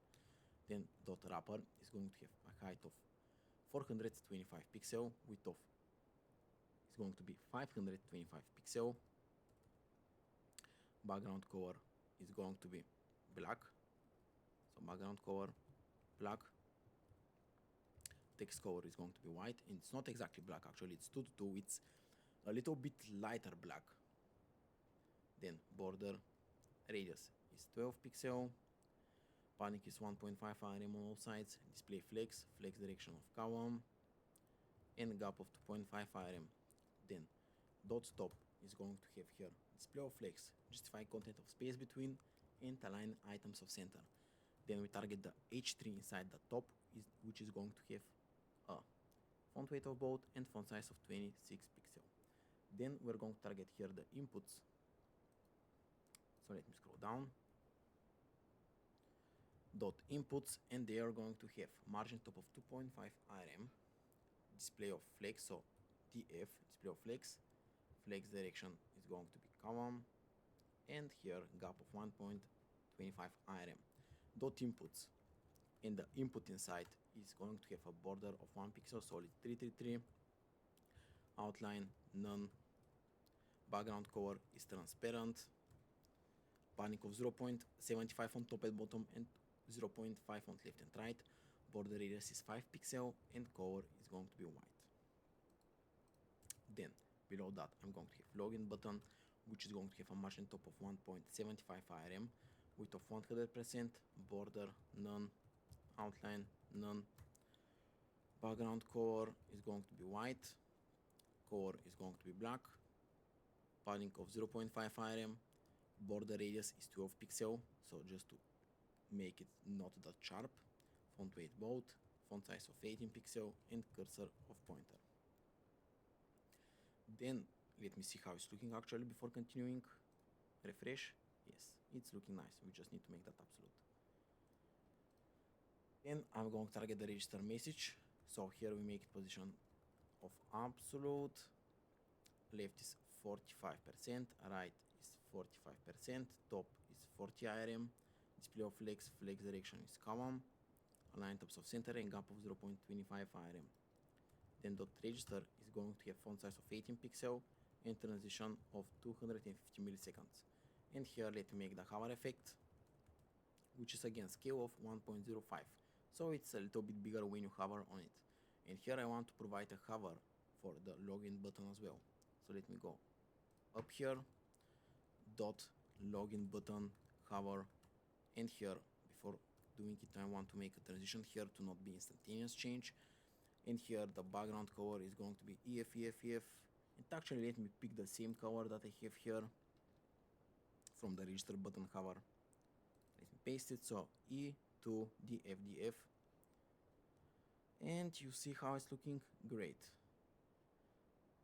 Then .wrapper is going to have a height of 425 pixel, width of is going to be 525 pixel, background color is going to be black, so background color black, text color is going to be white, and it's not exactly black, actually it's 2 to 2, it's a little bit lighter black. Then border radius is 12 pixel, panic is 1.5 rm on all sides, display flex, flex direction of column, and gap of 2.5 rm. Then dot stop is going to have here display of flex, justify content of space between, and align items of center. Then we target the H3 inside the top, which is going to have a font weight of both and font size of 26 pixel. Then we're going to target here the inputs. So let me scroll down. Dot inputs, and they are going to have margin top of 2.5 rm, display of flex, so df, display of flex, flex direction is going to be column, and here gap of 1.25 rm. Dot inputs, and the input inside is going to have a border of 1 pixel, solid 333, outline none, background color is transparent, panic of 0.75 on top and bottom, and 0.5 on left and right, border radius is 5 pixel, and color is going to be white. Then below that I'm going to have login button, which is going to have a margin top of 1.75 rm, width of 100%, border none, outline none, background color is going to be white, color is going to be black, padding of 0.5 rm, border radius is 12 pixel, so just to make it not that sharp, font weight both, font size of 18 pixel, and cursor of pointer. Then let me see how it's looking actually before continuing. Refresh. Yes, it's looking nice. We just need to make that absolute. Then I'm going to target the register message. So here we make it position of absolute. Left is 45%, right is 45%, top is 40 rm, display of flex, flex direction is column, align tops of center, and gap of 0.25 rm. Then dot register is going to have font size of 18 pixel and transition of 250 milliseconds. And here let me make the hover effect, which is again scale of 1.05. So it's a little bit bigger when you hover on it. And here I want to provide a hover for the login button as well. So let me go up here, dot login button hover, and here before doing it I want to make a transition here to not be instantaneous change. And here the background color is going to be EF. And actually let me pick the same color that I have here from the register button cover. Let me paste it, so E2DFDF. And you see how it's looking great.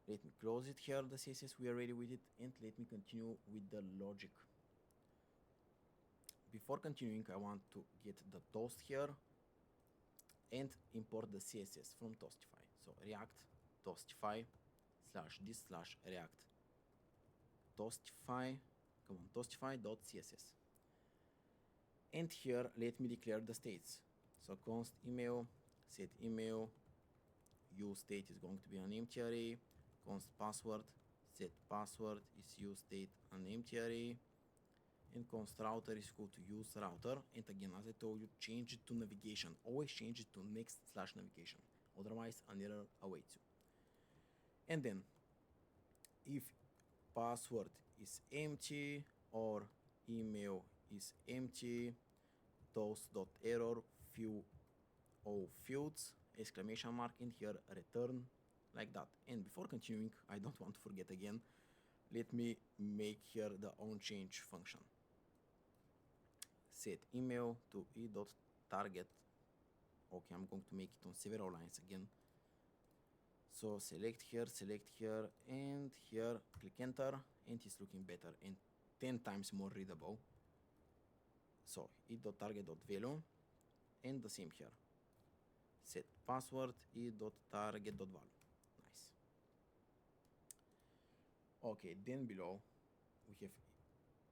Let me close it here, the CSS, we are ready with it, and let me continue with the logic. Before continuing, I want to get the toast here and import the CSS from Toastify. So React Toastify /this/React Toastify, Toastify.css. And here let me declare the states. So const email, set email, use state is going to be an empty array, const password, set password is use state an empty array, and const router is equal to use router. And again, as I told you, change it to navigation. Always change it to next/navigation. Otherwise, an error awaits you. And then, if password is empty or email is empty, toast.error few all fields, exclamation mark, and here return like that. And before continuing, I don't want to forget again, let me make here the onChange function. Set email to e.target. Okay, I'm going to make it on several lines again. So select here, and here, click enter, and it's looking better and 10 times more readable. So e.target.value, and the same here. Set password e.target.value. Nice. Okay, then below we have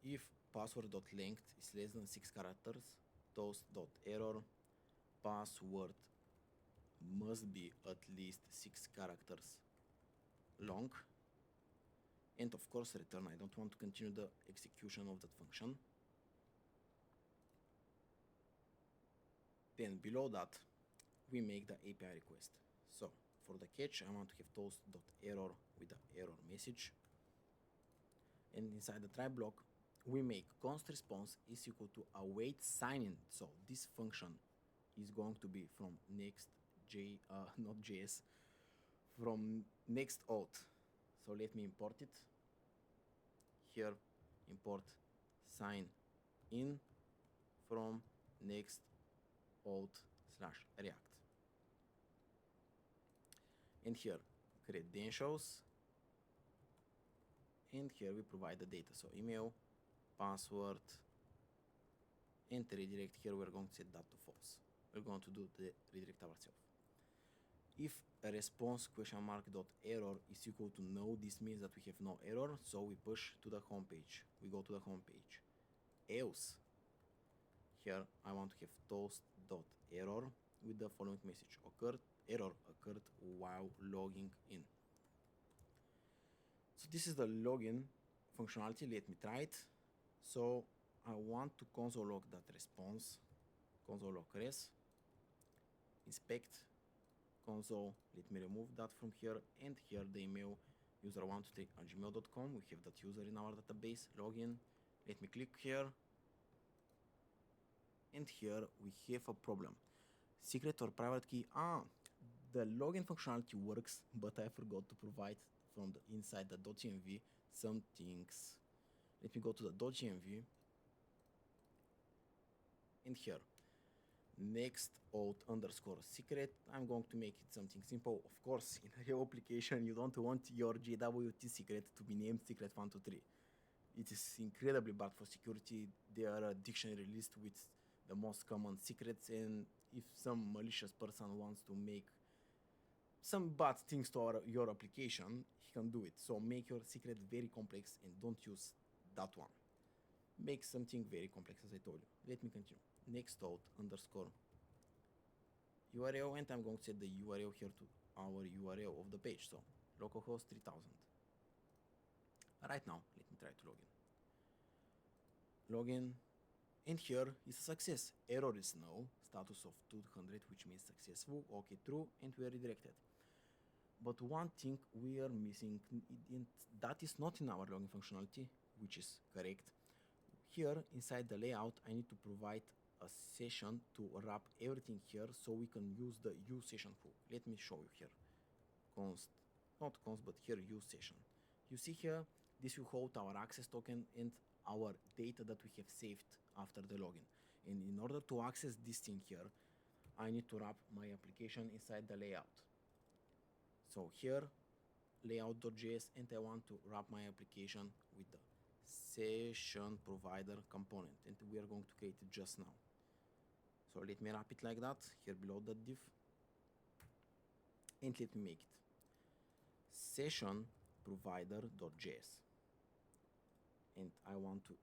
if password.length is less than 6 characters, toast.error, password must be at least 6 characters long, and of course return. I don't want to continue the execution of that function. Then below that we make the API request. So for the catch, I want to have toast.error with the error message, and inside the try block we make const response is equal to await sign-in. So this function is going to be from Next.js, from Next-Auth. So let me import it. Here, import sign in from Next-Auth/React. And here, credentials. And here we provide the data. So email, password, and redirect. Here we're going to set that to false. We're going to do the redirect ourselves. If a response (error) is equal to no, this means that we have no error, so we push to the home page. We go to the home page. Else, here I want to have toast.error with the following message: error occurred while logging in. So this is the login functionality. Let me try it. So I want to console log that response, console log res, inspect console. Let me remove that from here, and here the email user123@gmail.com. We have that user in our database. Login. Let me click here, and here we have a problem. Secret or private key. The login functionality works, but I forgot to provide from the inside the .env some things. Let me go to the .env, and here Next-Auth_secret. I'm going to make it something simple. Of course, in a real application, you don't want your JWT secret to be named secret123. It is incredibly bad for security. There are a dictionary list with the most common secrets, and if some malicious person wants to make some bad things to your application, he can do it. So make your secret very complex and don't use that one. Make something very complex, as I told you. Let me continue. Next-Auth_URL, and I'm going to set the URL here to our URL of the page. So localhost 3000. Right now, let me try to login, and here is a success. Error is no, status of 200, which means successful. Okay, true, and we are redirected. But one thing we are missing, and that is not in our login functionality, which is correct. Here inside the layout, I need to provide a session to wrap everything here so we can use the use session hook. Let me show you here. Const, not const, but here use session. You see here, this will hold our access token and our data that we have saved after the login. And in order to access this thing here, I need to wrap my application inside the layout. So here, layout.js, and I want to wrap my application with the session provider component, and we are going to create it just now. So let me wrap it like that here below the div, and let me make it session provider.js, and I want to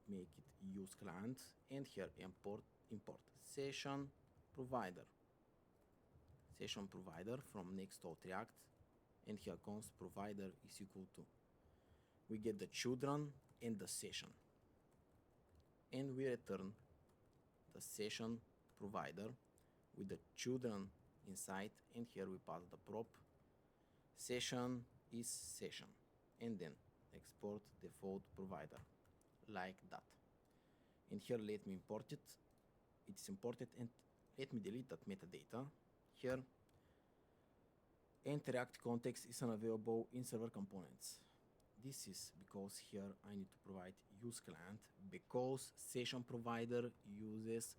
make it use client, and here import session provider from Next-Auth React, and here const provider is equal to, we get the children and the session, and we return the session provider with the children inside, and here we pass the prop session is session, and then export default provider like that. And here let me import it. It's imported, and let me delete that metadata here. And React context is unavailable in server components. This is because here I need to provide use client, because session provider uses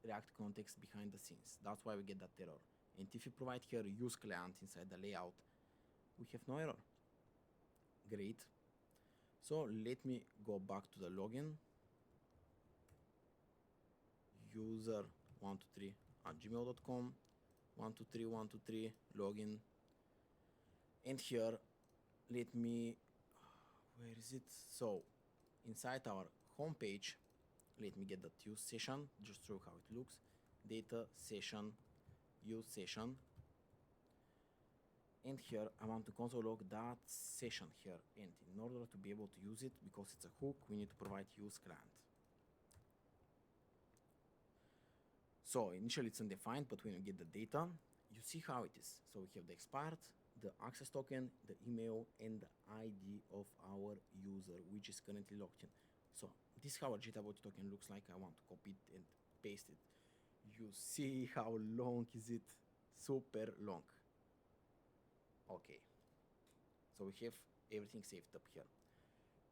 React context behind the scenes. That's why we get that error. And if you provide here use client inside the layout, we have no error. Great. So let me go back to the login. User 123@gmail.com, 123 login, and here let me, where is it? So inside our home page, let me get that use session, just show how it looks. Data session, use session, and here I want to console log that session here, and in order to be able to use it, because it's a hook, we need to provide use client. So initially it's undefined, but when you get the data, you see how it is. So we have the expired, the access token, the email, and the ID of our user, which is currently logged in. So this is how our JWT token looks like. I want to copy it and paste it. You see how long is it? Super long. Okay. So we have everything saved up here.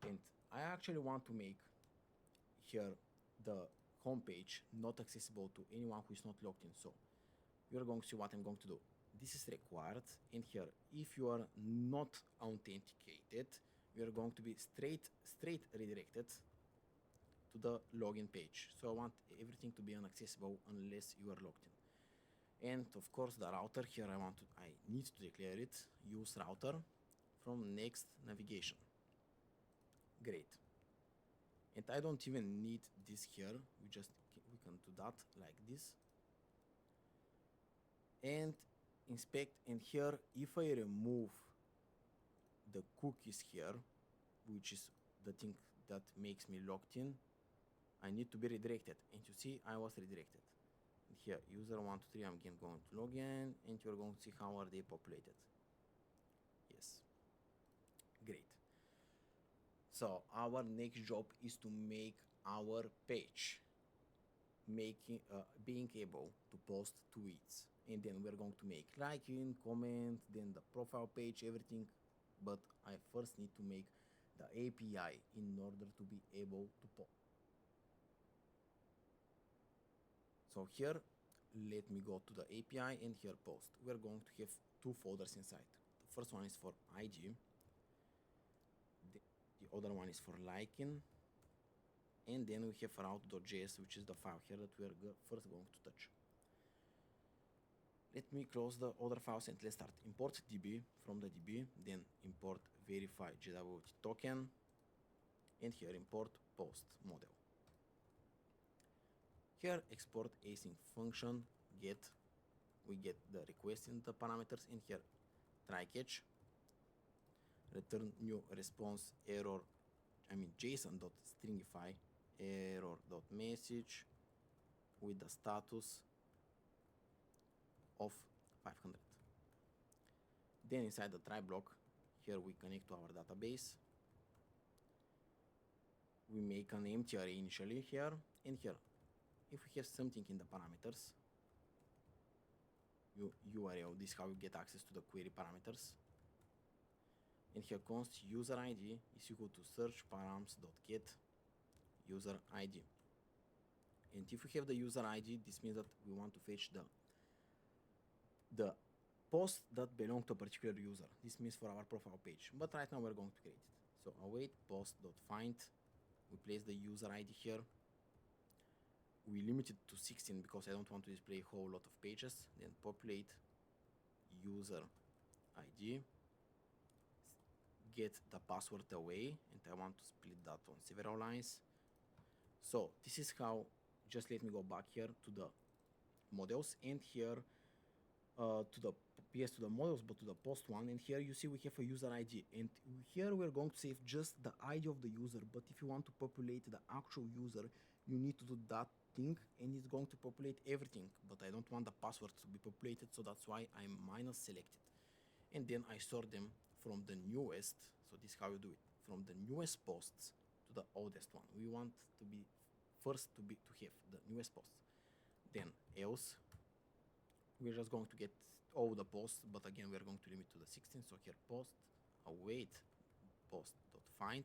And I actually want to make here the home page not accessible to anyone who is not logged in. So you're going to see what I'm going to do. This is required, and here if you are not authenticated, you are going to be straight redirected to the login page. So I want everything to be inaccessible unless you are logged in. And of course the router here, I need to declare it, use router from next navigation. Great. And I don't even need this here, we can do that like this. And inspect, and here if I remove the cookies here, which is the thing that makes me logged in, I need to be redirected, and you see I was redirected. And here user 123, I'm again going to log in, and you're going to see how are they populated. Yes, great. So our next job is to make our page, being able to post tweets, and then we're going to make liking, comment, then the profile page, everything. But I first need to make the API in order to be able to post. So here, let me go to the API, and here post. We're going to have two folders inside. The first one is for IG. The other one is for liking, and then we have route.js, which is the file here that we are first going to touch. Let me close the other files, and let's start. Import DB from the DB, then import verify JWT token, and here import post model. Here export async function get, we get the request in the parameters, and here try catch, return new response error, JSON.stringify error.message with the status of 500. Then inside the try block, here we connect to our database. We make an empty array initially here, and here if we have something in the parameters, URL, this is how you get access to the query parameters. And here const user ID is equal to search params.get user ID. And if we have the user ID, this means that we want to fetch the post that belong to a particular user. This means for our profile page. But right now we're going to create it. So await post.find. We place the user ID here. We limit it to 16 because I don't want to display a whole lot of pages. Then populate user ID. Get the password away, and I want to split that on several lines. So this is how, just let me go back here to the models, and here to the models, but to the post one, and here you see we have a user ID, and here we're going to save just the ID of the user, but if you want to populate the actual user, you need to do that thing, and it's going to populate everything, but I don't want the password to be populated, so that's why I'm minus selected. And then I sort them from the newest, so this is how you do it, from the newest posts to the oldest one. We want to be first to have the newest posts. Then else, we're just going to get all the posts, but again we're going to limit to the 16. So here post await post.find,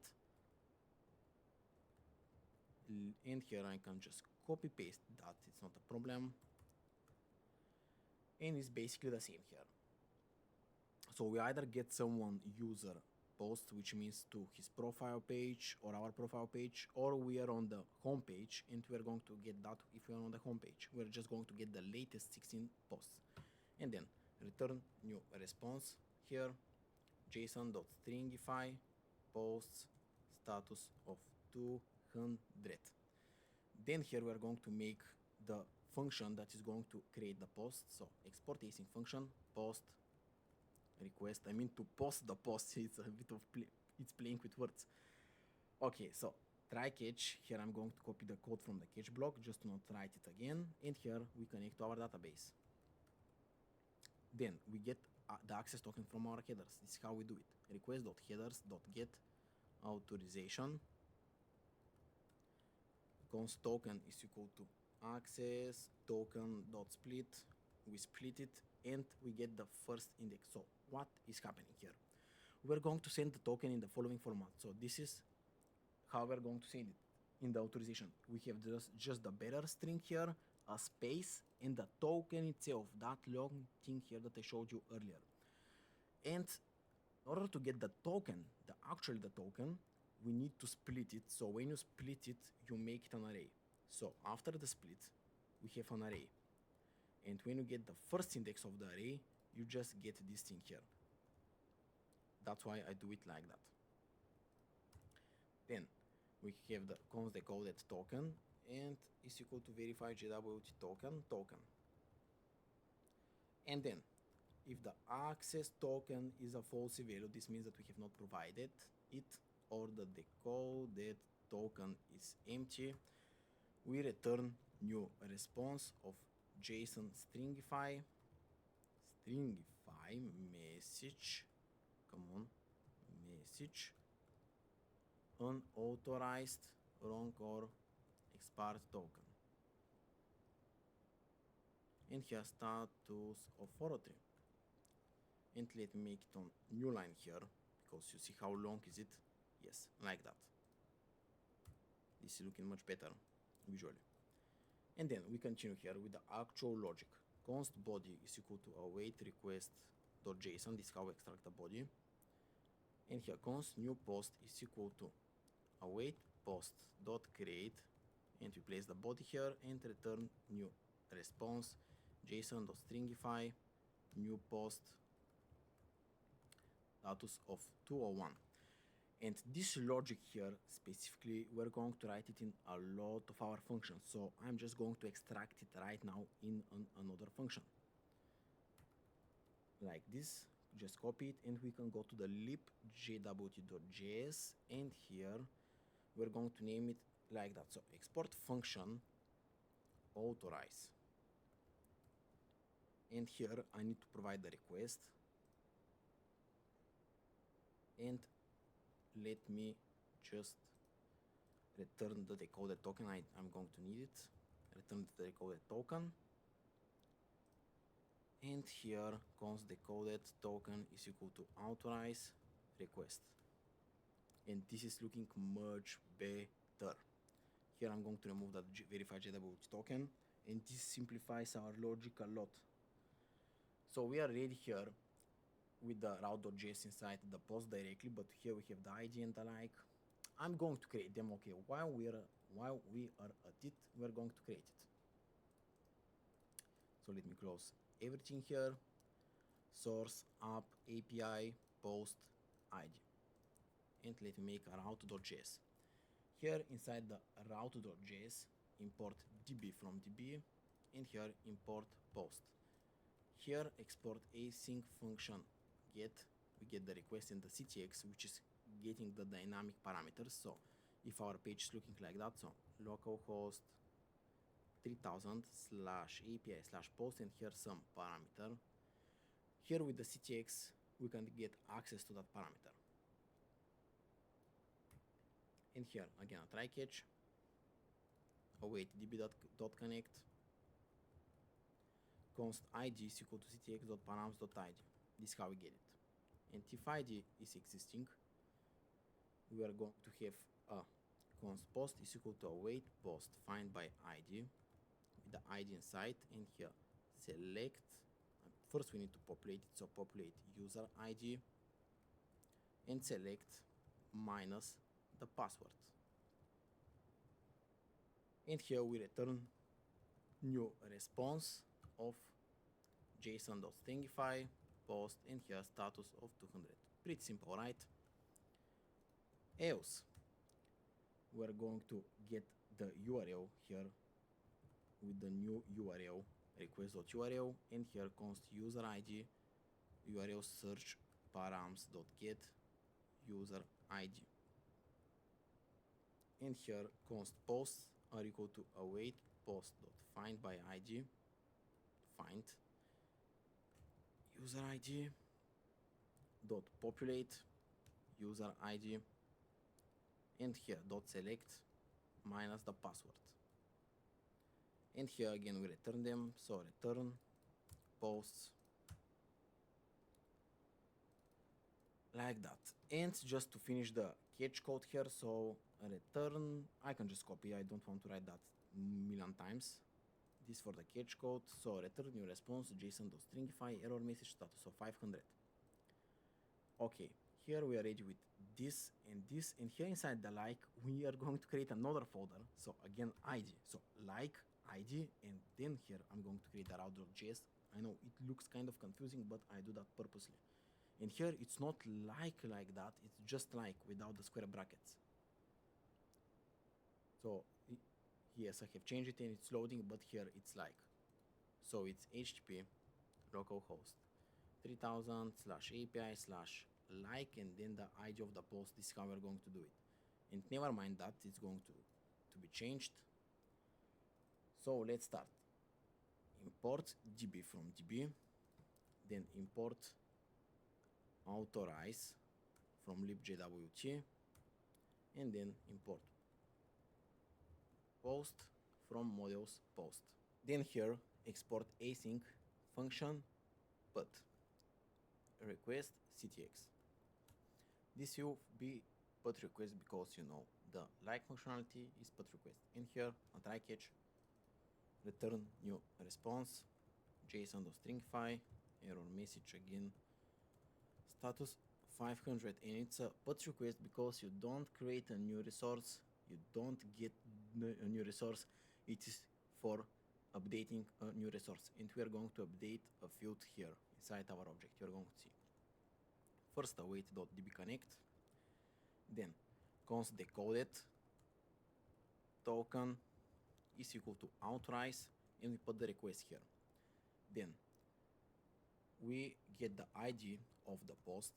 and here I can just copy paste that, it's not a problem, and it's basically the same here. So we either get someone user post, which means to his profile page or our profile page, or we are on the home page and we're going to get that. If we are on the home page, we're just going to get the latest 16 posts, and then return new response here, json.stringify posts status of 200. Then here we're going to make the function that is going to create the post. So export async function post request. I mean to post the post. It's a bit of it's playing with words. Okay, so try catch. Here I'm going to copy the code from the catch block just to not write it again, and here we connect to our database. Then we get the access token from our headers. This is how we do it. Request.headers.get authorization. Const token is equal to access token.split. We split it and we get the first index. So what is happening here? We're going to send the token in the following format. So this is how we're going to send it in the authorization. We have just the bearer string here, a space, and the token itself, that long thing here that I showed you earlier. And in order to get the token, the token, we need to split it. So when you split it, you make it an array. So after the split, we have an array. And when you get the first index of the array, you just get this thing here. That's why I do it like that. Then we have the const decoded token, and is equal to verify JWT token. And then if the access token is a false value, this means that we have not provided it, or the decoded token is empty. We return new response of JSON stringify message, message unauthorized wrong or expired token, and here status of 403. And let me make it on new line here, because you see how long is it. Yes, like that. This is looking much better visually. And then we continue here with the actual logic. Const body is equal to await request.json. This is how we extract the body. And here const new post is equal to await post.create, and we place the body here and return new response json.stringify new post status of 201. And this logic here, specifically, we're going to write it in a lot of our functions. So I'm just going to extract it right now in another function. Like this, just copy it, and we can go to the libjwt.js, and here we're going to name it like that. So export function authorize. And here I need to provide the request. And let me just return the decoded token. I'm going to need it. return the decoded token. And here const decoded token is equal to authorize request. And this is looking much better. Here I'm going to remove that verified JWT token, and this simplifies our logic a lot. So we are ready here with the route.js inside the post directly, but here we have the ID and the like. I'm going to create them. Okay, while we are at it, we are going to create it. So let me close everything here. Source, app, API, post, ID. And let me make a route.js. Here inside the route.js, import db from db, and here import post. Here export async function get, we get the request in the CTX, which is getting the dynamic parameters. So if our page is looking like that, so localhost 3000 /API /post, and here some parameter. Here with the CTX, we can get access to that parameter. And here again a try catch, await db.connect, const id is equal to ctx.params.id. This is how we get it. And if id is existing, we are going to have a const post is equal to await post find by id with the id inside, and here select. First we need to populate it, so populate user id and select minus the password. And here we return new response of json.stringify post, and here status of 200. Pretty simple, right? Else we're going to get the URL here with the new URL request.url, and here const user id URL search params.get user id, and here const posts are equal to await post.find by id, find user id dot populate user id, and here dot select minus the password. And here again we return them, so return posts like that. And just to finish the catch code here, so return, I can just copy, I don't want to write that million times. This for the catch code, so return new response json.stringify error message status of 500. Okay, here we are ready with this, and here inside the like we are going to create another folder. So again id, so like id, and then here I'm going to create the route.js. I know it looks kind of confusing, but I do that purposely. And here it's not like that, it's just like without the square brackets. So yes, I have changed it and it's loading, but here it's like. So it's http localhost 3000 /API /like, and then the ID of the post. This is how we're going to do it. And never mind that, it's going to be changed. So let's start. Import db from db, then import authorize from lib.jwt, and then import post from models post. Then here export async function put request ctx. This will be put request because you know the like functionality is put request. And here a try catch, return new response json.stringify error message again status 500, and it's a put request because you don't create a new resource, you don't get a new resource. It is for updating a new resource, and we are going to update a field here inside our object. You're going to see first await.dbconnect, then const decoded token is equal to authorize, and we put the request here. Then we get the ID of the post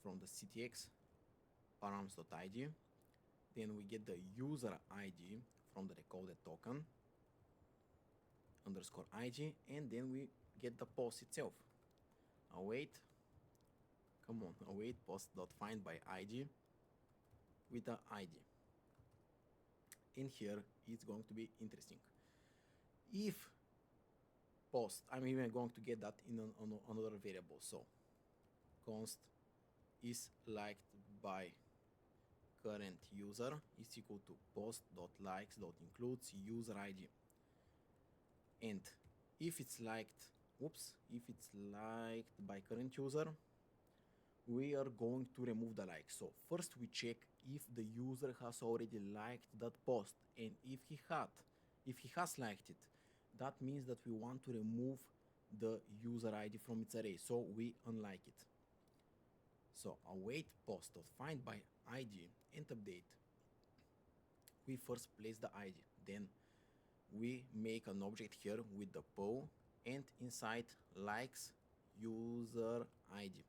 from the ctx params.id, then we get the user ID from the decoded token underscore id, and then we get the post itself. Await post.find by id with the id. In here it's going to be interesting. If post, I'm even going to get that in another variable. So const is liked by current user is equal to post.likes.includes user ID. And if it's liked, if it's liked by current user, we are going to remove the like. So first we check if the user has already liked that post, and if he has liked it, that means that we want to remove the user ID from its array, so we unlike it. So await post of find by ID and update. We first place the ID, then we make an object here with the PO and inside likes user ID.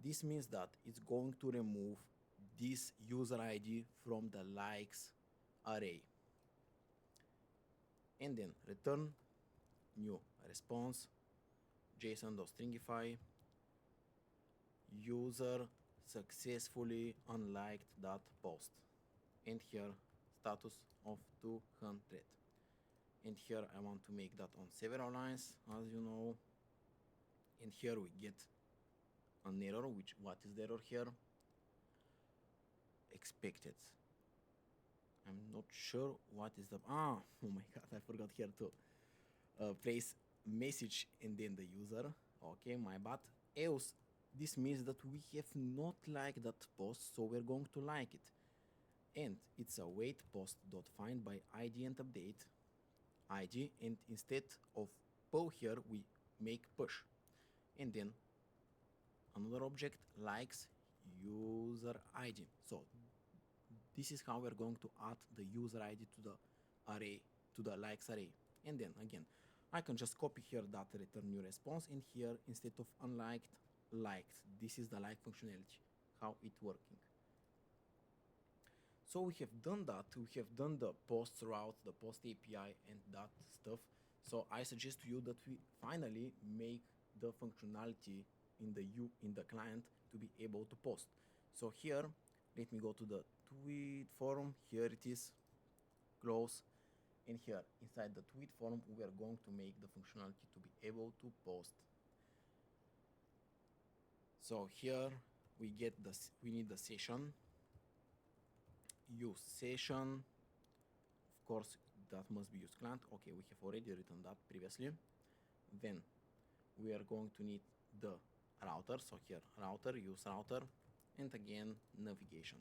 This means that it's going to remove this user ID from the likes array. And then return new response json.stringify user successfully unliked that post, and here status of 200. And here I want to make that on several lines, as you know. And here we get an error. What is the error here? Expected. I'm not sure what is the oh my god, I forgot here to place message and then the user. Okay, my bad. Else this means that we have not liked that post, so we're going to like it. And it's a wait post dot find by ID and update ID, and instead of PO here we make push, and then another object likes user ID. So this is how we're going to add the user ID to the array, to the likes array. And then again, I can just copy here that return new response, and here instead of unliked, liked. This is the like functionality, how it working. So we have done that. We have done the post route, the post API, and that stuff. So I suggest to you that we finally make the functionality in the client to be able to post. So here, let me go to the tweet forum. Here it is, close. And here inside the tweet forum, we are going to make the functionality to be able to post. So here we need the session. Use session, of course that must be use client. Okay, we have already written that previously. Then we are going to need the router, so here router, use router, and again navigation.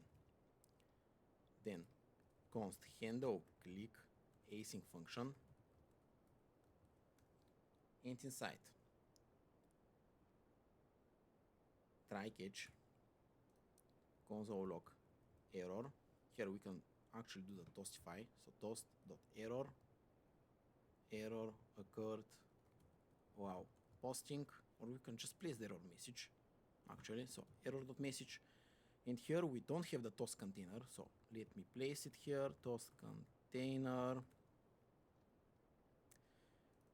Then const handle click async function, and inside try catch console log error. Here we can actually do the toastify, so toast.error, error occurred while posting, or we can just place the error message actually, so error.message. And here we don't have the toast container, so let me place it here, toast container,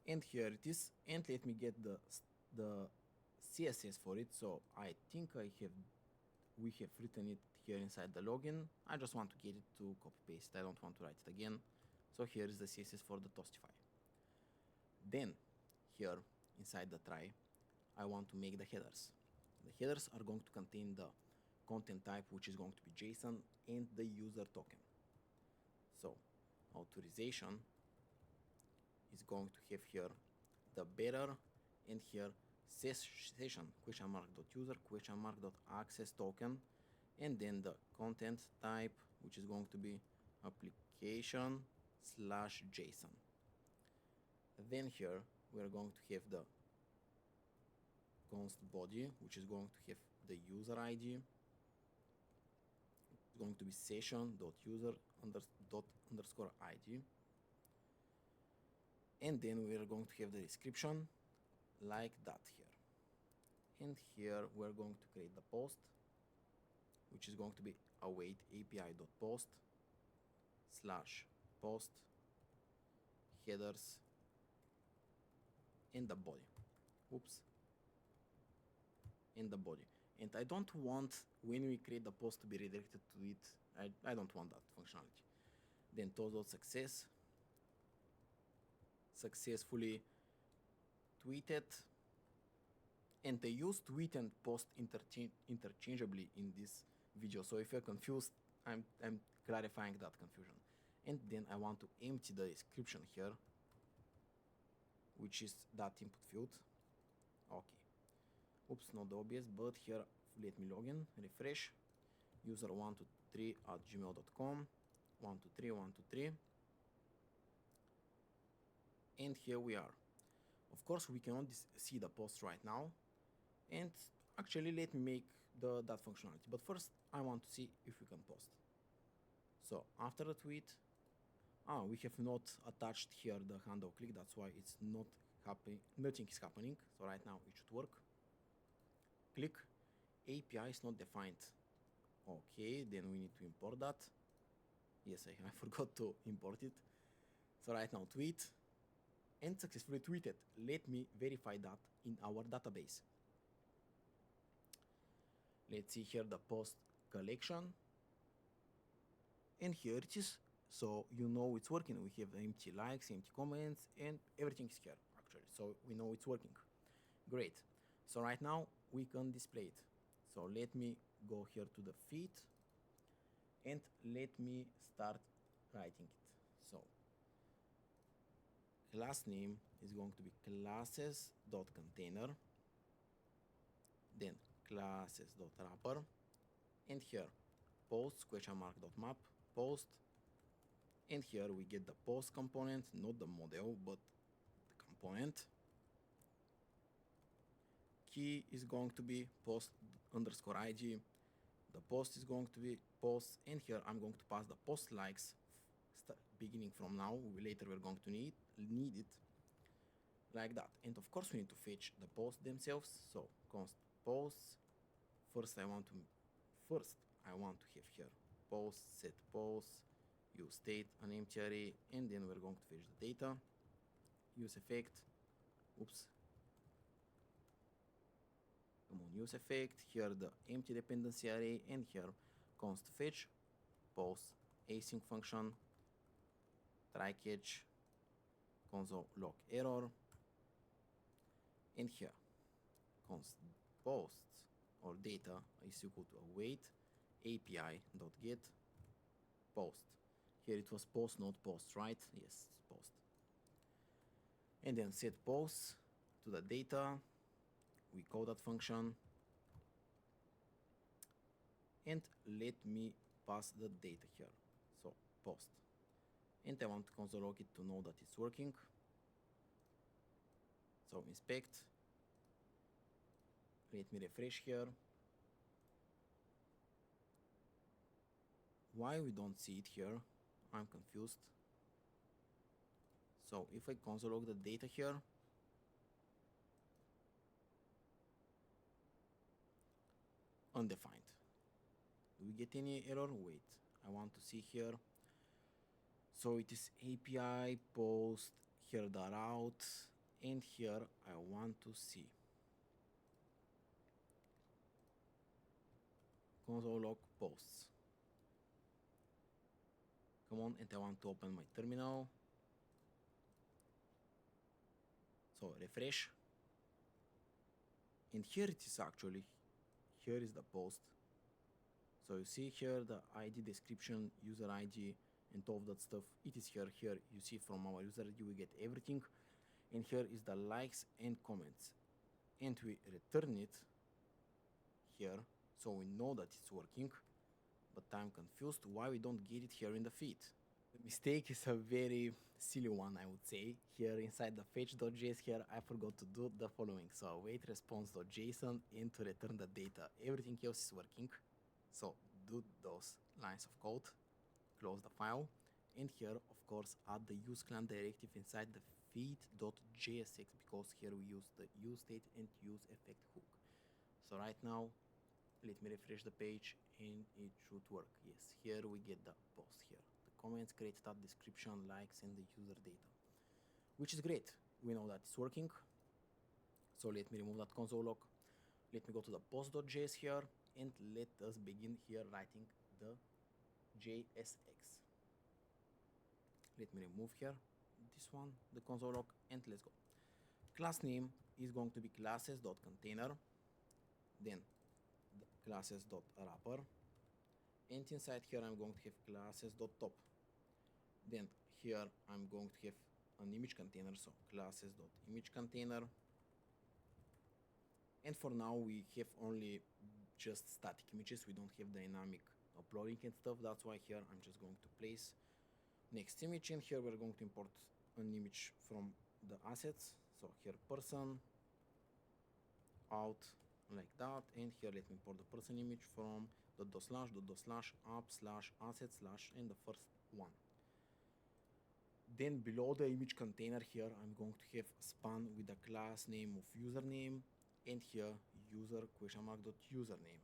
and here it is. And let me get the CSS for it. So I think we have written it here inside the login. I just want to get it to copy paste. I don't want to write it again. So here is the CSS for the toastify. Then here inside the try, I want to make the headers. The headers are going to contain the content type, which is going to be JSON, and the user token. So authorization is going to have here the bearer, and here session question mark.user .access token, and then the content type, which is going to be application/JSON. Then here we are going to have the const body, which is going to have the user ID. It's going to be session.user_ID. And then we are going to have the description like that here. And here we're going to create the post, which is going to be await API.post/post headers in the body. In the body. And I don't want, when we create the post, to be redirected to it. I don't want that functionality. Then toast.success successfully tweeted, and they use tweet and post interchangeably in this video. So if you're confused, I'm clarifying that confusion. And then I want to empty the description here, which is that input field. Okay. Oops, not obvious, but here let me log in, refresh. User 123@gmail.com, 123, 123. And here we are. Of course, we cannot see the post right now. And actually, let me make that functionality. But first, I want to see if we can post. So after the tweet, we have not attached here the handle click. That's why it's not happening. Nothing is happening. So right now it should work. Click. API is not defined. Okay, then we need to import that. Yes, I forgot to import it. So right now tweet and successfully tweeted. Let me verify that in our database. Let's see here the post collection. And here it is. So you know it's working. We have empty likes, empty comments, and everything is here actually. So we know it's working. Great. So right now we can display it. So let me go here to the feed and let me start writing it. So class name is going to be classes.container, then classes.wrapper, and here post ?map post, and here we get the post component, not the model but the component. Key is going to be post underscore ID. The post is going to be post, and here I'm going to pass the post likes beginning from now. Later we're going to need it like that. And of course we need to fetch the posts themselves. So const posts. First I want to have here post set post, use state an empty array, and then we're going to fetch the data. Use effect. Oops. Come on, use effect. Here the empty dependency array, and here const fetch post async function, try catch, console log error, and here const post or data is equal to await api.get post. Here it was post, not post, right? Yes, post. And then set post to the data. We call that function, and let me pass the data here. So post, and I want to console log it to know that it's working. So inspect. Let me refresh here. Why we don't see it here? I'm confused. So if I console log the data here, undefined. Do we get any error? Wait, I want to see here. So it is API post, here the route, and here I want to see console log posts. Come on, and I want to open my terminal. So refresh, and here it is actually. Here is the post. So you see here the ID description, user ID, and all of that stuff. It is here. Here you see from our user ID we get everything, and here is the likes and comments, and we return it here, so we know that it's working. But I'm confused why we don't get it here in the feed. The mistake is a very silly one, I would say. Here inside the fetch.js here I forgot to do the following. So await response.json and to return the data. Everything else is working. So do those lines of code, close the file, and here of course add the use clan directive inside the feed.jsx, because here we use the use state and use effect hook. So right now let me refresh the page and it should work. Yes, here we get the post here. The comments, create stat, description, likes, and the user data, which is great. We know that it's working. So let me remove that console log. Let me go to the post.js here, and let us begin here writing the JSX. Let me remove here this one, the console log, and let's go. Class name is going to be classes.container, then the classes.wrapper, and inside here I'm going to have classes.top. Then here I'm going to have an image container, so classes.image container. And for now we have only just static images, we don't have dynamic uploading and stuff. That's why here I'm just going to place next image, and here we're going to import an image from the assets. So here person out like that, and here let me import the person image from dot slash app slash asset slash and the first one. Then below the image container here I'm going to have span with the class name of username, and here user username,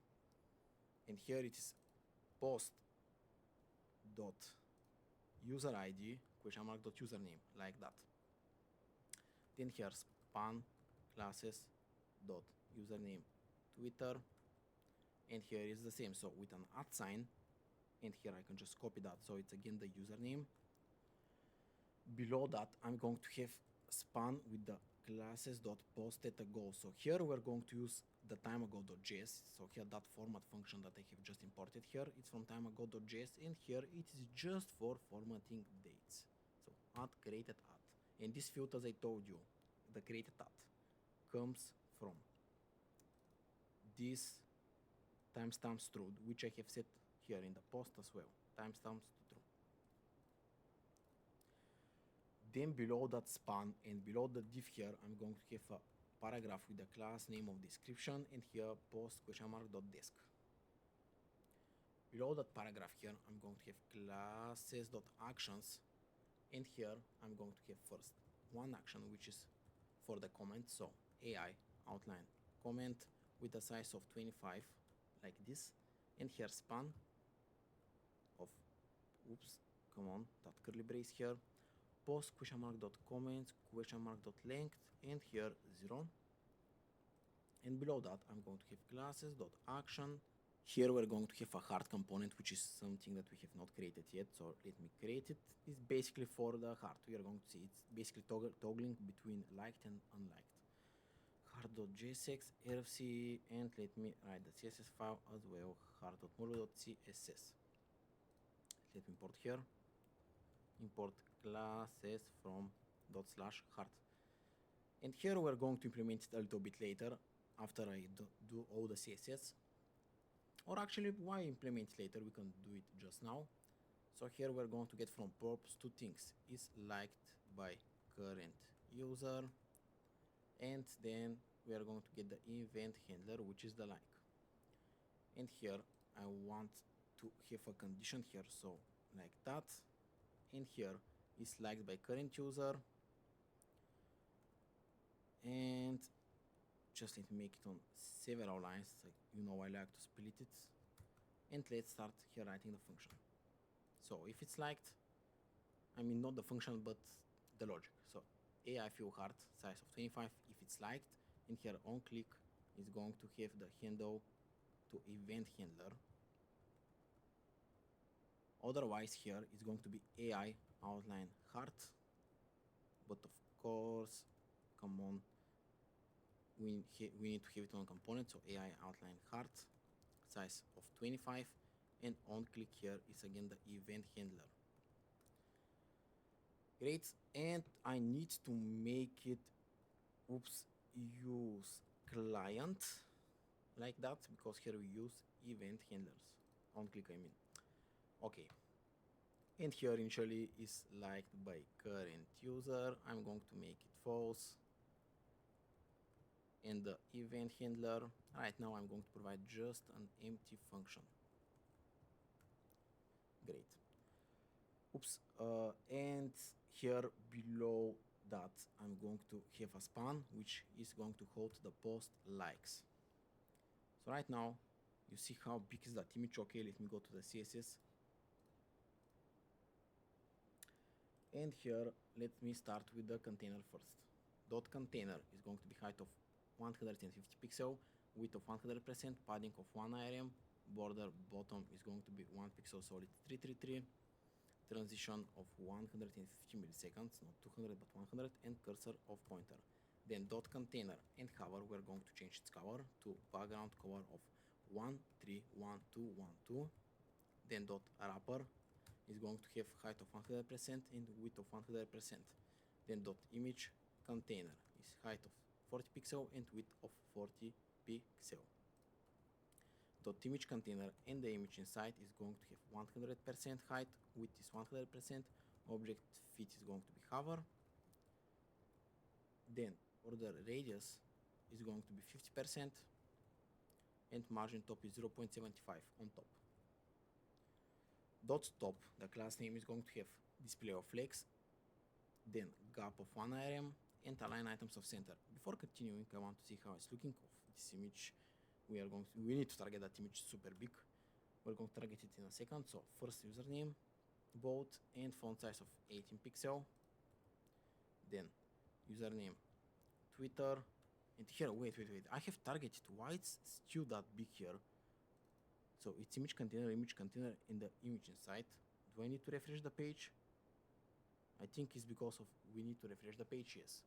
and here it is post dot user id username like that. Then here span classes dot username Twitter, and here is the same, so with an @ sign, and here I can just copy that, so it's again the username. Below that I'm going to have span with the classes.postAgo. So here we're going to use the timeago.js. So here that format function that I have just imported here, it's from timeago.js, and here it is just for formatting dates. So add created at, and this field, as I told you, the created at comes from this timestamps true, which I have set here in the post as well, timestamps to true. Then below that span and below the div here, I'm going to have a paragraph with the class name of description, and here post .desk. Below that paragraph here, I'm going to have classes.actions, and here I'm going to have first one action, which is for the comment, so AI outline comment with a size of 25 like this, and here span of that curly brace here, post .comments .length, and here 0. And below that I'm going to have classes.action. Here we're going to have a hard component, which is something that we have not created yet, so let me create it. It's basically for the hard. We are going to see it's basically toggling between liked and unliked. Hard.jsx rfc, and let me write the css file as well, hard.mulu.css. Let me import here, import classes from ./hard, and here we're going to implement it a little bit later after I do all the CSS, or actually why implement it later, we can do it just now. So here we're going to get from props two things, is liked by current user, and then we are going to get the event handler, which is the like. And here I want to have a condition here, so like that, and here is liked by current user, and just let me make it on several lines, like, you know, I like to split it. And let's start here writing the function. So if it's liked, I mean not the function but the logic, so AI fill hard size of 25 if it's liked, and here on click is going to have the handle to event handler. Otherwise here it's going to be AI outline hard, but of course, come on, we need to have it on component, so AI outline hard size of 25, and on click here is again the event handler. Great, and I need to make it use client like that, because here we use event handlers, on click I mean. Okay, and here initially is liked by current user, I'm going to make it false, and the event handler, right now I'm going to provide just an empty function. Great. And here below that I'm going to have a span which is going to hold the post likes. So right now you see how big is that image. Okay, let me go to the CSS, and here let me start with the container first. Dot container is going to be height of 150 pixel, width of 100%, padding of 1 IRM, border bottom is going to be 1 pixel, solid 333, transition of 150 milliseconds, not 200 but 100, and cursor of pointer. Then dot container and hover, we're going to change its color to background color of 131212. Then dot wrapper is going to have height of 100% and width of 100%. Then dot image container is height of 40 pixel and width of 40 pixel. Dot image container and the image inside is going to have 100% height, width is 100%, object fit is going to be hover. Then border radius is going to be 50% and margin top is 0.75 on top. Dot top, the class name is going to have display of flex, then gap of 1 IRM and align items of center. Before continuing, I want to see how it's looking of this image. We need to target that image super big. We're going to target it in a second. So first username, bold and font size of 18 pixel. Then username, Twitter, and here, wait. I have targeted. Why it's still that big here? So it's image container, in the image inside. Do I need to refresh the page? I think it's because of we need to refresh the page, yes.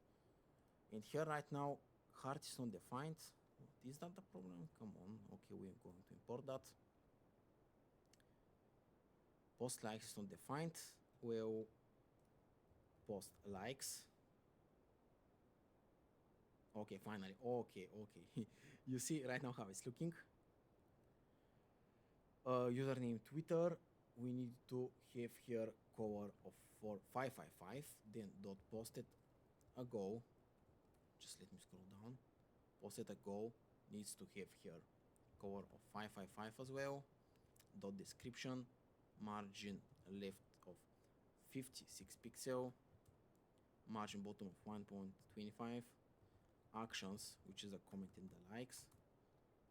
And here right now, heart is not defined. Is that the problem? Come on. Okay, we're going to import that. Post likes is not defined. Well, post likes. Okay, finally. Okay. You see right now how it's looking. Username Twitter. We need to have here color of 555. Then dot posted ago. Just let me scroll down. Posted ago needs to have here color of 555 as well. Dot description, margin left of 56 pixel, margin bottom of 1.25. Actions, which is a comment and the likes,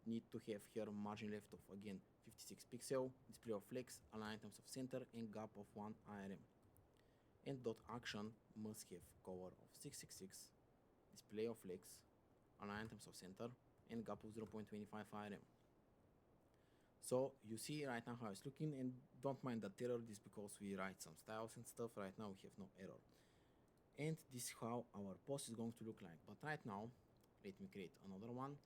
need to have here margin left of again 56 pixel, display of flex, align items of center, and gap of 1 IRM. And dot action must have color of 666, display of flex, align items of center, and gap of 0.25 IRM. So you see right now how it's looking, and don't mind that error. This because we write some styles and stuff. Right now we have no error. And this is how our post is going to look like. But right now, let me create another one.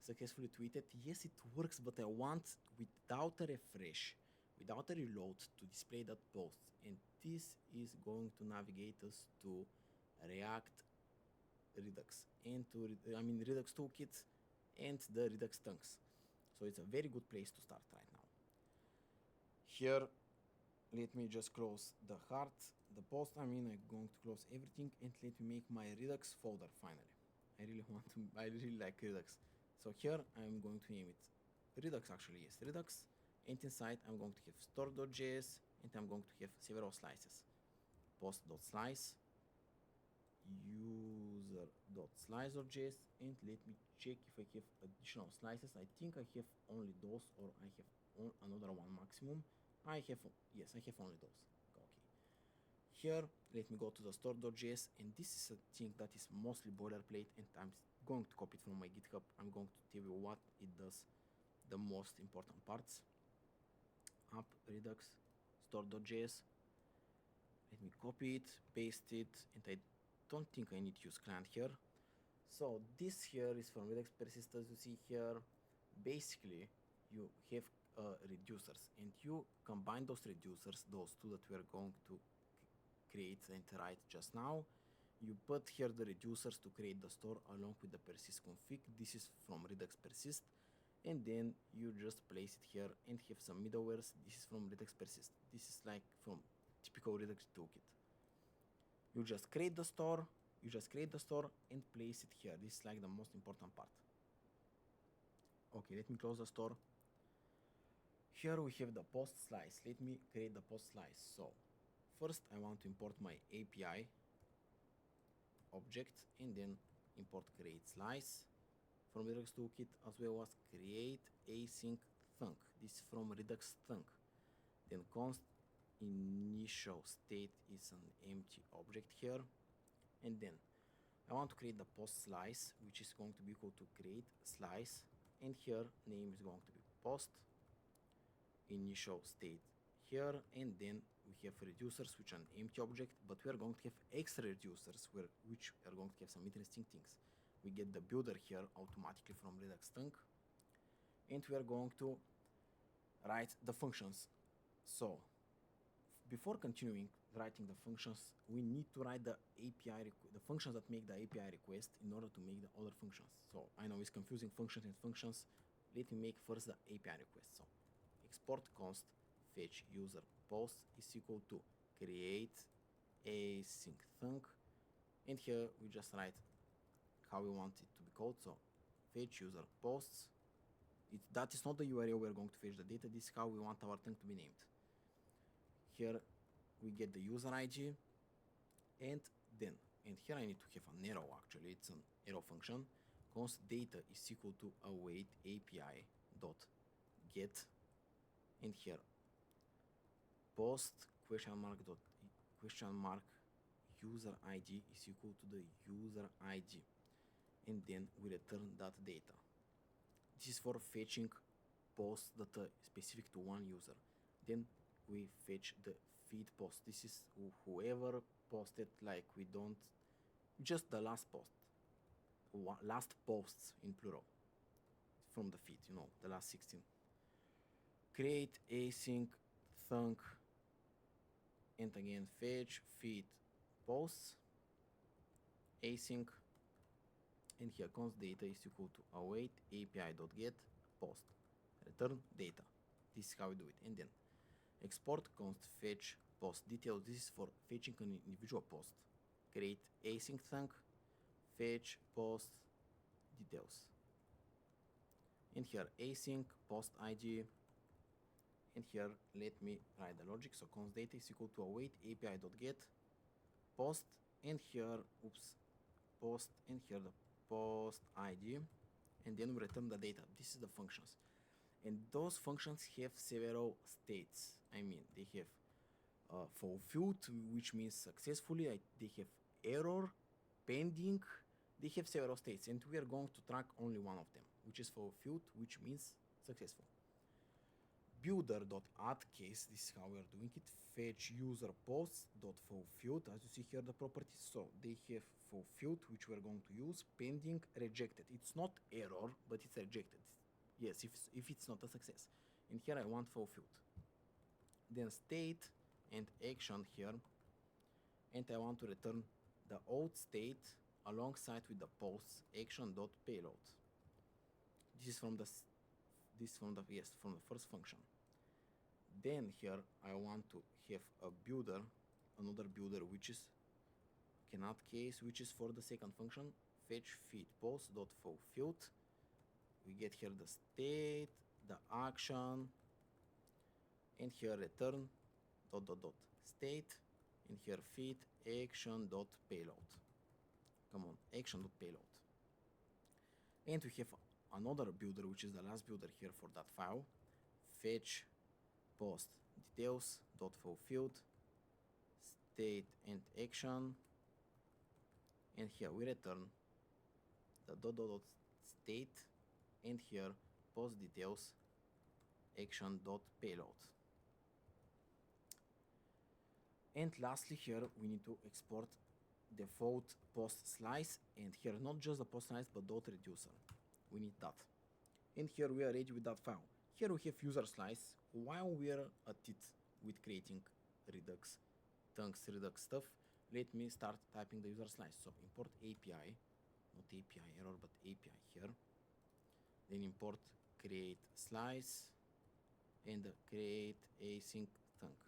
Successfully tweeted. Yes, it works, but I want without a refresh, without a reload, to display that post. And this is going to navigate us to React Redux and to Redux toolkit and the Redux Thunks. So it's a very good place to start right now. Here, let me just close the heart, the post. I'm going to close everything and let me make my Redux folder finally. I really like Redux. So here I'm going to name it Redux, actually, yes, Redux. And inside I'm going to have store.js and I'm going to have several slices. Post.slice, user.slice.js, and let me check if I have additional slices. I think I have only those, or I have another one maximum. Yes, I have only those. Okay. Here, let me go to the store.js, and this is a thing that is mostly boilerplate, and I'm going to copy it from my GitHub. I'm going to tell you what it does, the most important parts. App Redux store.js. Let me copy it, paste it, and I don't think I need to use client here. So this here is from Redux persistence. You see here, basically you have reducers, and you combine those reducers, those two that we are going to create and write just now. You put here the reducers to create the store along with the persist config. This is from Redux persist, and then you just place it here and have some middlewares. This is from Redux persist. This is like from typical Redux toolkit. You just create the store, and place it here. This is like the most important part. Okay, let me close the store. Here we have the post slice. Let me create the post slice. So first I want to import my API object and then import create slice from Redux toolkit, as well as create async thunk. This is from Redux Thunk. Then const initial state is an empty object here, and then I want to create the post slice, which is going to be equal to create slice, and here name is going to be post initial state here, and then we have reducers which are an empty object, but we are going to have extra reducers which are going to have some interesting things. We get the builder here automatically from Redux Thunk, and we are going to write the functions. So before continuing writing the functions, we need to write the the functions that make the API request in order to make the other functions. So I know it's confusing functions and functions. Let me make first the API request. So export const fetch user post is equal to create async thunk, and here we just write how we want it to be called. So fetch user posts. That is not the URL we're going to fetch the data. This is how we want our thunk to be named. Here we get the user ID, and here I need to have an arrow. Actually, it's an arrow function. Const data is equal to await API dot get, and here post question mark user ID is equal to the user ID, and then we return that data. This is for fetching posts that are specific to one user. Then we fetch the feed post. This is whoever posted, like we don't, just the last post, last posts in plural from the feed, you know, the last 16. Create async thunk, and again fetch feed posts async, and here const data is equal to await api.get post return data. This is how we do it. And then export const fetch post details. This is for fetching an individual post. Create async thunk fetch post details, and here async post ID, and here let me write the logic. So const data is equal to await api.get post, and here post, and here the post ID, and then we return the data. This is the functions, and those functions have several states. I mean, they have fulfilled, which means successfully. They have error, pending. They have several states, and we are going to track only one of them, which is fulfilled, which means successful. Builder.add case, this is how we are doing it. Fetch user posts.fulfilled. As you see here, the properties. So they have fulfilled, which we are going to use, pending, rejected. It's not error, but it's rejected. Yes, if it's not a success. And here I want fulfilled. Then state and action here, and I want to return the old state alongside with the posts action.payload. This is from the first function. Then here I want to have a builder, another builder, which is cannot case, which is for the second function. Fetch feed post.fulfilled. We get here the state, the action, and here return state, and here feed action.payload. Come on, action.payload. And we have another builder, which is the last builder here for that file. Fetch post details.fulfilled, state and action, and here we return the state, and here post details action.payload. And lastly, here we need to export default post slice, and here not just the post slice but dot reducer. We need that. And here we are ready with that file. Here we have user slice. While we are at it with creating Redux, Thunk's Redux stuff, let me start typing the user slice. So import API, not API error, but API here. Then import create slice and create async thunk.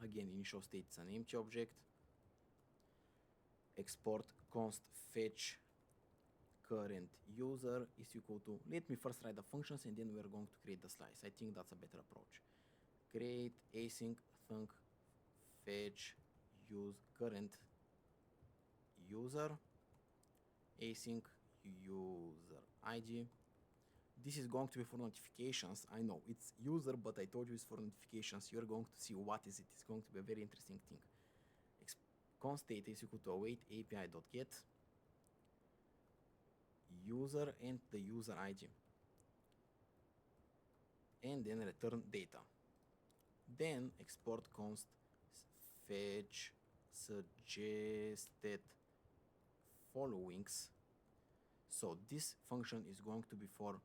Again, initial state is an empty object. Export const fetch current user is equal to, let me first write the functions and then we are going to create the slice. I think that's a better approach. Create async thunk fetch use current user async user ID. This is going to be for notifications. I know it's user, but I told you it's for notifications. You're going to see what is it. It's going to be a very interesting thing. Const data is equal to await api.get user and the user ID, and then return data. Then export const fetch suggested followings. So this function is going to be for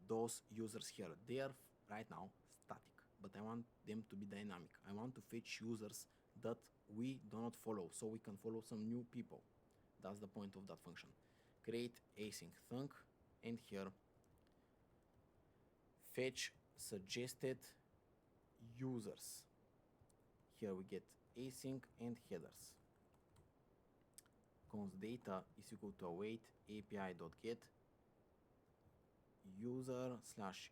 those users here. They are right now static, but I want them to be dynamic. I want to fetch users that we do not follow, so we can follow some new people. That's the point of that function. Create async thunk, and here fetch suggested users. Here we get async and headers. Const data is equal to await api.get user slash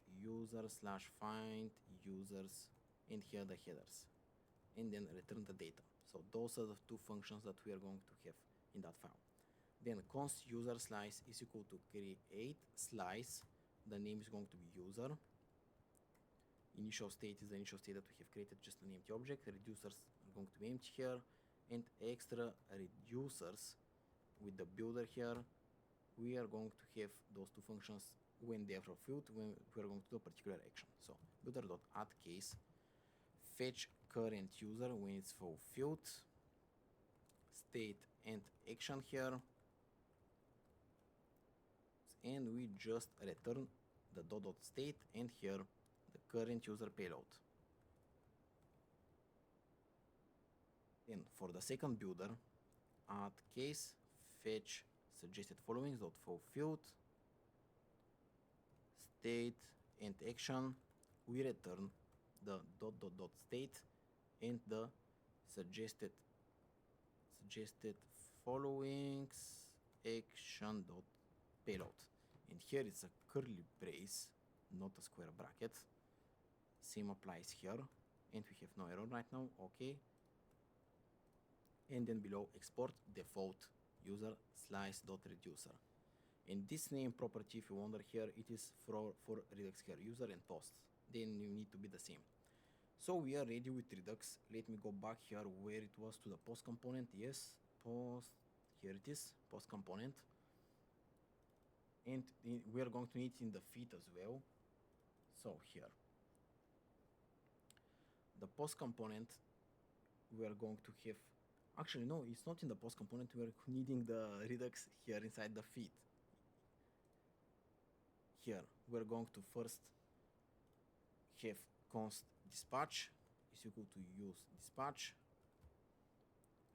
find users, and here the headers, and then return the data. So those are the two functions that we are going to have in that file. Then const user slice is equal to create slice. The name is going to be user. Initial state is the initial state that we have created, just an empty object. Reducers are going to be empty here, and extra reducers with the builder here. We are going to have those two functions when they are fulfilled, when we are going to do a particular action. So builder.add case fetch current user when it's fulfilled, state and action here, and we just return the dot state and here the current user payload. Then for the second builder, add case fetch suggested followings dot fulfilled, state and action. We return the dot state and the suggested followings action dot payload. And here it's a curly brace, not a square bracket. Same applies here, and we have no error right now. Okay. And then below export default user slice dot reducer. And this name property, if you wonder here, it is for Redux here, user and post. Then you need to be the same. So we are ready with Redux. Let me go back here where it was to the post component. Yes, post, here it is, post component. And we are going to need it in the feed as well. So here, the post component, we are going to have, actually no, it's not in the post component, we are needing the Redux here inside the feed. Here, we're going to first have const dispatch is equal to use dispatch.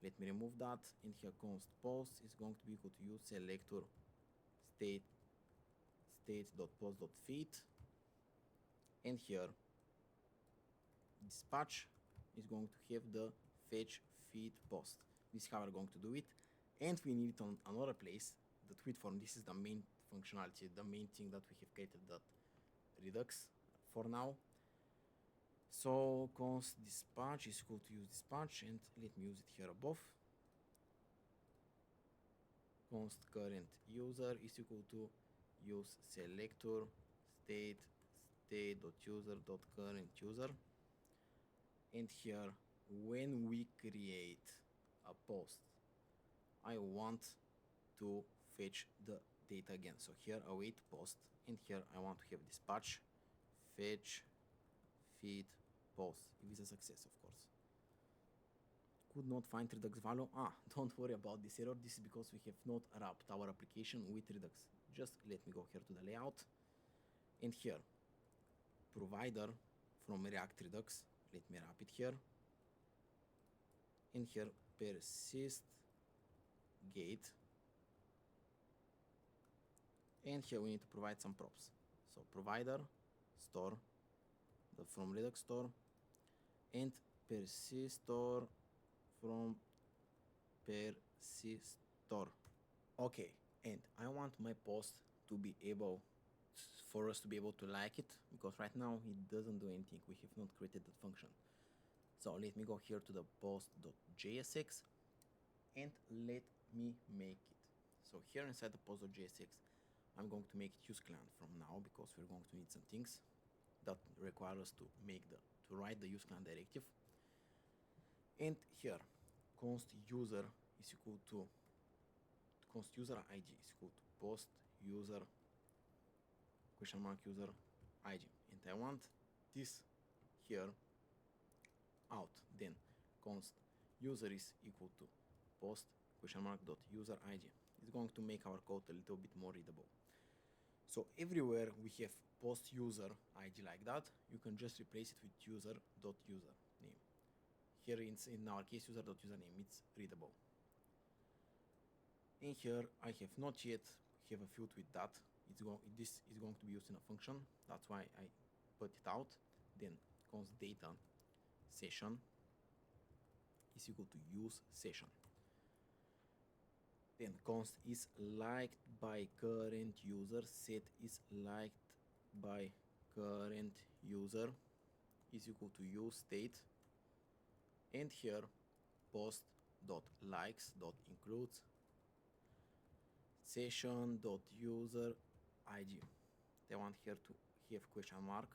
Let me remove that, and here const post is going to be equal to use selector state.post.feed, and here dispatch is going to have the fetch feed post. This is how we're going to do it, and we need it on another place. The tweet form, this is the main functionality, the main thing that we have created that Redux for now. So const dispatch is equal to use dispatch, and let me use it here above. Const current user is equal to use selector state.user.current user, and here when we create a post, I want to fetch the data again. So here await post, and here I want to have dispatch fetch feed post if it's a success, of course. Could not find Redux value. Don't worry about this error. This is because we have not wrapped our application with Redux. Just let me go here to the layout, and here provider from React Redux, let me wrap it here, and here persist gate, and here we need to provide some props. So provider store from Redux store, and persistor from persistor. Okay, and I want my post to be able for us to be able to like it, because right now it doesn't do anything. We have not created that function. So let me go here to the post.jsx, and let me make it. So here inside the post.jsx, I'm going to make it use client from now, because we're going to need some things that require us to write the use client directive. And here const user is equal to const user id is equal to post user question mark user id, and I want this here out. Then const user is equal to post question mark dot user id. It's going to make our code a little bit more readable. So everywhere we have post user id like that, you can just replace it with user dot user name. Here in our case, user dot username, it's readable. And here I have not yet have a field with that. This is going to be used in a function. That's why I put it out. Then const data session is equal to use session. Then const is liked by current user, set is liked by current user is equal to use state, and here post dot likes dot includes session dot user id. I want here to have question mark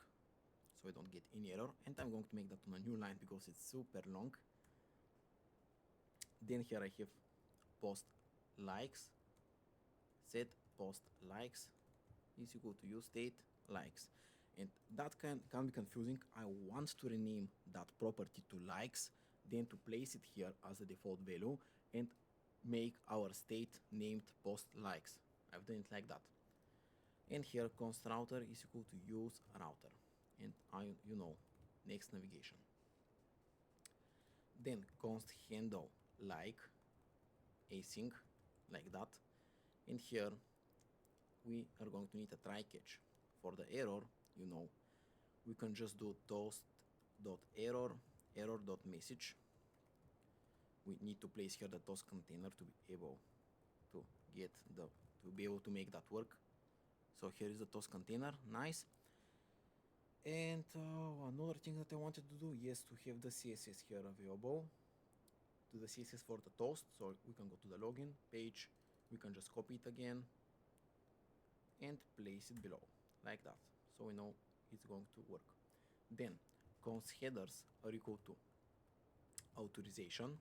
so I don't get any error, and I'm going to make that on a new line because it's super long. Then here I have post likes, set post likes is equal to use state likes, and that can be confusing. I want to rename that property to likes, then to place it here as a default value and make our state named post likes. I've done it like that. And here const router is equal to use router, and next navigation. Then const handle like async like that, and here we are going to need a try catch. For the error, we can just do toast.error error.message. We need to place here the toast container to be able to make that work. So here is the toast container, nice. And another thing that I wanted to do is to have the CSS here available. Do the CSS for the toast, so we can go to the login page, we can just copy it again and place it below like that, so we know it's going to work. Then const headers are equal to authorization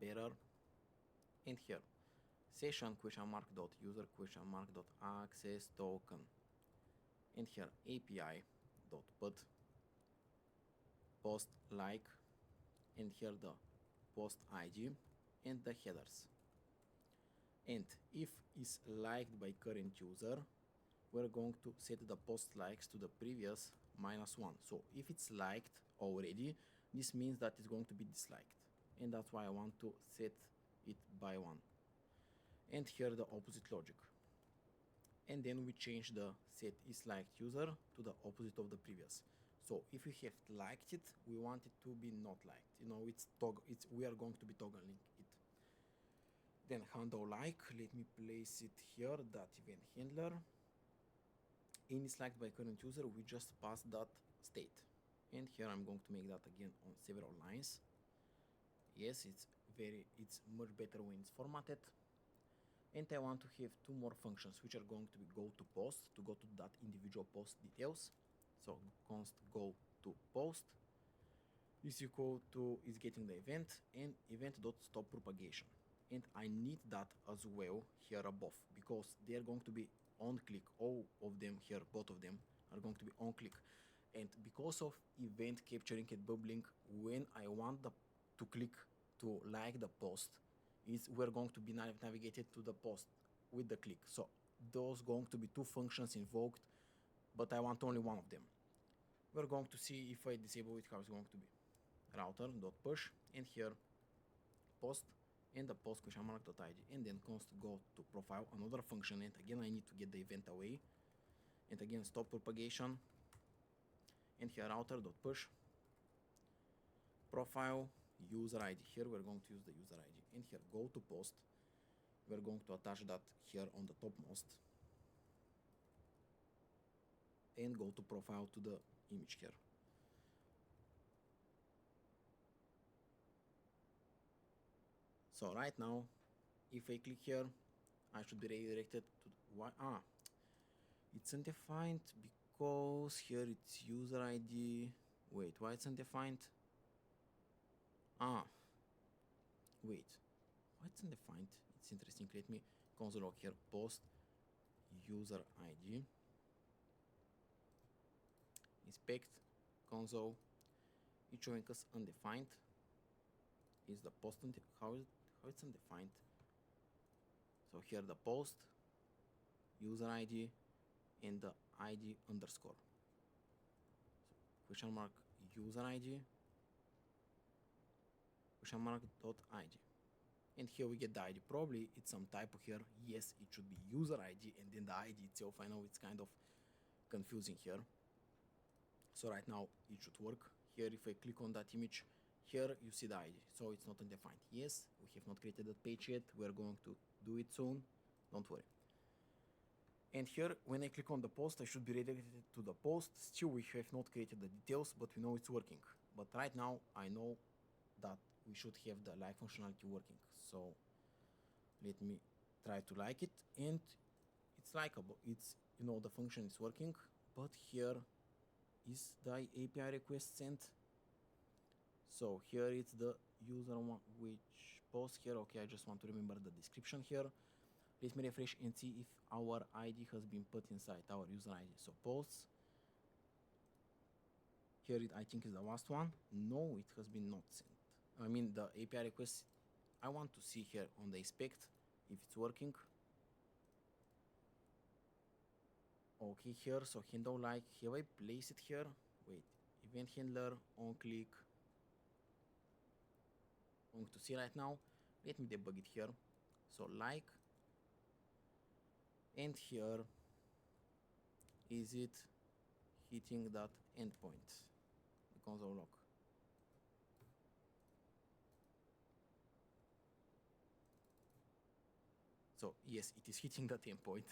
bearer, and here session question mark dot user question mark dot access token, and here API dot put post like, and here the post id and the headers. And if is liked by current user, we're going to set the post likes to the previous -1. So if it's liked already, this means that it's going to be disliked, and that's why I want to set it by 1. And here the opposite logic. And then we change the set is liked user to the opposite of the previous. So if we have liked it, we want it to be not liked. We are going to be toggling it. Then handle like, let me place it here, that event handler. In is liked by current user, we just pass that state. And here I'm going to make that again on several lines. Yes, it's much better when it's formatted. And I want to have 2 more functions, which are going to be go to post, to go to that individual post details. So const go to post is equal to is getting the event and event.stop propagation. And I need that as well here above, because they are going to be on click. All of them here, both of them are going to be on click. And because of event capturing and bubbling, when I want to click to like the post, we're going to be navigated to the post with the click. So those going to be 2 functions invoked, but I want only one of them. We're going to see if I disable it how it's going to be. Router.push, and here post and the post question mark.id, and then const go to profile, another function, and again I need to get the event away, and again stop propagation, and here router.push profile user id. Here we're going to use the user id, and here go to post, we're going to attach that here on the topmost, and go to profile to the image here. So right now, if I click here, I should be redirected to it's undefined because here it's user ID. Wait, why it's undefined? Wait, why it's undefined? It's interesting. Let me console log here, post user ID, inspect console, it's showing us undefined. Is the post how it's undefined? So here the post, user ID, and the ID underscore. So question mark user ID, question mark dot ID. And here we get the ID. Probably it's some typo here. Yes, it should be user ID and then the ID itself. I know it's kind of confusing here. So right now it should work. Here if I click on that image, here you see the ID. So it's not undefined. Yes, we have not created that page yet. We are going to do it soon. Don't worry. And here when I click on the post, I should be redirected to the post. Still we have not created the details, but we know it's working. But right now I know that we should have the like functionality working. So let me try to like it, and it's likable. It's, you know, the function is working, but here is the API request sent. So here it's the user one, which post here. Okay, I just want to remember the description here. Let me refresh and see if our ID has been put inside our user ID. So posts. Here it, I think, is the last one. No, it has been not sent. I mean the API request. I want to see here on the inspect if it's working. Okay, here, so handle like, have I placed it here? Wait, event handler, on click. I'm going to see right now. Let me debug it here. So like, and here, is it hitting that endpoint? The console log. So yes, it is hitting that endpoint,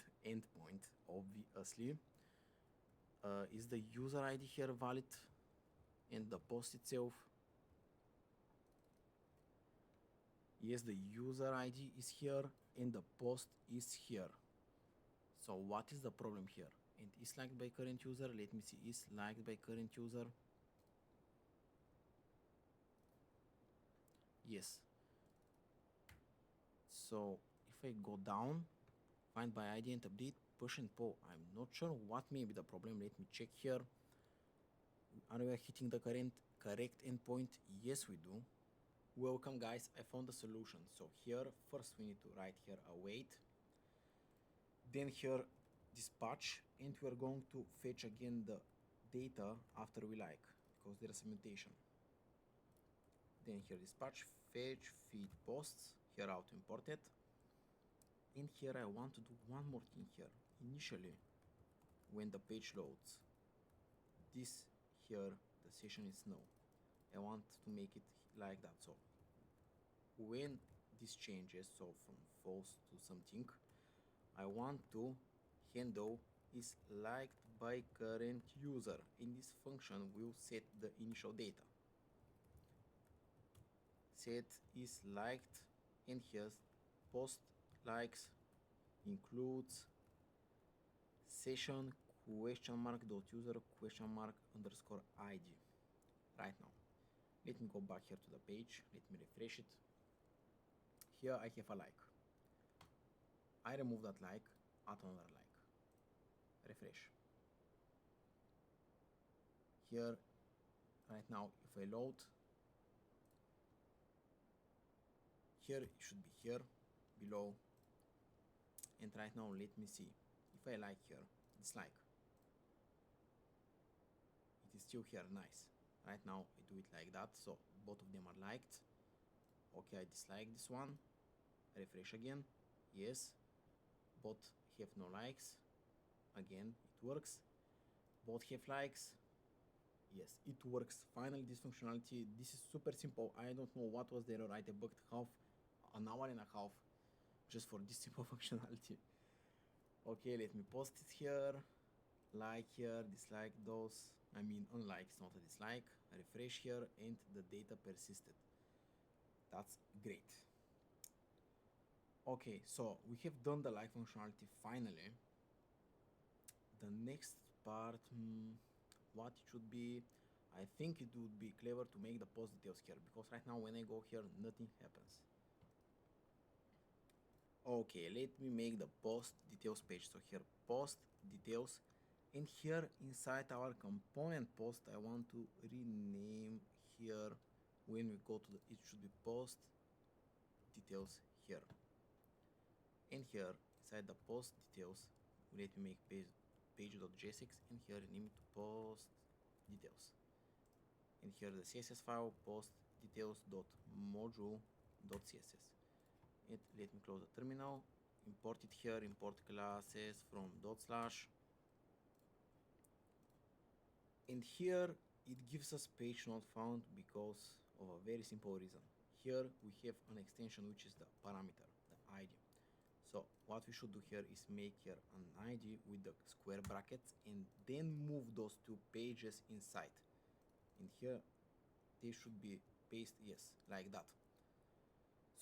obviously. Is the user ID here valid? And the post itself? Yes, the user ID is here and the post is here. So what is the problem here? And is liked by current user. Let me see, is liked by current user. Yes. So if I go down, find by ID and update, push and pull. I'm not sure what may be the problem. Let me check here. Are we hitting the correct endpoint? Yes, we do. Welcome guys, I found a solution. So here, first we need to write here await. Then here dispatch, and we are going to fetch again the data after we like, because there is a mutation. Then here dispatch, fetch, feed posts, here auto imported. And here I want to do one more thing here. Initially, when the page loads, this here, the session is no. I want to make it like that. So when this changes, so from false to something, I want to handle is liked by current user. In this function we'll set the initial data. Set is liked, and here's post likes includes session question mark dot user question mark underscore ID. Right now, let me go back here to the page. Let me refresh it. Here I have a like. I remove that like, add another like. Refresh. Here, right now, if I load, here it should be here, below. And right now, let me see. If I like here, dislike. It is still here, nice. Right now, I do it like that, so both of them are liked. Okay, I dislike this one. Refresh again. Yes. Both have no likes. Again, it works. Both have likes. Yes, it works. Finally, this functionality. This is super simple. I don't know what was the error. I debugged an hour and a half just for this simple functionality. Okay, let me post it here. Like here, dislike those. I mean, unlike, it's not a dislike. Refresh here, and the data persisted. That's great. Okay, so we have done the like functionality finally. The next part, what it should be, I think it would be clever to make the post details here, because right now when I go here, nothing happens. Okay, let me make the post details page. So here, post details, and here inside our component post, I want to rename here, when we go to the, it should be post details here. And here, inside the post details, let me make page.jsx, and here name it post details. And here the CSS file post details.module.css. And let me close the terminal, import it here, import classes from /. And here it gives us page not found because of a very simple reason. Here we have an extension which is the parameter, the ID. So what we should do here is make here an ID with the square brackets and then move those two pages inside. And here they should be pasted, yes, like that.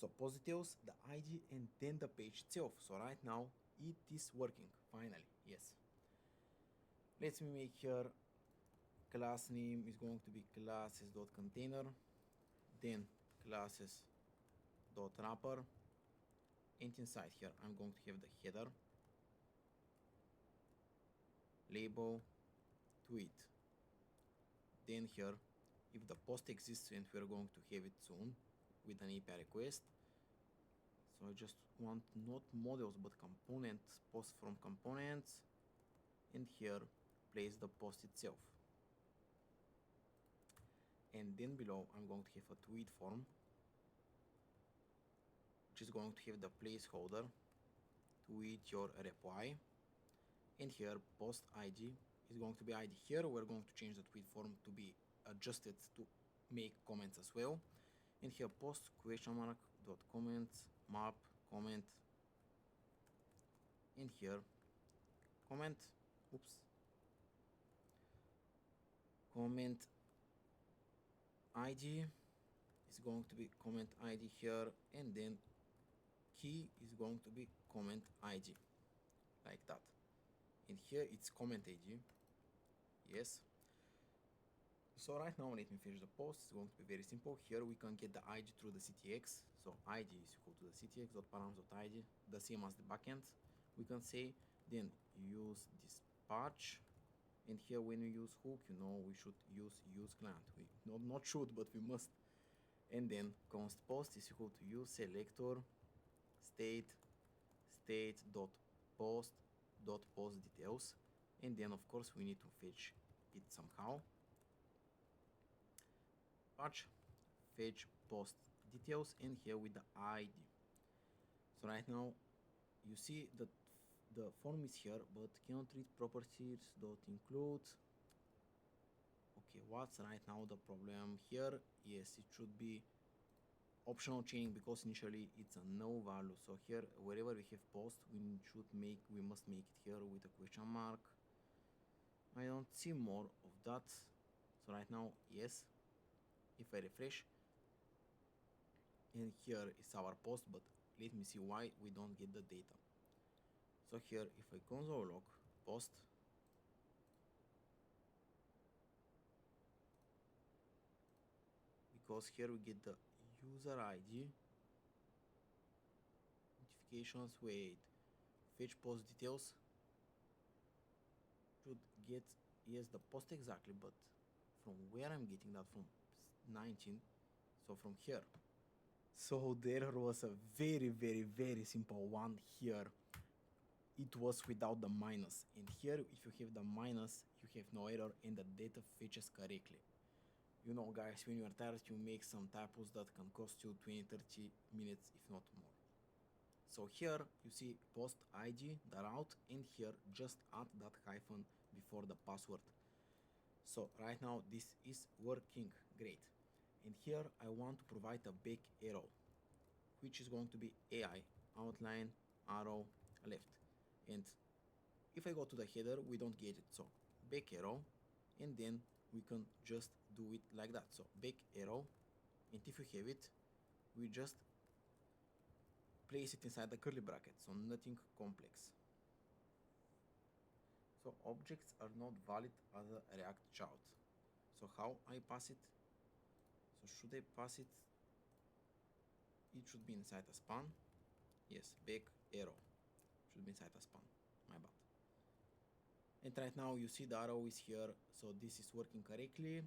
So post details, the ID, and then the page itself. So right now it is working finally, yes. Let's make here class name is going to be classes.container, then classes.wrapper, and inside here I'm going to have the header, label, tweet. Then here, if the post exists, and we're going to have it soon with an API request, so I just want not models but components, post from components, and here place the post itself. And then below I'm going to have a tweet form, which is going to have the placeholder, tweet your reply, and here post ID is going to be ID. Here we're going to change the tweet form to be adjusted to make comments as well. And here post dot comments map comment, and here comment, comment ID is going to be comment ID here, and then key is going to be comment ID, like that. And here it's comment ID, yes. So right now let me finish the post. It's going to be very simple. Here we can get the ID through the CTX. So ID is equal to the CTX.params.id, the same as the backend. We can say then use dispatch, and here when we use hook, you know, we should use client. We not should, but we must. And then const post is equal to use selector state post details, and then of course we need to fetch it somehow. Patch fetch post details, and here with the ID. So right now you see that the form is here, but cannot read properties dot include. Okay, what's right now the problem here? Yes, it should be optional chaining because initially it's a no value. So here wherever we have post, we must make it here with a question mark. I don't see more of that. So right now, yes, if I refresh, and here is our post, but let me see why we don't get the data. So here if I console log post, because here we get the user ID, notifications, wait, fetch post details, should get, yes, the post exactly, but from where I'm getting that from? 19, so from here. So there was a very simple one here. It was without the minus, and here if you have the minus you have no error and the data fetches correctly. You know guys, when you are tired you make some typos that can cost you 20-30 minutes if not more. So here you see post ID, the route, and here just add that hyphen before the password. So right now this is working great, and here I want to provide a back arrow, which is going to be AI outline arrow left. And if I go to the header we don't get it, so back arrow, and then we can just do it like that. So back arrow, and if you have it we just place it inside the curly bracket, so nothing complex. So objects are not valid as a React child. So how I pass it? So should I pass it? It should be inside a span. Yes, back arrow should be inside a span. My bad. And right now you see the arrow is here, so this is working correctly.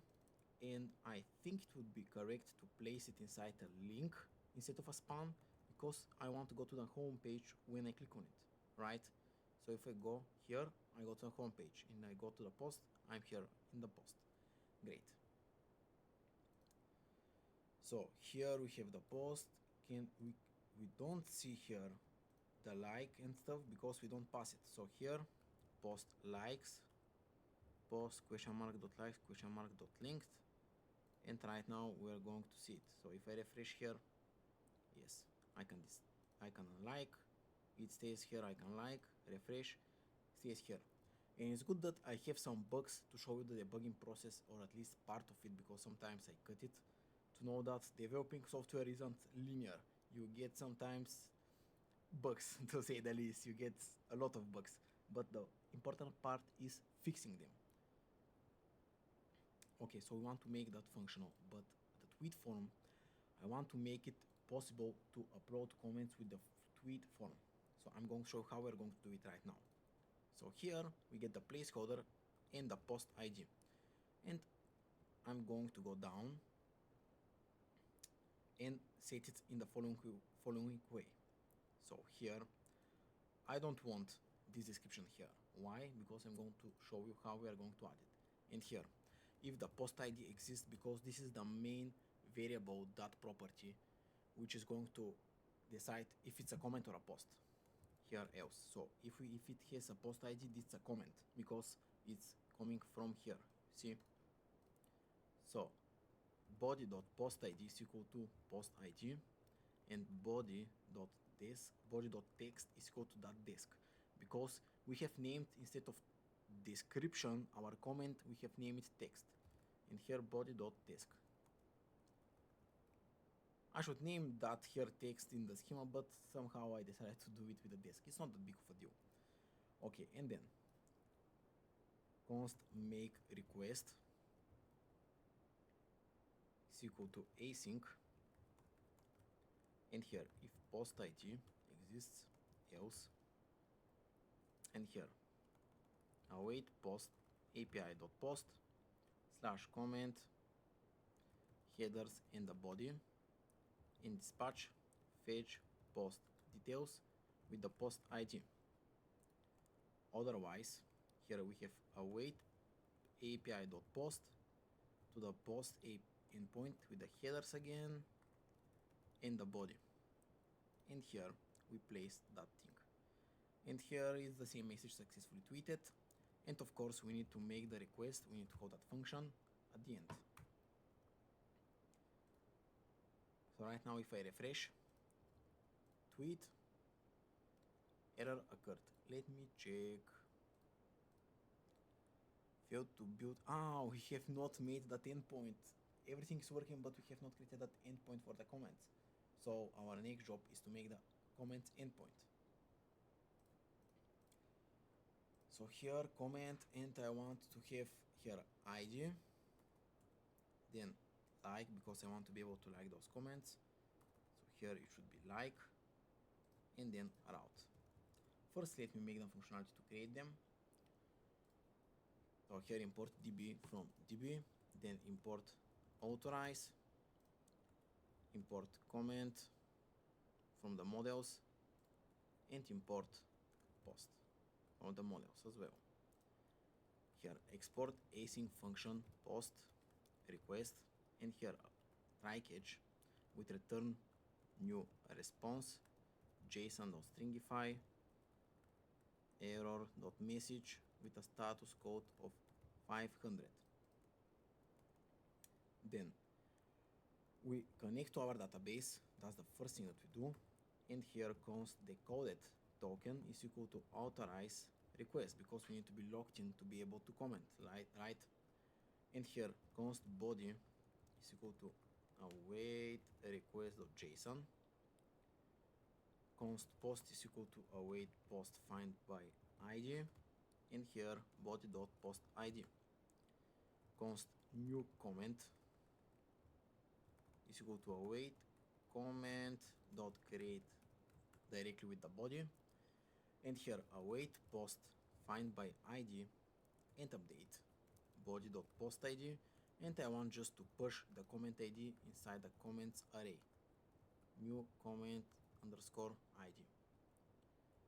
and I think it would be correct to place it inside a link instead of a span, because I want to go to the home page when I click on it, right? So if I go here, I go to the home page, and I go to the post, I'm here in the post. Great. So here we have the post. We don't see here the like and stuff because we don't pass it. So here, post likes, post question mark dot likes, question mark dot linked, and right now we are going to see it. So if I refresh here, yes, I can like, it stays here, I can like, refresh, stays here. And it's good that I have some bugs to show you the debugging process, or at least part of it, because sometimes I cut it, to know that developing software isn't linear. You get sometimes bugs, to say the least. You get a lot of bugs, but the important part is fixing them. Okay, so we want to make that functional, but the tweet form, I want to make it possible to upload comments with the tweet form. So I'm going to show how we're going to do it right now. So here we get the placeholder and the post ID, and I'm going to go down and set it in the following way. So here I don't want this description here. Why? Because I'm going to show you how we are going to add it. And here, if the post ID exists, because this is the main variable, that property, which is going to decide if it's a comment or a post. Here else. So if it has a post ID, it's a comment because it's coming from here. See? So body.post ID is equal to post ID, and body.text is equal to that desk, because we have named, instead of description, our comment, we have named it text, and here body.desk. I should name that here text in the schema, but somehow I decided to do it with a desk. It's not that big of a deal. Okay, and then const make request is equal to async, and here if post ID exists, else, and here await post api.post / comment headers in the body, in dispatch fetch post details with the post ID. Otherwise, here we have await api.post to the post endpoint with the headers again and the body. And here we place that thing. And here is the same message successfully tweeted. And of course, we need to make the request. We need to call that function at the end. So right now, if I refresh, tweet, error occurred. Let me check. Failed to build. We have not made that endpoint. Everything is working, but we have not created that endpoint for the comments. So our next job is to make the comments endpoint. So here comment, and I want to have here ID, then like, because I want to be able to like those comments. So here it should be like, and then route. First, let me make the functionality to create them. So here import db from db, then import authorize, import comment from the models, and import post from the models as well. Here export async function post request, and here try catch with return new response json.stringify error.message with a status code of 500. Then we connect to our database. That's the first thing that we do. And here const decoded token is equal to authorize request, because we need to be logged in to be able to comment, right? And here const body is equal to await request.json. Const post is equal to await post find by ID, and here body.post ID. Const new comment is equal to await comment.create directly with the body, and here await post find by ID and update body.post ID and I want just to push the comment ID inside the comments array, new comment underscore ID,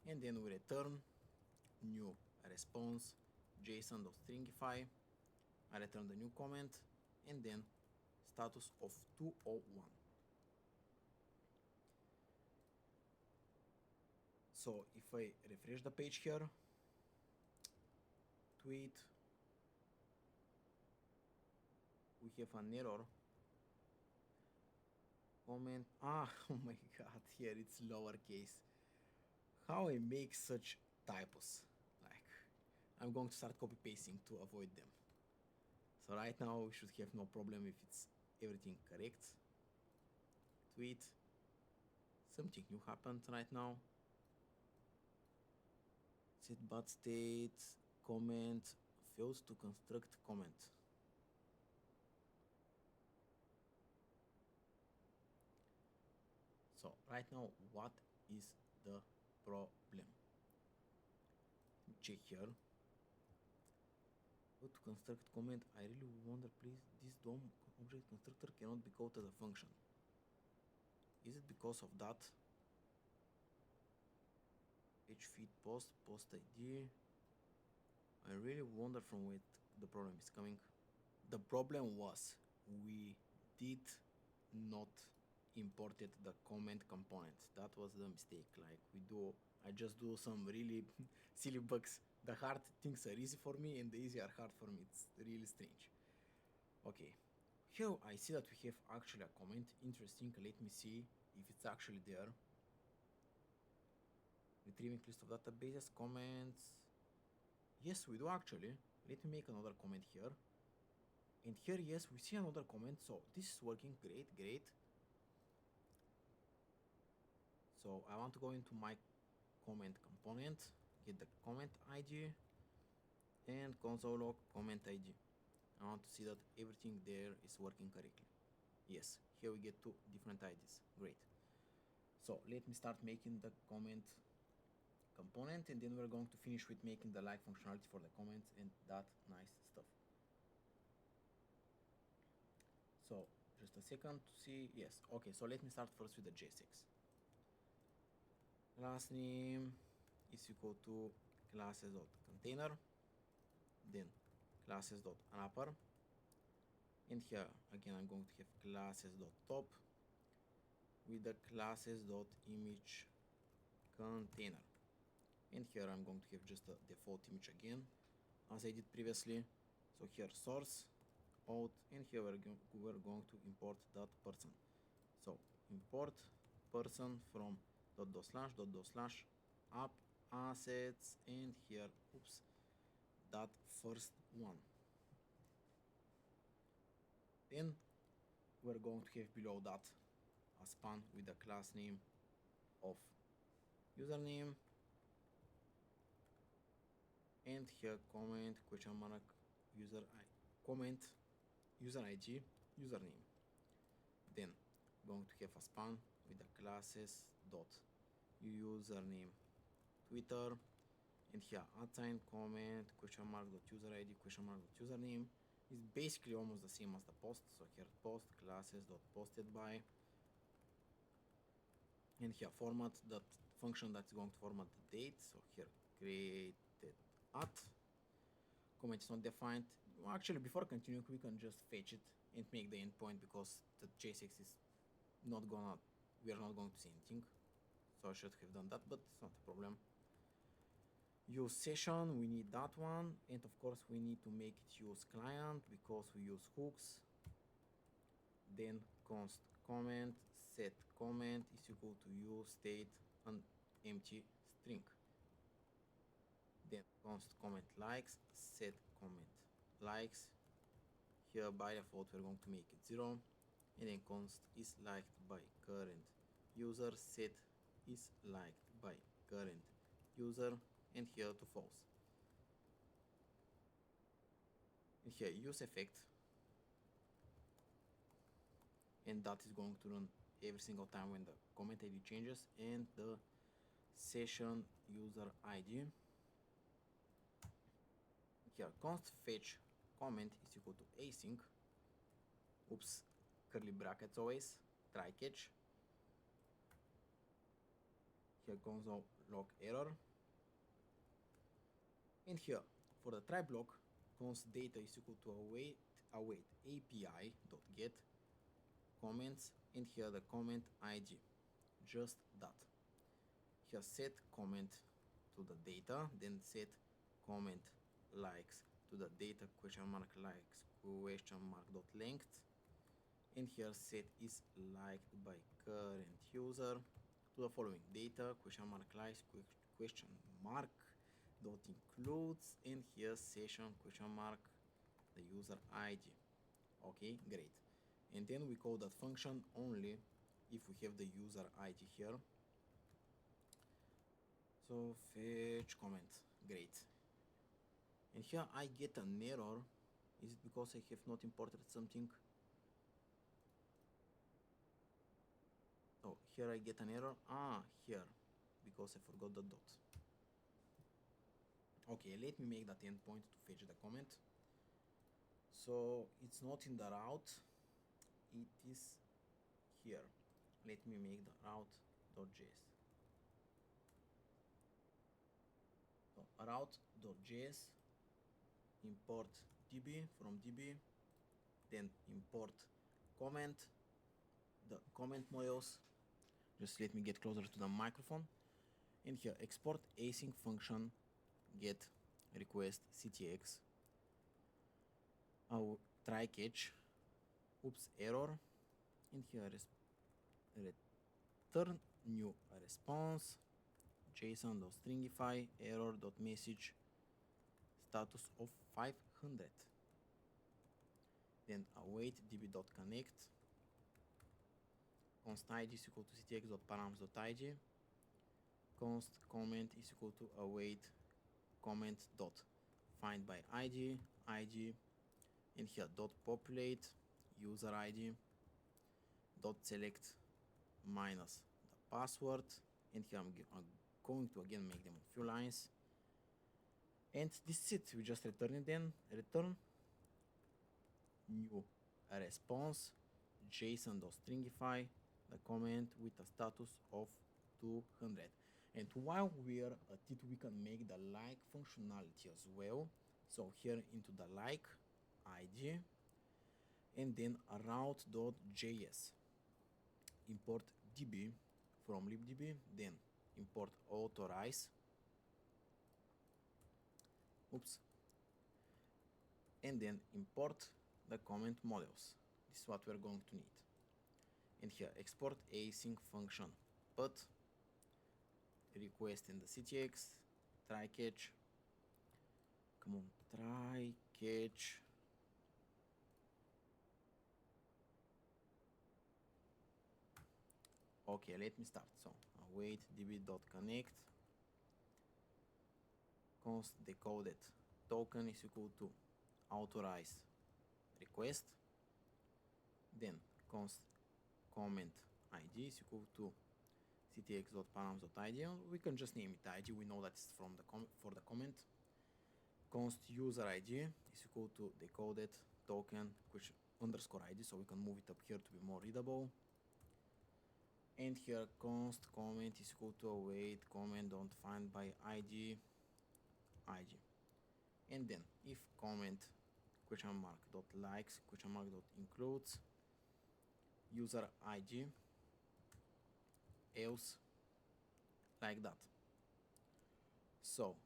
and then we return new response json.stringify. I return the new comment and then status of 201. So if I refresh the page here, tweet, we have an error. Comment, oh my god, here it's lowercase. How I make such typos? Like, I'm going to start copy pasting to avoid them. So right now we should have no problem if it's everything correct. Tweet, something new happened right now. Set but state comment fails to construct comment. So right now, what is the problem? Check here. How to construct comment? I really wonder, please. This DOM object constructor cannot be called as a function. Is it because of that? Page feed post ID. I really wonder from where the problem is coming. The problem was we did not imported the comment component. That was the mistake. Like I just do some really silly bugs. The hard things are easy for me and the easy are hard for me. It's really strange. Okay, here I see that we have actually a comment. Interesting. Let me see if it's actually there. Retrieving list of databases, comments. Yes, we do actually. Let me make another comment here. And here, yes, we see another comment. So this is working great. So I want to go into my comment component, get the comment ID and console log comment ID. I want to see that everything there is working correctly. Yes, here we get two different IDs. Great. So let me start making the comment component and then we're going to finish with making the like functionality for the comments and that nice stuff. So just a second to see. Yes, okay, so let me start first with the JSX. Class name is equal to classes.container, then classes.wrapper, and here again I'm going to have classes.top with the classes.image container, and here I'm going to have just a default image again as I did previously. So here source out, and here we're going to import that person. So import person from // app assets, and here that first one. Then we're going to have below that a span with the class name of username, and here comment question mark comment user ID username. Then going to have a span with the classes dot username Twitter, and here assign comment question mark dot user ID question mark dot username is basically almost the same as the post. So here post classes dot posted by, and here format that function that's going to format the date. So here created at comment is not defined. Actually, before continuing, we can just fetch it and make the endpoint because the JSX is not gonna, we are not going to see anything. So I should have done that, but it's not a problem. Use session, we need that one, and of course we need to make it use client because we use hooks. Then const comment set comment is equal to use state an empty string. Then const comment likes set comment likes. Here by default we're going to make it 0, and then const is liked by current user set is liked by current user, and here to false. And here use effect, and that is going to run every single time when the comment ID changes, and the session user ID. Here const fetch comment is equal to async, oops, curly brackets always, try catch. Here console log error. And here, for the try block, const data is equal to await API dot get comments, and here the comment ID, just that. Here set comment to the data, then set comment likes to the data question mark likes question mark dot length, and here set is liked by current user to the following data question mark likes question mark dot includes, and here session question mark the user ID. Okay, great. And then we call that function only if we have the user ID here. So fetch comment, great. And here I get an error. Is it because I have not imported something? Oh, here I get an error. Here, because I forgot the dot. Okay, let me make that endpoint to fetch the comment. So it's not in the route, it is here. Let me make the route.js. So route.js, import db from db, then import comment, the comment models. Just let me get closer to the microphone. And here export async function get request ctx try catch, oops, error, and here return new response json.stringify error.message status of 500, then await db.connect const id is equal to ctx.params.id, const comment is equal to await comment dot find by id, and here dot populate user id dot select minus the password, and here I'm going to again make them a few lines, and this is it. We just return it, then return new response json.stringify the comment with a status of 200. And while we are at it, we can make the like functionality as well. So here into the like id, and then route.js, import db from libdb, then import authorize, oops, and then import the comment models. This is what we're going to need. And here export async function put request in the ctx try catch, come on, try catch, okay, let me start. So await db.connect const decoded token is equal to authorize request, then const comment id is equal to ctx.params.id. We can just name it id, we know that it's from the for the comment. Const user id is equal to decoded token which underscore id, so we can move it up here to be more readable. And here const comment is equal to await comment don't find by id, and then if comment question mark dot likes question mark dot includes user id else, like that. So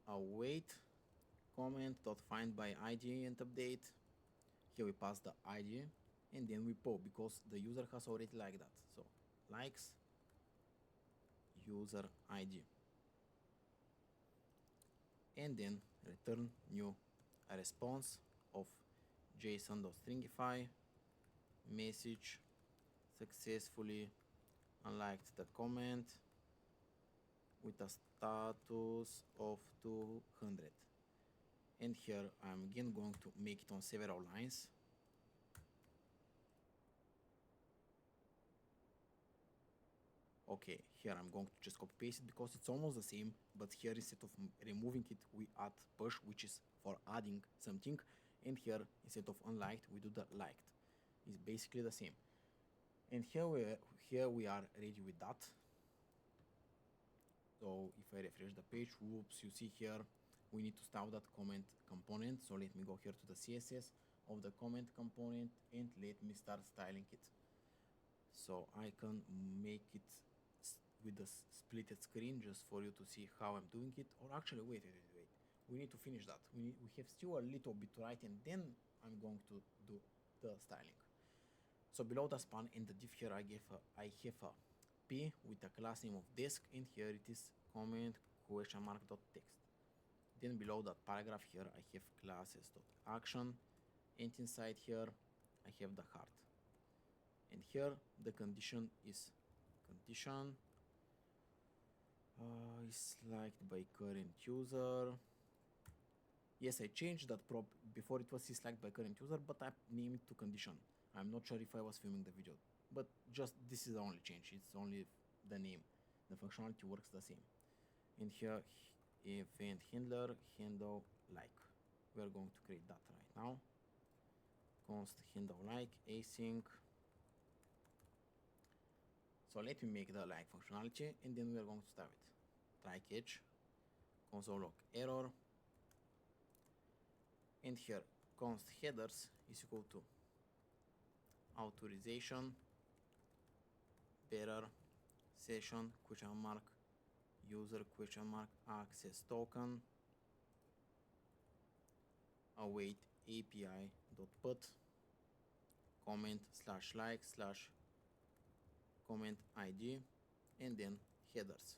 await comment dot find by id and update. Here we pass the id, and then we pop because the user has already like that. So likes user id, and then return new response of json.stringify message successfully unliked the comment with a status of 200. And here I'm again going to make it on several lines. Okay, here I'm going to just copy paste it because it's almost the same, but here instead of removing it we add push, which is for adding something, and here instead of unliked we do the liked. is basically the same. And here we are ready with that. So if I refresh the page, whoops, you see here we need to style that comment component. So let me go here to the CSS of the comment component and let me start styling it. So I can make it with the splitted screen just for you to see how I'm doing it. Or actually, wait. We need to finish that. We have still a little bit to write, and then I'm going to do the styling. So below the span in the div here, I have a p with a class name of desk, and here it is comment (text). Then below that paragraph here, I have classes.action, and inside here I have the heart. And here the condition is condition is liked by current user. Yes, I changed that prop. Before it was disliked by current user, but I named it to condition. I'm not sure if I was filming the video, but just this is the only change. It's only the name. The functionality works the same. And here, event handler handle like. We are going to create that right now. Const handle like async. So let me make the like functionality, and then we are going to start it. Try catch, console log error. And here const headers is equal to authorization bearer session user access token await API.put comment /like comment ID, and then headers.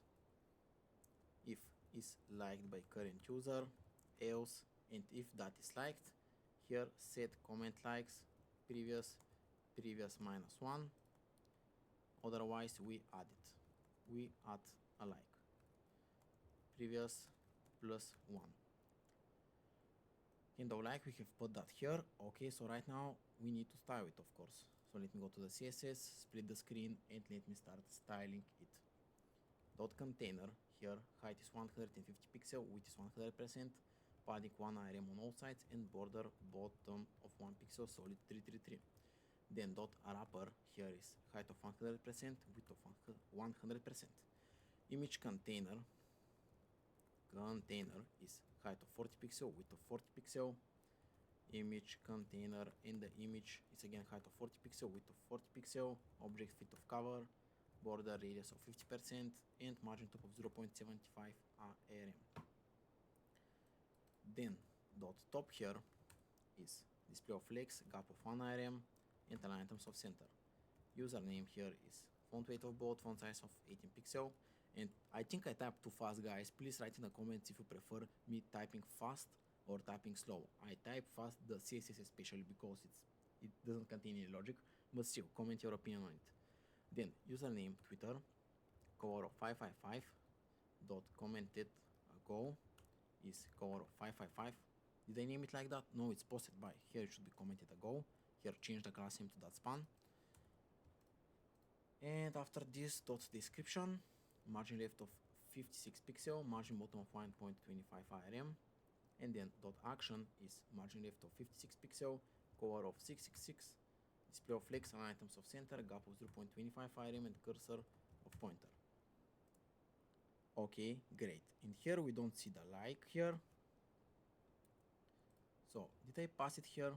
If is liked by current user, else, and if that is liked, here set comment likes previous -1, otherwise we add it. We add a like. Previous +1. And the like, we have put that here. Okay, so right now we need to style it, of course. So let me go to the CSS, split the screen, and let me start styling it. .container, here height is 150 pixel, width is 100%, padding 1 rem on all sides, and border bottom of 1 pixel, solid 333. Then .wrapper, here is height of 100%, width of 100%. Image container is height of 40 pixel, width of 40 pixel. Image container, and the image is again height of 40 pixel, width of 40 pixel. Object fit of cover, border radius of 50%, and margin top of 0.75 rem. Then .top here is display of flex, gap of 1 rem, and align items of center. Username here is font weight of bold, font size of 18 pixel. And I think I typed too fast, guys. Please write in the comments if you prefer me typing fast or typing slow. I type fast, the CSS especially, because it doesn't contain any logic, but still, comment your opinion on it. Then username Twitter, cover of 555, dot commented ago is cover of 555. Did I name it like that? No, it's posted by. Here it should be commented ago. Here change the class name to that span. And after this dot description, margin left of 56 pixel, margin bottom of 1.25 rem, and then dot action is margin left of 56 pixel, cover of 666, display of flex and items of center, gap of 0.25 rem, and cursor of pointer. Okay, great. And here we don't see the like here. So did I pass it here?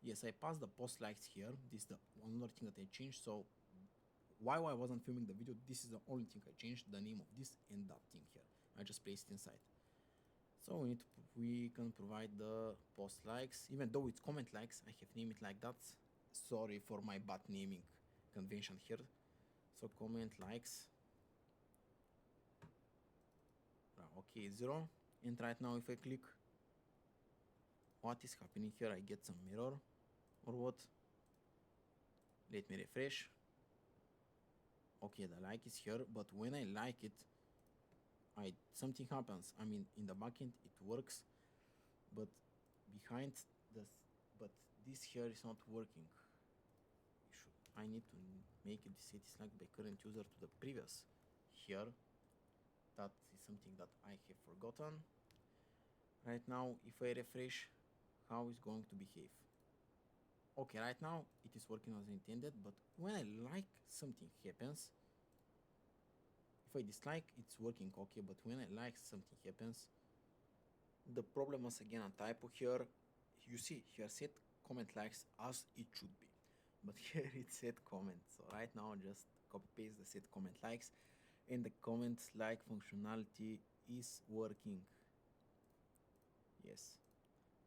Yes, I passed the post likes here. This is the another thing that I changed. So while I wasn't filming the video, this is the only thing I changed, the name of this and that thing here. I just placed it inside. So we can provide the post likes, even though it's comment likes, I have named it like that. Sorry for my bad naming convention here. So comment likes. Okay, 0. And right now if I click, what is happening here? I get some error or what? Let me refresh. Okay, the like is here, but when I like it, something happens. I mean, in the backend it works, but behind this here is not working. I need to make it set disliked by current user to the previous here. That is something that I have forgotten. Right now, if I refresh, how is going to behave? Okay, right now it is working as intended, but when I like something happens, if I dislike it's working okay, but when I like something happens, the problem is again a typo here. You see here set comment likes as it should be, but here it set comment. So right now just copy paste the set comment likes, and the comment like functionality is working. Yes,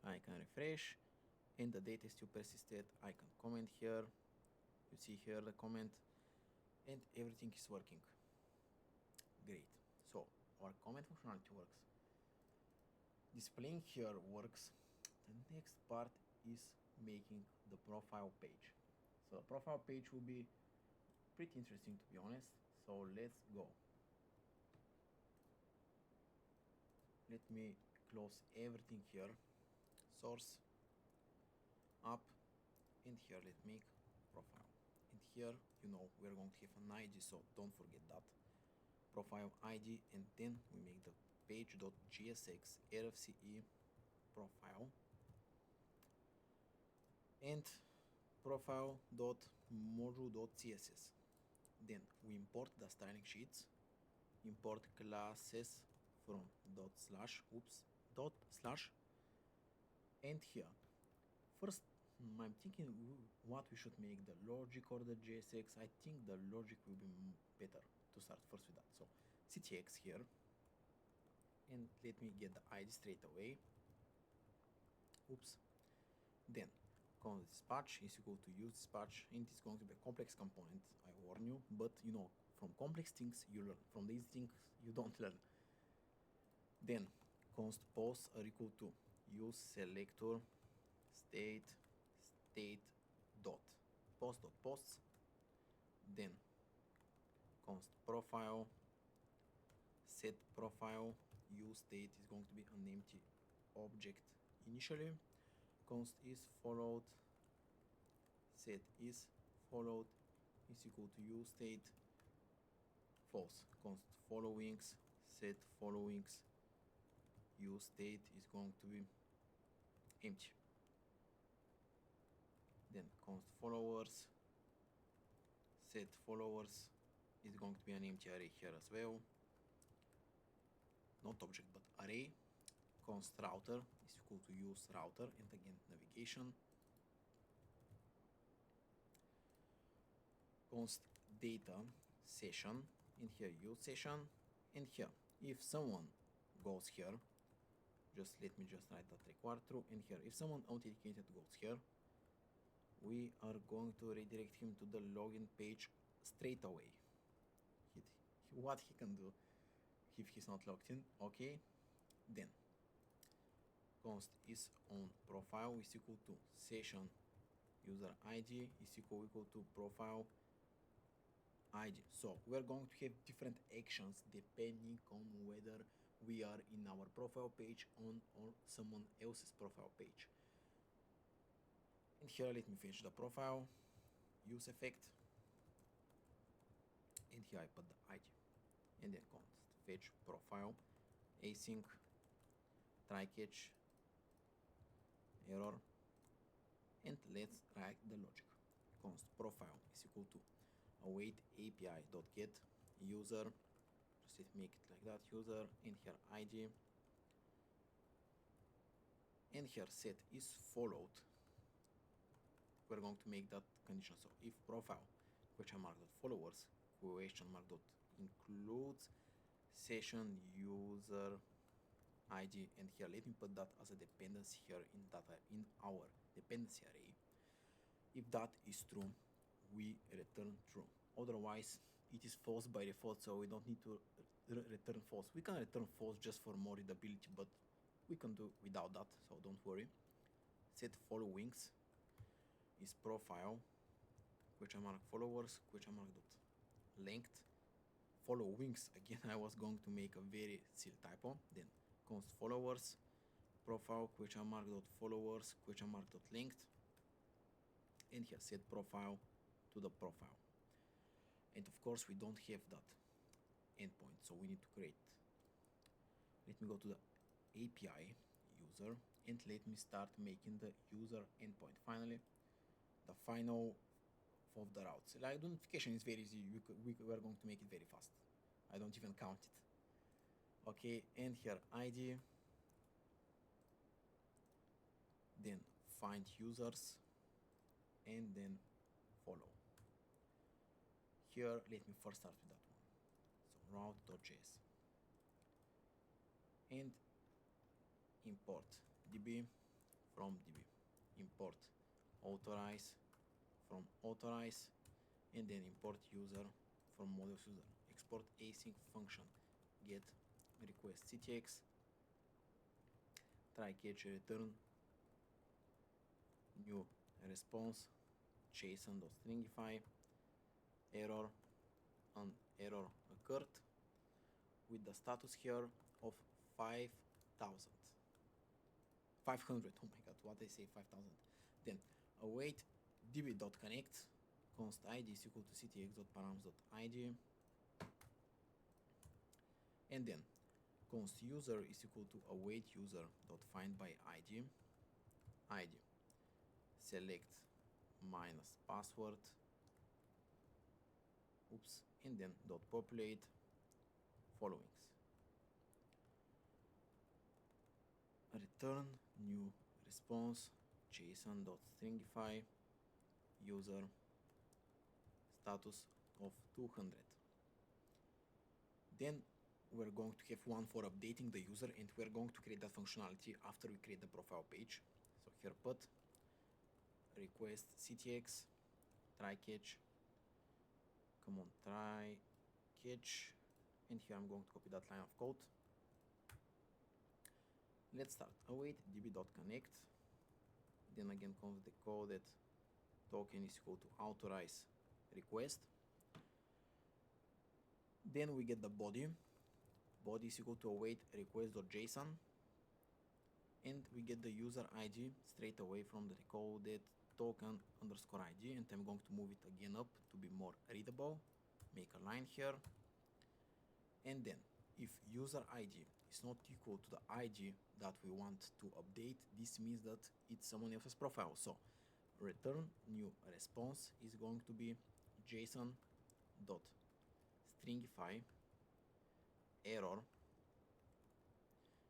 I can refresh, and the data is still persisted. I can comment here. You see here the comment, and everything is working. Great. So our comment functionality works. Displaying here works. The next part is making the profile page. So the profile page will be pretty interesting, to be honest. So let's go. Let me close everything here. Source, up, and here let's make profile. And here, you know, we're going to have an ID, so don't forget that. Profile ID, and then we make the page.jsx rfce profile and profile.module.css. Then we import the styling sheets, import classes from dot slash, and here. First, I'm thinking what we should make, the logic or the JSX. I think the logic will be better to start first with that. So CTX here, and let me get the ID straight away. Then const dispatch is equal to use dispatch, and it's going to be a complex component, I warn you, but you know, from complex things you learn, from these things you don't learn. Then const posts are equal to use selector state dot posts. Then const profile set profile use state is going to be an empty object initially. Const is followed set is followed is equal to use state false. Const followings set followings use state is going to be empty. Then const followers set followers is going to be an empty array here as well, not object but array. Const router is equal to use router, and again navigation. Const data session, and here use session, and here if someone goes here, just let me just write that required true, and here if someone authenticated goes here, we are going to redirect him to the login page straight away. What he can do if he's not logged in. Okay, then const is on profile is equal to session user ID is equal to profile ID. So we're going to have different actions depending on whether we are in our profile page or someone else's profile page. And here let me fetch the profile, use effect, and here I put the ID, and then const fetch profile async try catch error, and let's write the logic. Const profile is equal to await api.get user, just make it like that, user, and here ID, and here set is followed. We're going to make that condition. So if profile question mark dot followers question mark dot includes session user ID, and here let me put that as a dependency here in data in our dependency array. If that is true, we return true. Otherwise, it is false by default, so we don't need to return false. We can return false just for more readability, but we can do without that, so don't worry. Set followings is profile question mark followers question mark dot length followings. Again, I was going to make a very silly typo. Then const followers profile question mark dot followers question mark dot length, and here set profile to the profile. And of course we don't have that endpoint, so we need to create. Let me go to the API user, and let me start making the user endpoint finally. the final of the routes. Like the notification is very easy. We are going to make it very fast. I don't even count it. Okay, and here ID, then find users, and then follow. Here, let me first start with that one. So route.js, and import db from db, import authorize from authorize, and then import user from models user, export async function, get request ctx, try catch return new response json.stringify error, and error occurred with the status here of 500. Oh my god, what I say, 5,000. Then await db.connect const id is equal to ctx.params.id, and then const user is equal to await user.find by id, select minus password, and then dot populate followings, return new response json.stringify user status of 200. Then we're going to have one for updating the user, and we're going to create that functionality after we create the profile page. So here put request ctx try catch, come on, try catch, and here I'm going to copy that line of code. Let's start. Await db.connect, then again comes the code that token is equal to authorize request. Then we get the body is equal to await request.json, and we get the user id straight away from the recoded token underscore id, and I'm going to move it again up to be more readable, make a line here, and then if user id is not equal to the id that we want to update, this means that it's someone else's profile. So return new response is going to be json.stringify error,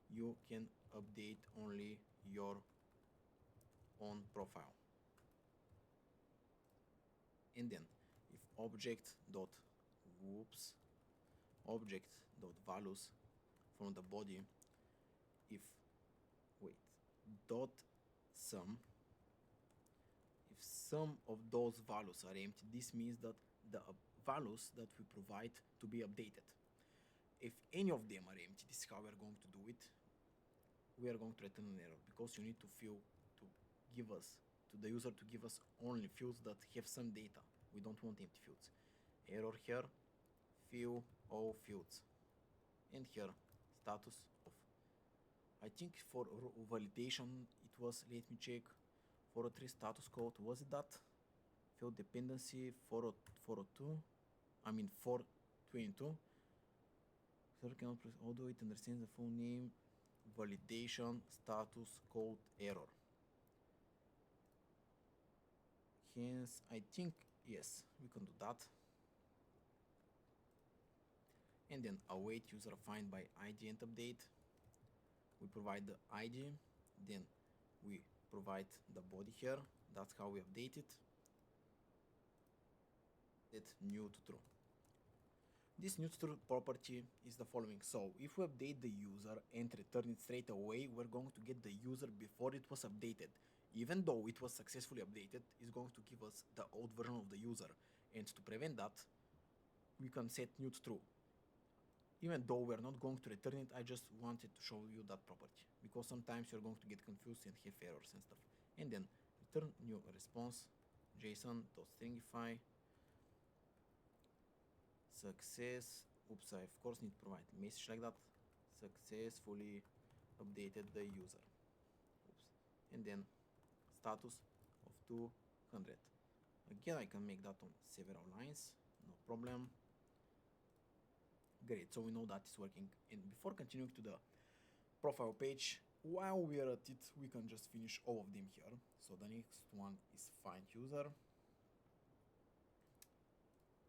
you can update only your own profile. And then if object.values from the body, if dot sum, if some of those values are empty, this means that the values that we provide to be updated. If any of them are empty, this is how we're going to do it. We are going to return an error, because you need to give us to the user to give us only fields that have some data. We don't want empty fields. Error here, fill all fields, and here status of, I think for validation it was, let me check, 403 status code, was it that? Field dependency 402, I mean 422. Server cannot press, although it understands the full name, validation status code error. Hence, I think, yes, we can do that. And then await user find by id and update. We provide the id, then we provide the body here. That's how we update it. Set new to true. This new to true property is the following. So if we update the user and return it straight away, we're going to get the user before it was updated. Even though it was successfully updated, it's going to give us the old version of the user. And to prevent that, we can set new to true. Even though we're not going to return it, I just wanted to show you that property, because sometimes you're going to get confused and have errors and stuff. And then return new response json.stringify success. Oops, I of course need to provide a message like that. Successfully updated the user. Oops. And then status of 200. Again, I can make that on several lines, no problem. Great, so we know that it's working. And before continuing to the profile page, While we are at it, we can just finish all of them here. So the next one is find user,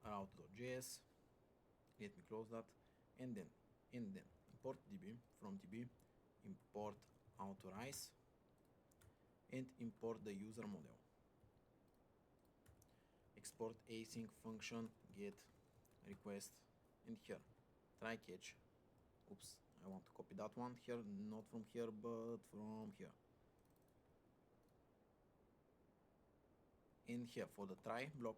route.js. Let me close that, and then import db, from db import authorize and import the user model. Export async function get request, and here try catch. Oops, I want to copy that one here, not from here but from here. And here for the try block,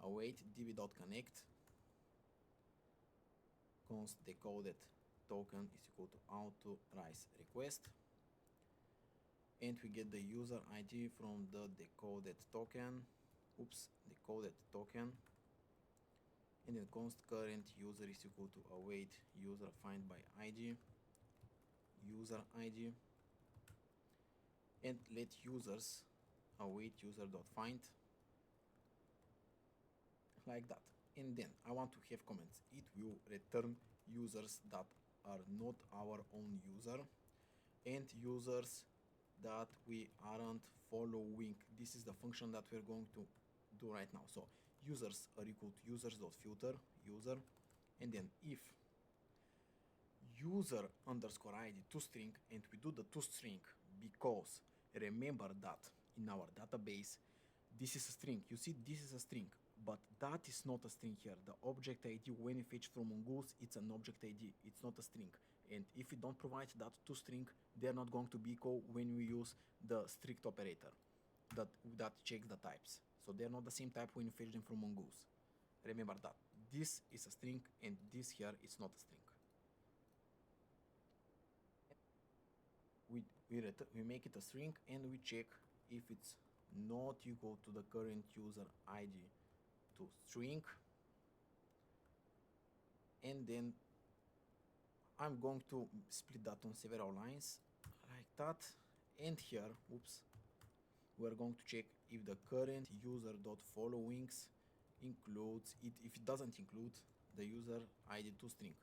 await db.connect const decoded token is equal to authorize request, and we get the user ID from the decoded token. Oops, decoded token, and then const current user is equal to await user find by ID, user ID, and let users await user.find, like that. And then I want to have comments. It will return users that are not our own user and users that we aren't following. This is the function that we're going to do right now. So users are equal to users.filter user, and then if user underscore ID toString, and we do the toString because remember that in our database this is a string. You see, this is a string, but that is not a string here. The object ID when you fetch from Mongoose, it's an object ID, it's not a string. And if we don't provide that toString, they're not going to be equal when we use the strict operator that checks the types. So they're not the same type when you fetch them from Mongoose. Remember that this is a string and this here is not a string. We make it a string and we check if it's not equal to the current user ID to string, and then I'm going to split that on several lines like that. And here, oops, we're going to check if the current user.followings includes it. If it doesn't include the user ID to string,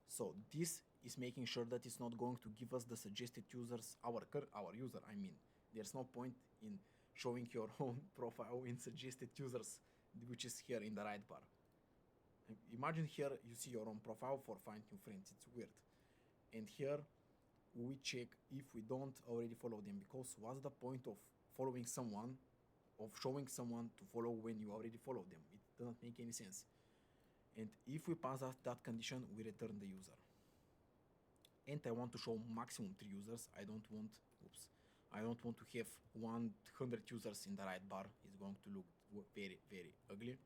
so this is making sure that it's not going to give us the suggested users, our user. I mean, there's no point in showing your own profile in suggested users, which is here in the Rightbar. Imagine here you see your own profile for find new friends. It's weird. And here we check if we don't already follow them, because what's the point of following someone, of showing someone to follow when you already follow them? It doesn't make any sense. And if we pass that condition, we return the user. And I want to show maximum 3 users. I don't want to have 100 users in the Rightbar. It's going to look very, very ugly.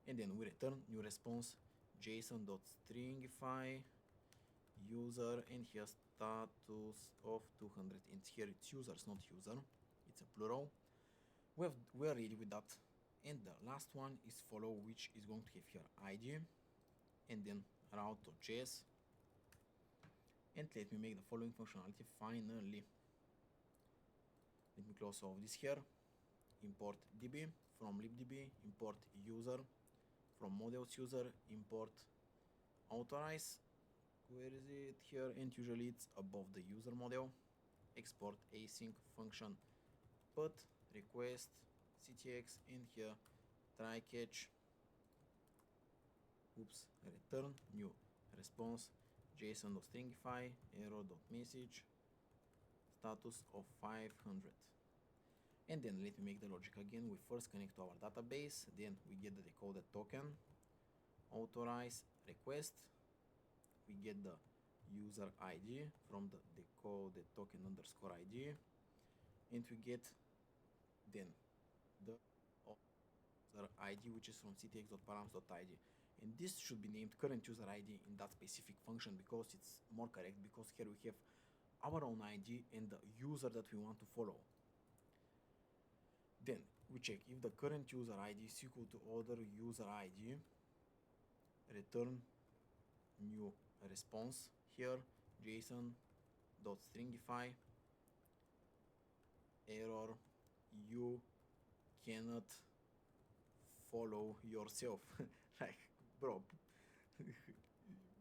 And then we return new response json.stringify user, and here status of 200, and here it's users, not user, it's a plural. We are ready with that. And the last one is follow, which is going to have here ID and then route.js. And let me make the following functionality finally. Let me close all of this here. Import db from libdb, import user from models user, import authorize. Where is it? Here, and usually it's above the user model. Export async function put request ctx, and here try catch. Oops, return new response json.stringify error.message status of 500. And then let me make the logic again. We first connect to our database, then we get the decoded token, authorize request, we get the user ID from the decoded token underscore ID, and we get then the user ID, which is from ctx.params.id. And this should be named current user ID in that specific function because it's more correct, because here we have our own ID and the user that we want to follow. Then we check if the current user ID is equal to other user ID, return new response here json.stringify error, you cannot follow yourself. Like, bro,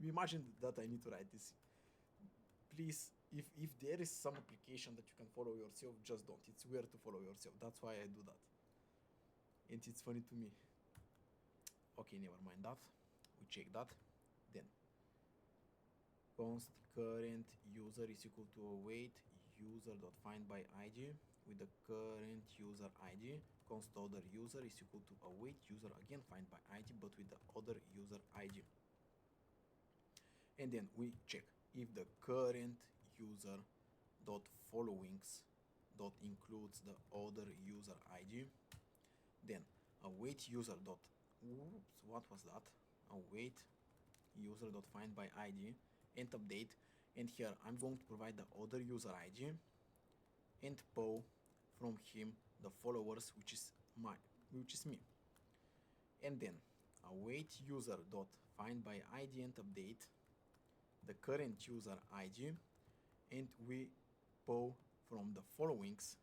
imagine that I need to write this. Please if there is some application that you can follow yourself, just don't. It's weird to follow yourself. That's why I do that. And it's funny to me. Okay, never mind that. We check that. Then const current user is equal to await user.find by id with the current user id. Const other user is equal to await user again find by id but with the other user id. And then we check if the current user dot followings dot includes the other user id. Then await user dot, oops, what was that? Await user dot find by id and update. And here I'm going to provide the other user id and pull from him the followers, which is me. And then await user dot find by id and update the current user id, and we pull from the followings.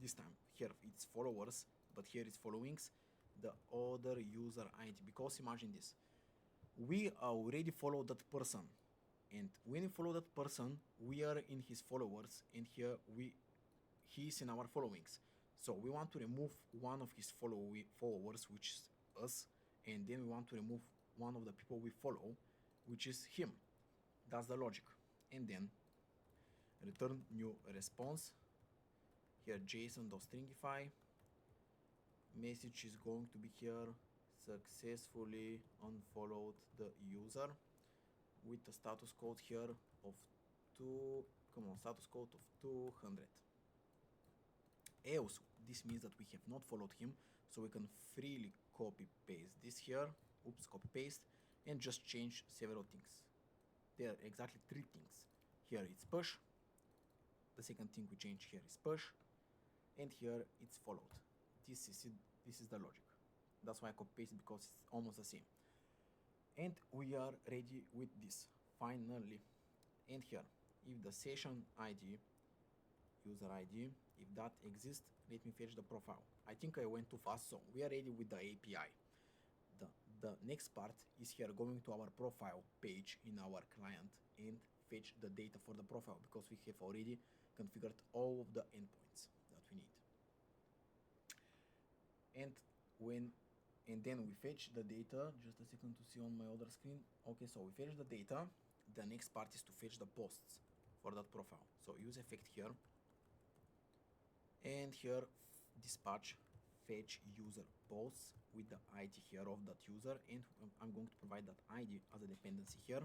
This time here it's followers, but here it's followings, the other user id, because imagine this, we already follow that person, and when we follow that person we are in his followers, and here he is in our followings. So we want to remove one of his followers, which is us, and then we want to remove one of the people we follow, which is him. That's the logic. And then return new response. Here JSON.stringify. Message is going to be here, successfully unfollowed the user, with a status code here of status code of 200. Else, this means that we have not followed him, so we can freely copy paste this here, copy paste, and just change several things. There are exactly 3 things. Here it's push, the second thing we change here is push, and here it's followed. This is it. This is the logic. That's why I copy paste, because it's almost the same. And we are ready with this finally. And here, if the session ID, user ID, if that exists, let me fetch the profile. I think I went too fast, so we are ready with the API. The next part is here going to our profile page in our client and fetch the data for the profile, because we have already configured all of the endpoints that we need. And then we fetch the data. Just a second to see on my other screen. Okay, so we fetch the data. The next part is to fetch the posts for that profile. So use effect here, and here dispatch fetch user posts with the ID here of that user, and I'm going to provide that ID as a dependency here.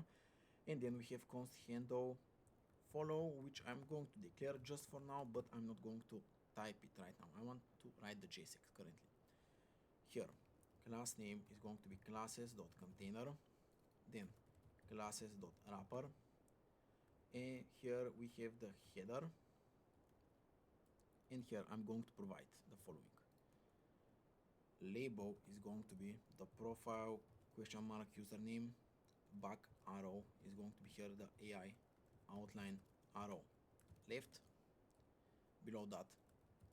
And then we have const handle follow, which I'm going to declare just for now, but I'm not going to type it right now. I want to write the JSX currently. Here class name is going to be classes.container, then classes.wrapper, and here we have the header, and here I'm going to provide the following. Label is going to be the profile !, username, back arrow is going to be here the AI outline arrow left. Below that,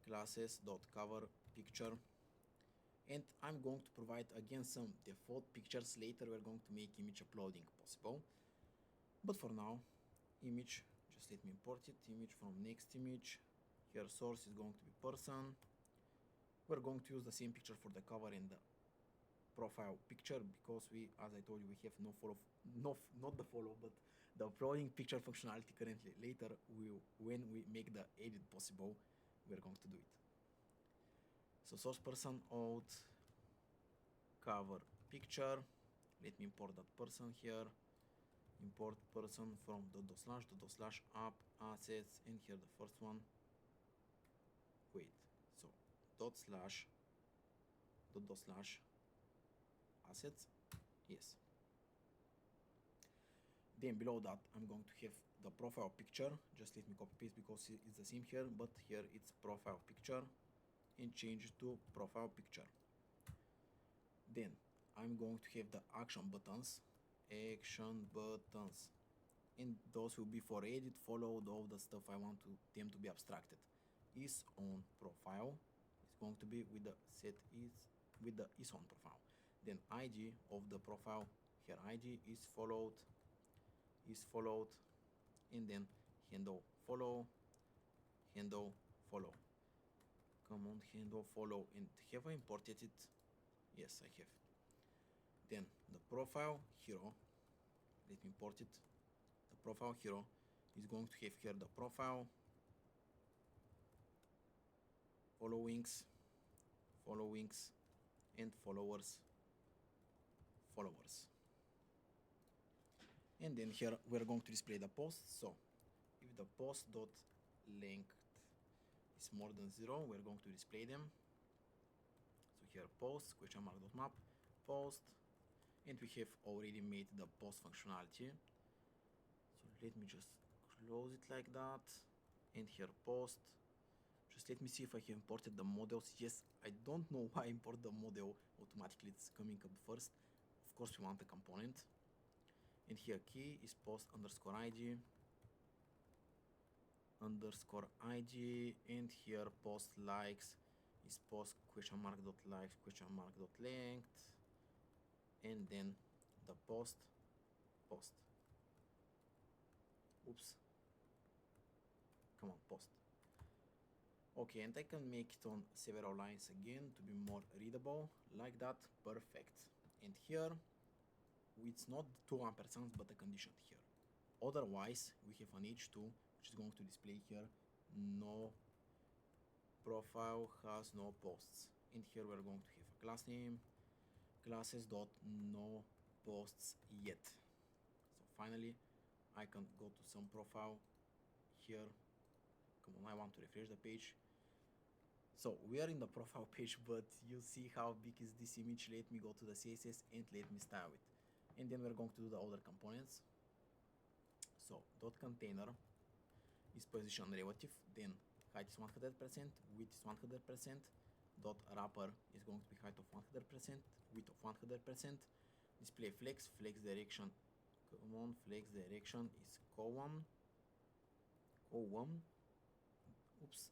classes.cover picture, and I'm going to provide again some default pictures. Later we're going to make image uploading possible, but for now, image, just let me import it, image from next image. Here source is going to be person. We're going to use the same picture for the cover and the profile picture, because we, as I told you, we have not the follow, but the uploading picture functionality currently. Later, when we make the edit possible, we're going to do it. So source person out cover picture. Let me import that person here. Import person from // app assets, and here the first one. Wait, so // assets, yes. Then below that I'm going to have the profile picture. Just let me copy paste, because it's the same here, but here it's profile picture, and change it to profile picture. Then I'm going to have the action buttons, and those will be for edit, follow, all the stuff I want them to be abstracted. Is on profile is going to be with the is on profile. Then ID of the profile, here ID is followed, and then handle follow, handle follow. Come on, handle follow. And have I imported it? Yes, I have. Then the profile hero, let me import it. The profile hero is going to have here the profile, followings, followings, and followers, followers. And then here we're going to display the post. So if the post dot length is more than 0, we're going to display them. So here post question mark dot map post, and we have already made the post functionality. So let me just close it like that, and here post. Just let me see if I have imported the models. Yes, I don't know why I import the model automatically. It's coming up first. Of course we want the component, and here key is post underscore id underscore id, and here post likes is post question mark dot likes question mark dot length, and then the post. Oops, come on, post. Okay, and I can make it on several lines again to be more readable, like that. Perfect. And here it's not two ampersands but a condition here. Otherwise we have an h2 which is going to display here no profile has no posts, and here we're going to have a class name, classes dot no posts yet. So finally I can go to some profile here. Come on, I want to refresh the page. So we are in the profile page, but you see how big is this image. Let me go to the CSS and let me style it, and then we're going to do the other components. So dot container is position relative, then height is 100%, width is 100%, dot wrapper is going to be height of 100%, width of 100%, display flex, flex direction, come on, flex direction is column, oops,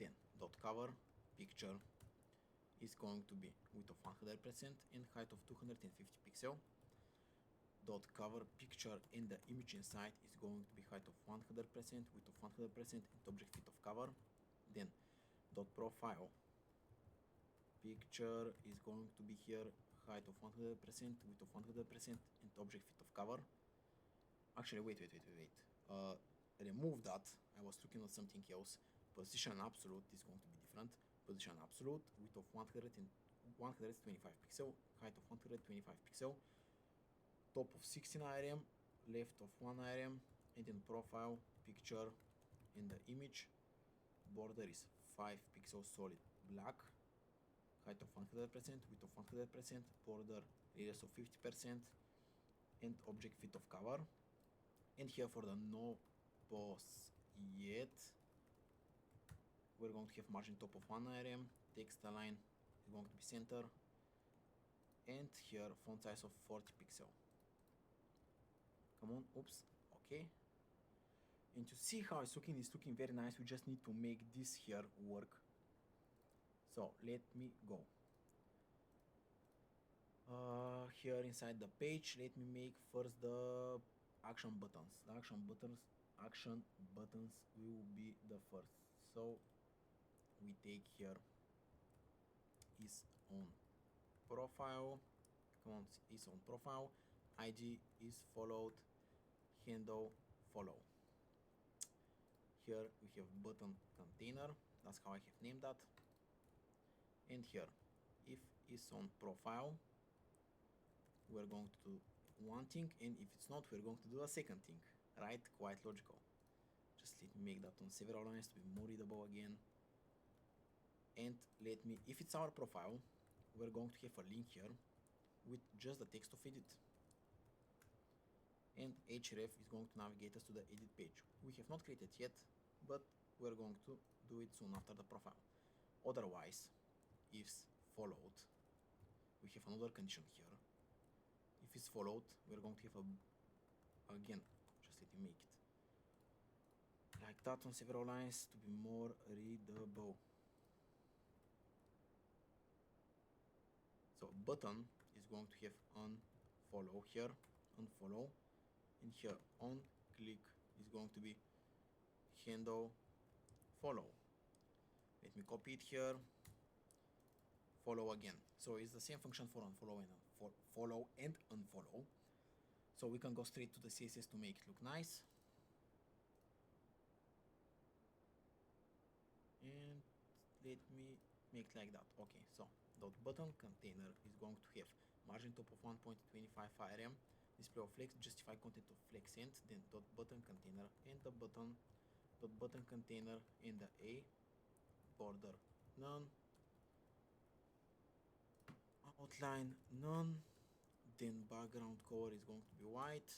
then dot cover picture is going to be width of 100% and height of 250 pixel. Dot cover picture and the image inside is going to be height of 100%, width of 100%, and object fit of cover. Then dot profile picture is going to be here height of 100%, width of 100%, and object fit of cover. Actually, wait. Remove that. I was looking at something else. Position absolute is going to be different. Position absolute, width of 125 pixel, height of 125 pixel, top of 16 IRM, left of 1 IRM, and in profile picture in the image border is 5 pixels solid black, height of 100%, width of 100%, border radius of 50%, and object fit of cover. And here for the no posts yet, we're going to have margin top of 1 IRM, text align is going to be center, and here font size of 40 pixel. Come on, oops, okay. And to see how it's looking very nice. We just need to make this here work. So let me go. Here inside the page, let me make first the action buttons. The action buttons will be the first. So we take here is on profile, come on, is on profile, id is followed, handle follow. Here we have button container, that's how I have named that. And here if is on profile, we're going to do one thing, and if it's not, we're going to do a second thing, right? Quite logical. Just let me make that on several lines to be more readable again. And let me, if it's our profile, we're going to have a link here with just the text of edit, and href is going to navigate us to the edit page. We have not created yet, but we're going to do it soon after the profile. Otherwise, if followed, we have another condition here. If it's followed, we're going to have again, just let me make it like that on several lines to be more readable. So button is going to have unfollow here, unfollow, and here on click is going to be handle follow. Let me copy it here, follow again. So it's the same function for unfollow and follow and unfollow. So we can go straight to the CSS to make it look nice. And let me make like that. Okay, so dot button container is going to have margin top of 1.25 rm, display of flex, justify content of flex end, then dot button container and the button, dot button container and the a, border none, outline none, then background color is going to be white,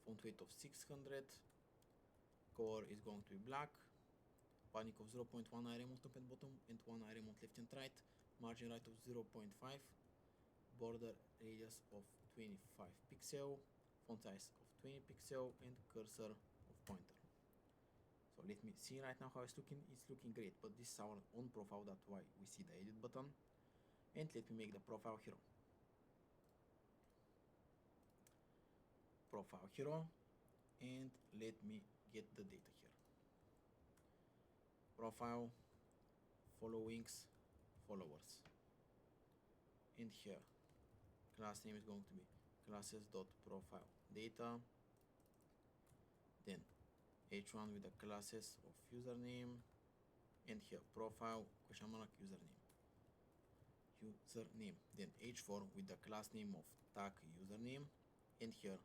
font weight of 600, color is going to be black, panic of 0.1 rm on top and bottom and 1 rm on left and right, margin right of 0.5, border radius of 25 pixel, font size of 20 pixel and cursor of pointer. So let me see right now how it's looking. It's looking great, but this is our own profile, that's why we see the edit button. And let me make the profile hero. Profile hero, and let me get the data here. Profile, followings, followers. And here, class name is going to be classes.profile data. Then h1 with the classes of username, and here profile question mark username. Then h4 with the class name of tag username, and here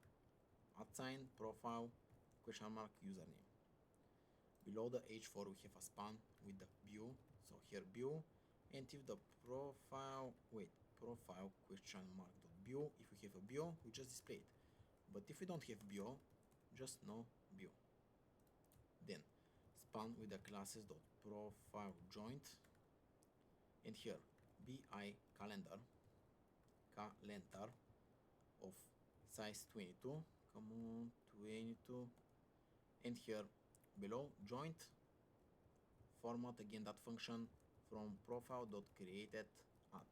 @sign profile question mark username. Below the h4 we have a span with the view, so here view, and if the profile question mark dot view, if we have a view we just display it, but if we don't have view, just no view. Then span with the classes dot profile joint, and here bi calendar of size 22, come on, 22, and here below joint format again that function from profile dot created at,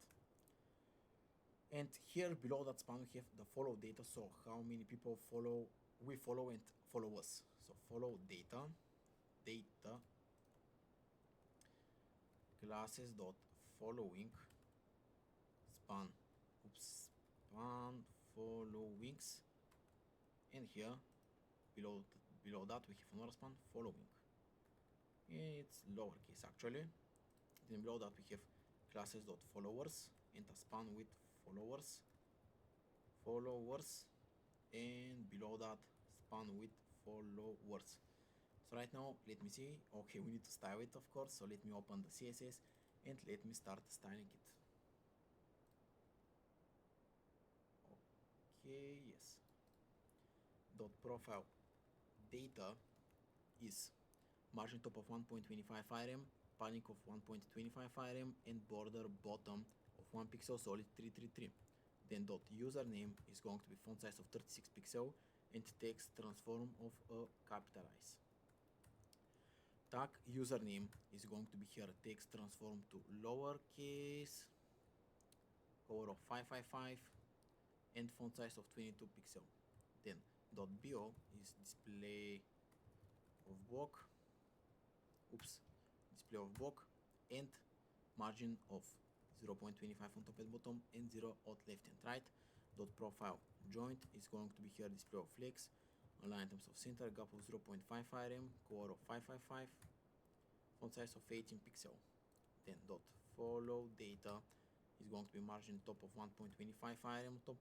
and here below that span we have the follow data, so how many people we follow and follow us. So follow data classes dot following span followings, and here below that we have another span following, it's lowercase actually. Then below that we have classes dot followers and a span with followers, and below that span with followers. So right now let me see. Okay, we need to style it of course, so let me open the CSS and let me start styling it. Okay, yes. Dot profile data is margin top of 1.25 rm, panic of 1.25 rm, and border bottom of 1 pixel, solid 333. Then dot username is going to be font size of 36 pixel and text transform of a capitalize. Tag username is going to be here text transform to lowercase, color of 555, and font size of 22 pixel. Then dot bio is display of block, display of block, and margin of 0.25 on top and bottom and 0 on left and right. Dot profile joint is going to be here display of flex, align items of center, gap of 0.5 rm, color of 555, font size of 18 pixel. Then dot follow data is going to be margin top of 1.25 rm top,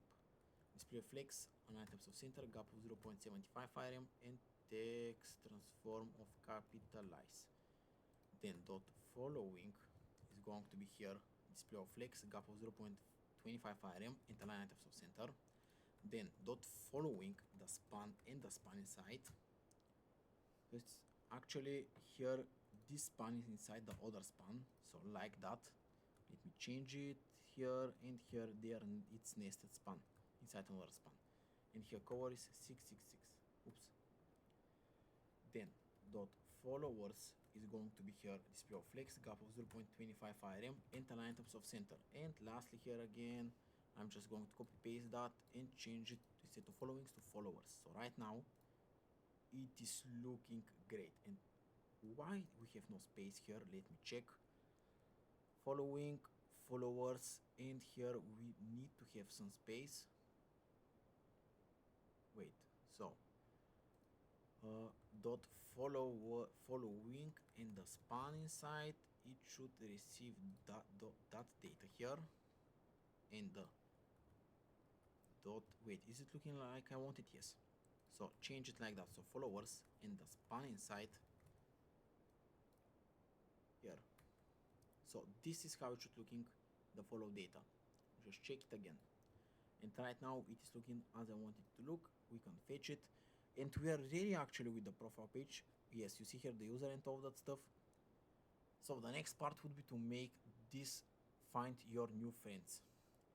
display flex, align items of center, gap of 0.75 rm, and text transform of capitalize. Then dot following is going to be here display of flex, gap of 0.25 rm, and align items of center. Then dot following the span and the span inside. It's actually here this span is inside the other span, so like that. Let me change it here and here, there, and it's nested span inside another span. And here color is 666. Then dot followers is going to be here display of flex, gap of 0.25 rm, and align items of center. And lastly here again I'm just going to copy paste that and change it instead of followings to followers. So right now it is looking great. And why we have no space here? Let me check. Following, followers, and here we need to have some space. Wait, so dot following, and the span inside it should receive that data here, and the dot, wait, is it looking like I want it? Yes. So change it like that. So followers and the span inside here. So this is how it should looking, the follow data. Just check it again. And right now it is looking as I want it to look. We can fetch it. And we are ready actually with the profile page. Yes, you see here the user and all that stuff. So the next part would be to make this find your new friends.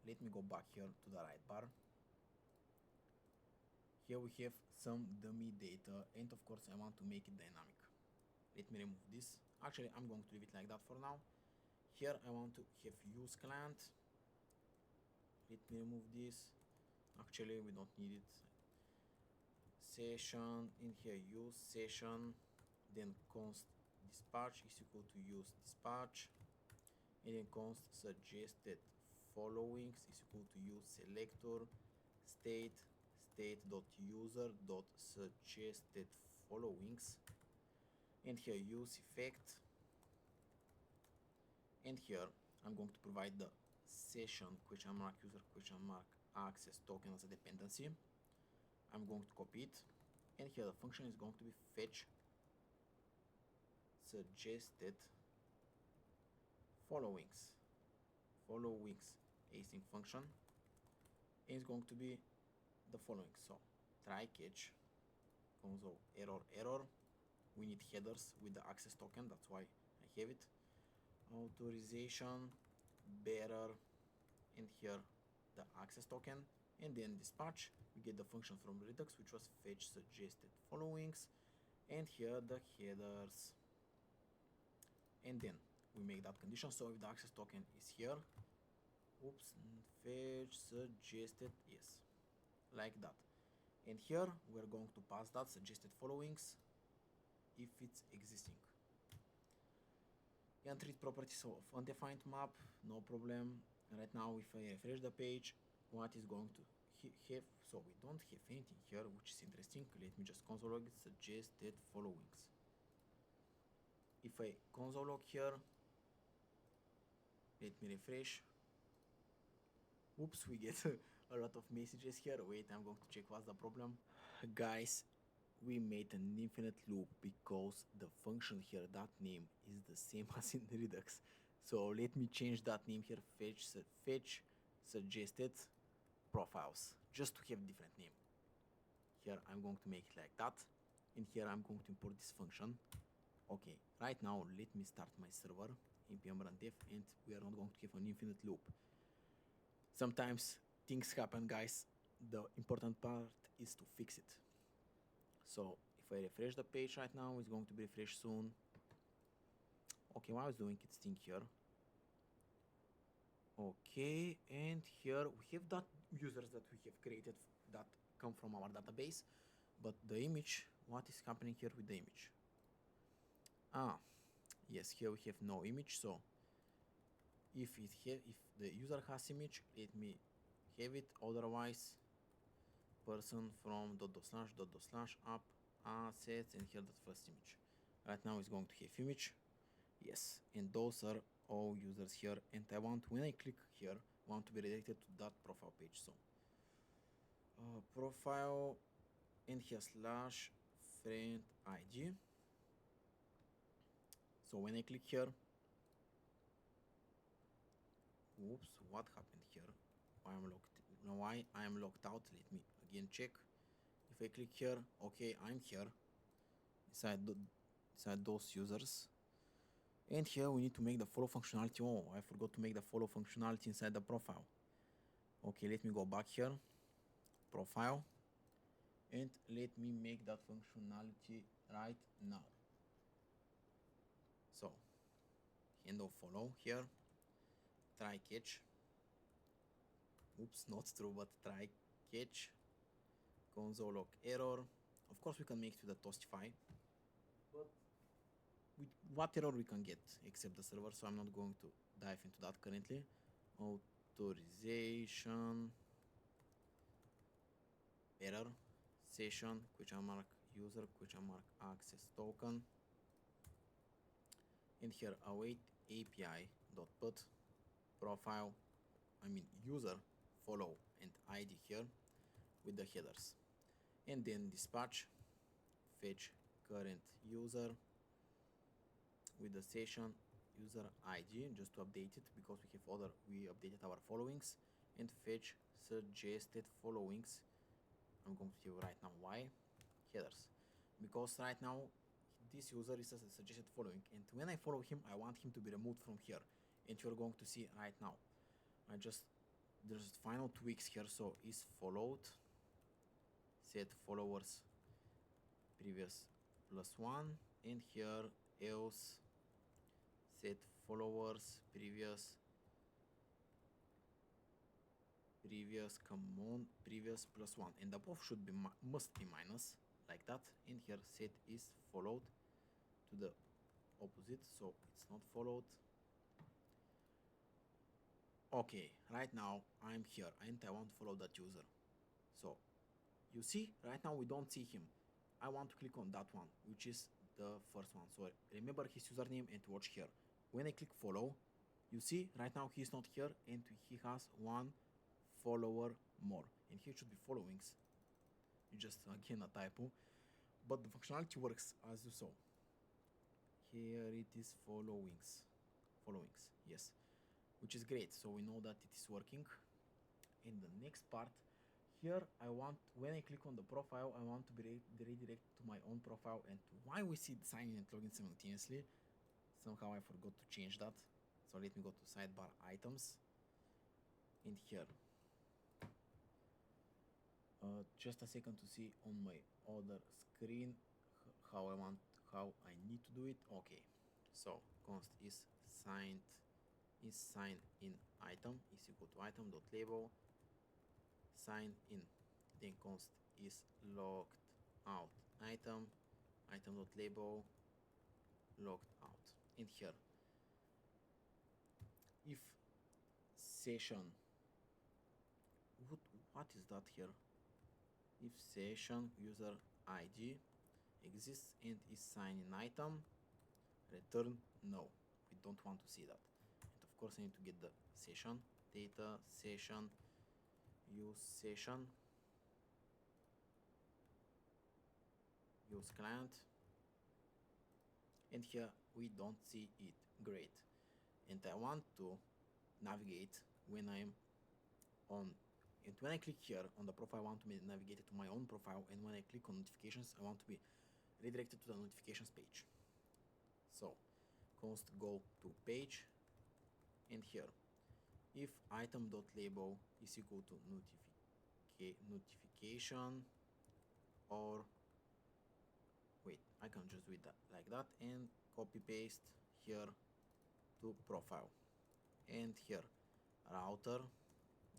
Let me go back here to the Rightbar. Here we have some dummy data, and of course I want to make it dynamic. Let me remove this. Actually, I'm going to leave it like that for now. Here I want to have use client. Let me remove this. Actually, we don't need it. Session, in here use session, then const dispatch is equal to use dispatch, and then const suggested followings is equal to use selector state.user.suggested followings, and here use effect, and here I'm going to provide the session question mark user question mark access token as a dependency. I'm going to copy it, and here the function is going to be fetch suggested followings async function, and it's going to be the following. So try catch console error. We need headers with the access token, that's why I have it. Authorization bearer, and here the access token, and then dispatch. We get the function from Redux, which was fetch suggested followings, and here the headers, and then we make that condition. So if the access token is here, oops, fetch suggested, yes, like that. And here we're going to pass that suggested followings if it's existing. Entry properties of undefined map, no problem. Right now if I refresh the page, what is going to have, so we don't have anything here, which is interesting. Let me just console log suggested followings. If I console log here, let me refresh. Oops, we get a lot of messages here. Wait, I'm going to check what's the problem. Guys, we made an infinite loop because the function here, that name, is the same as in Redux. So let me change that name here, fetch suggested profiles, just to have different name. Here I'm going to make it like that, and here I'm going to import this function. Okay, right now let me start my server npm run dev, and we are not going to have an infinite loop. Sometimes things happen, guys. The important part is to fix it. So if I refresh the page right now, it's going to be refreshed soon. Okay, what I was doing, it's thing here. Okay, and here we have that users that we have created that come from our database, but the image, what is happening here with the image? Yes, here we have no image. So if the user has image, let me have it. Otherwise, person from // app assets, and here the first image. Right now it's going to have image. Yes, and those are all users here, and I want, when I click here, I want to be redirected to that profile page. So profile, and here / friend ID. So when I click here, oops, what happened here? Why I am locked out? Let me again check. If I click here, okay, I'm here inside those users, and here we need to make the follow functionality. Oh, I forgot to make the follow functionality inside the profile. Okay, let me go back here, profile, and let me make that functionality right now. So handle follow here, try catch. Oops, not true, but try catch, console log error. Of course we can make it with a Toastify, but with what error we can get except the server, so I'm not going to dive into that currently. Authorization error session user access token, and here await API dot put profile, user, follow and ID here with the headers, and then dispatch fetch current user with the session user ID just to update it because we updated our followings, and fetch suggested followings. I'm going to tell you right now why headers, because right now this user is a suggested following, and when I follow him I want him to be removed from here, and you're going to see right now there's final tweaks here. So is followed, set followers previous +1, and here else set followers previous +1, and above should be must be minus like that, and here set is followed to the opposite, so it's not followed. Okay, right now I'm here and I want to follow that user. So you see right now we don't see him. I want to click on that one, which is the first one. So remember his username and watch here. When I click follow, you see right now he's not here and he has one follower more, and here should be followings. Just again a typo, but the functionality works as you saw. Here it is followings, yes, which is great. So we know that it is working. In the next part, here when I click on the profile, I want to be redirected to my own profile, and why we see the sign in and login simultaneously. Somehow I forgot to change that. So let me go to sidebar items, and here just a second to see on my other screen how I need to do it. Okay, so const is sign in item is equal to item.label sign in, then const is logged out item.label logged out, and here if session, what is that here? If session user ID exists and is signed in item, return no. We don't want to see that. And of course I need to get the session data, session use session use client, and here we don't see it. Great. And I want to navigate when I'm on, and when I click here on the profile, I want to be navigated to my own profile, and when I click on notifications, I want to be redirected to the notifications page. So const go to page, and here if item.label is equal to notification, or wait, I can just do it like that and copy paste here to profile, and here router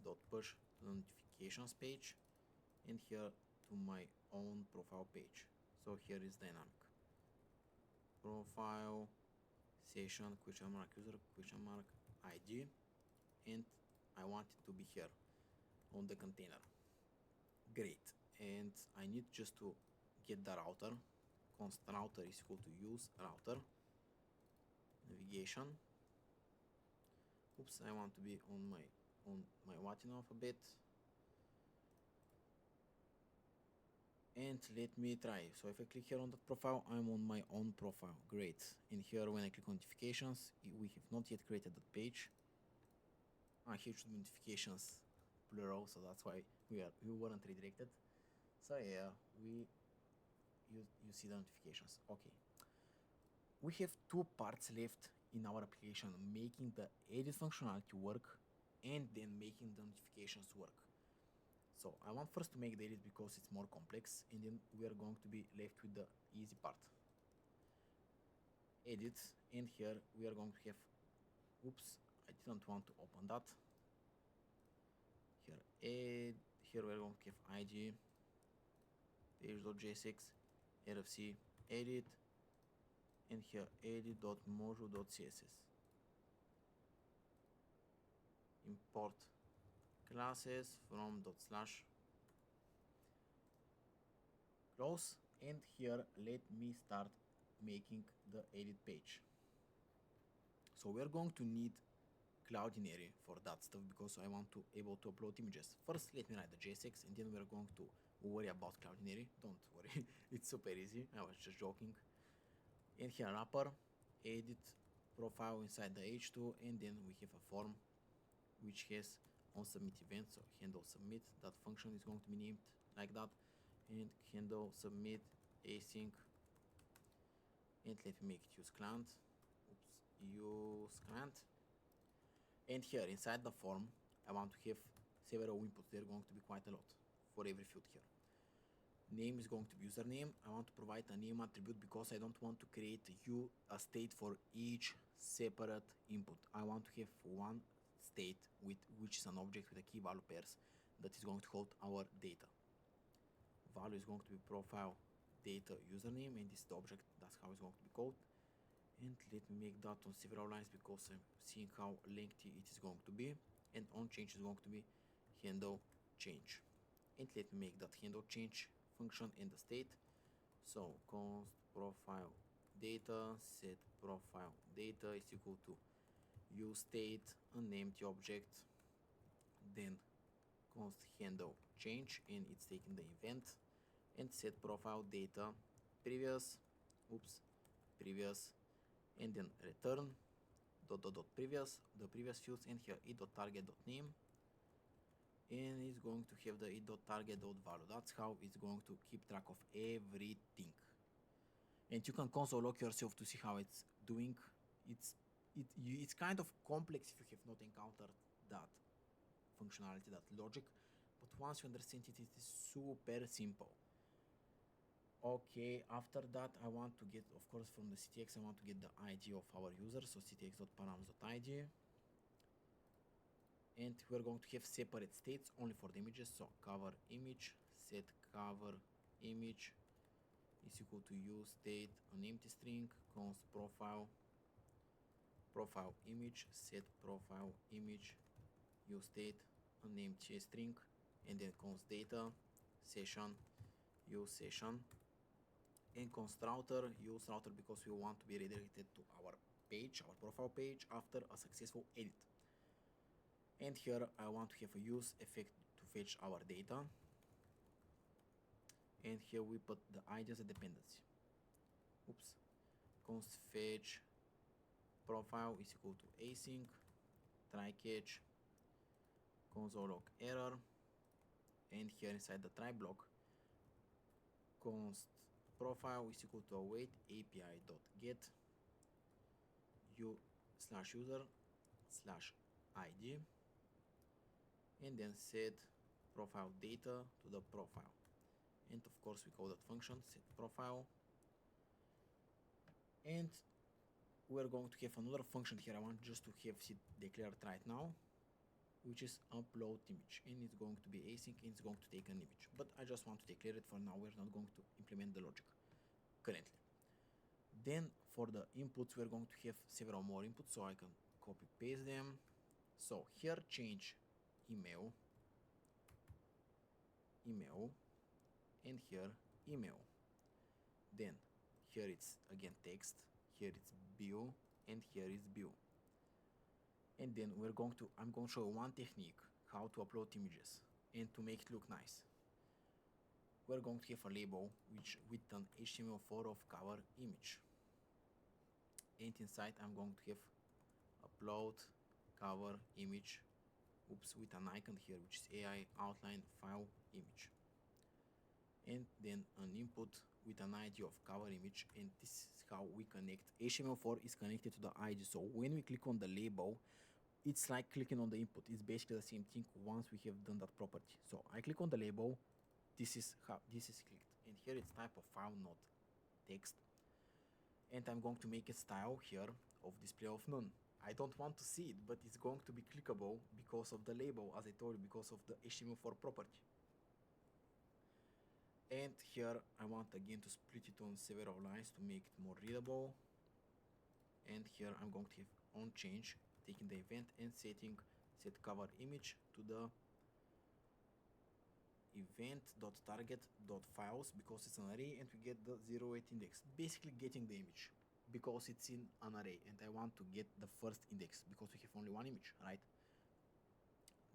dot push to the notifications page, and here to my own profile page. So here is dynamic profile session user ID, and I want it to be here on the container. Great. And I need just to get the router. Const router is equal to use router navigation. Oops, I want to be on my Latin alphabet, and let me try. So if I click here on that profile, I'm on my own profile. Great. And here when I click on notifications, we have not yet created that page. Here should be notifications plural, so that's why we weren't redirected. So yeah, you see the notifications. Okay, we have two parts left in our application: making the edit functionality work and then making the notifications work. So I want first to make the edit because it's more complex, and then we are going to be left with the easy part. Edit, and here we are going to have, oops, I didn't want to open that. Here we are going to have ID page.jsx, rfc edit, and here edit.module.css. Import classes from // close, and here let me start making the edit page. So we're going to need Cloudinary for that stuff because I want to able to upload images. First, let me write the JSX, and then we're going to worry about Cloudinary. Don't worry, it's super easy. I was just joking. And here wrapper, edit profile inside the h2, and then we have a form which has on submit event. So handle submit, that function is going to be named like that, and handle submit async, and let me make it use client. Use client. And here inside the form I want to have several inputs. They're going to be quite a lot for every field here. Name is going to be username. I want to provide a name attribute because I don't want to create a state for each separate input. I want to have one state which is an object with a key value pairs that is going to hold our data. Value is going to be profile data username, and this is the object. That's how it's going to be called. And let me make that on several lines because I'm seeing how lengthy it is going to be. And on change is going to be handle change. And let me make that handle change function in the state. So const profile data set profile data is equal to use state unnamed object, then const handle change, and it's taking the event, and set profile data previous and then return previous, the previous fields, and here it.target.name, and it's going to have the it.target.value. That's how it's going to keep track of everything. And you can console log yourself to see how it's doing. It's kind of complex if you have not encountered that functionality, that logic, but once you understand it, it is super simple. Okay, after that I want to get, of course, from the ctx I want to get the ID of our user, so ctx.params.id, and we're going to have separate states only for the images. So cover image, set cover image is equal to use state an empty string, const profile image, set profile image, use state an empty string, and then const data session, use session, and const router, use router because we want to be redirected to our page, our profile page, after a successful edit. And here I want to have a use effect to fetch our data, and here we put the ID as a dependency. Const fetch profile is equal to async try catch console log error, and here inside the try block const profile is equal to await api.get u/user/id, and then set profile data to the profile, and of course we call that function set profile. And we're going to have another function here. I want just to have it declared right now, which is upload image, and it's going to be async, and it's going to take an image, but I just want to declare it for now. We're not going to implement the logic currently. Then for the inputs we're going to have several more inputs, so I can copy paste them. So here change email, and here email. Then here it's again text, here it's bio, and here is bio. And then I'm going to show one technique how to upload images and to make it look nice. We're going to have a label with an HTML4 of cover image, and inside I'm going to have upload cover image with an icon here which is AI outline file image, and then an input with an ID of cover image, and this is how we connect. HTML4 is connected to the ID, so when we click on the label, it's like clicking on the input. It's basically the same thing once we have done that property. So I click on the label, this is how this is clicked, and here it's type of file, not text, and I'm going to make a style here of display of none. I don't want to see it, but it's going to be clickable because of the label, as I told you, because of the HTML4 property. And here I want again to split it on several lines to make it more readable. And here I'm going to have on change, taking the event and setting set cover image to the event.target.files because it's an array and we get the 08 index, basically getting the image because it's in an array and I want to get the first index because we have only one image, right?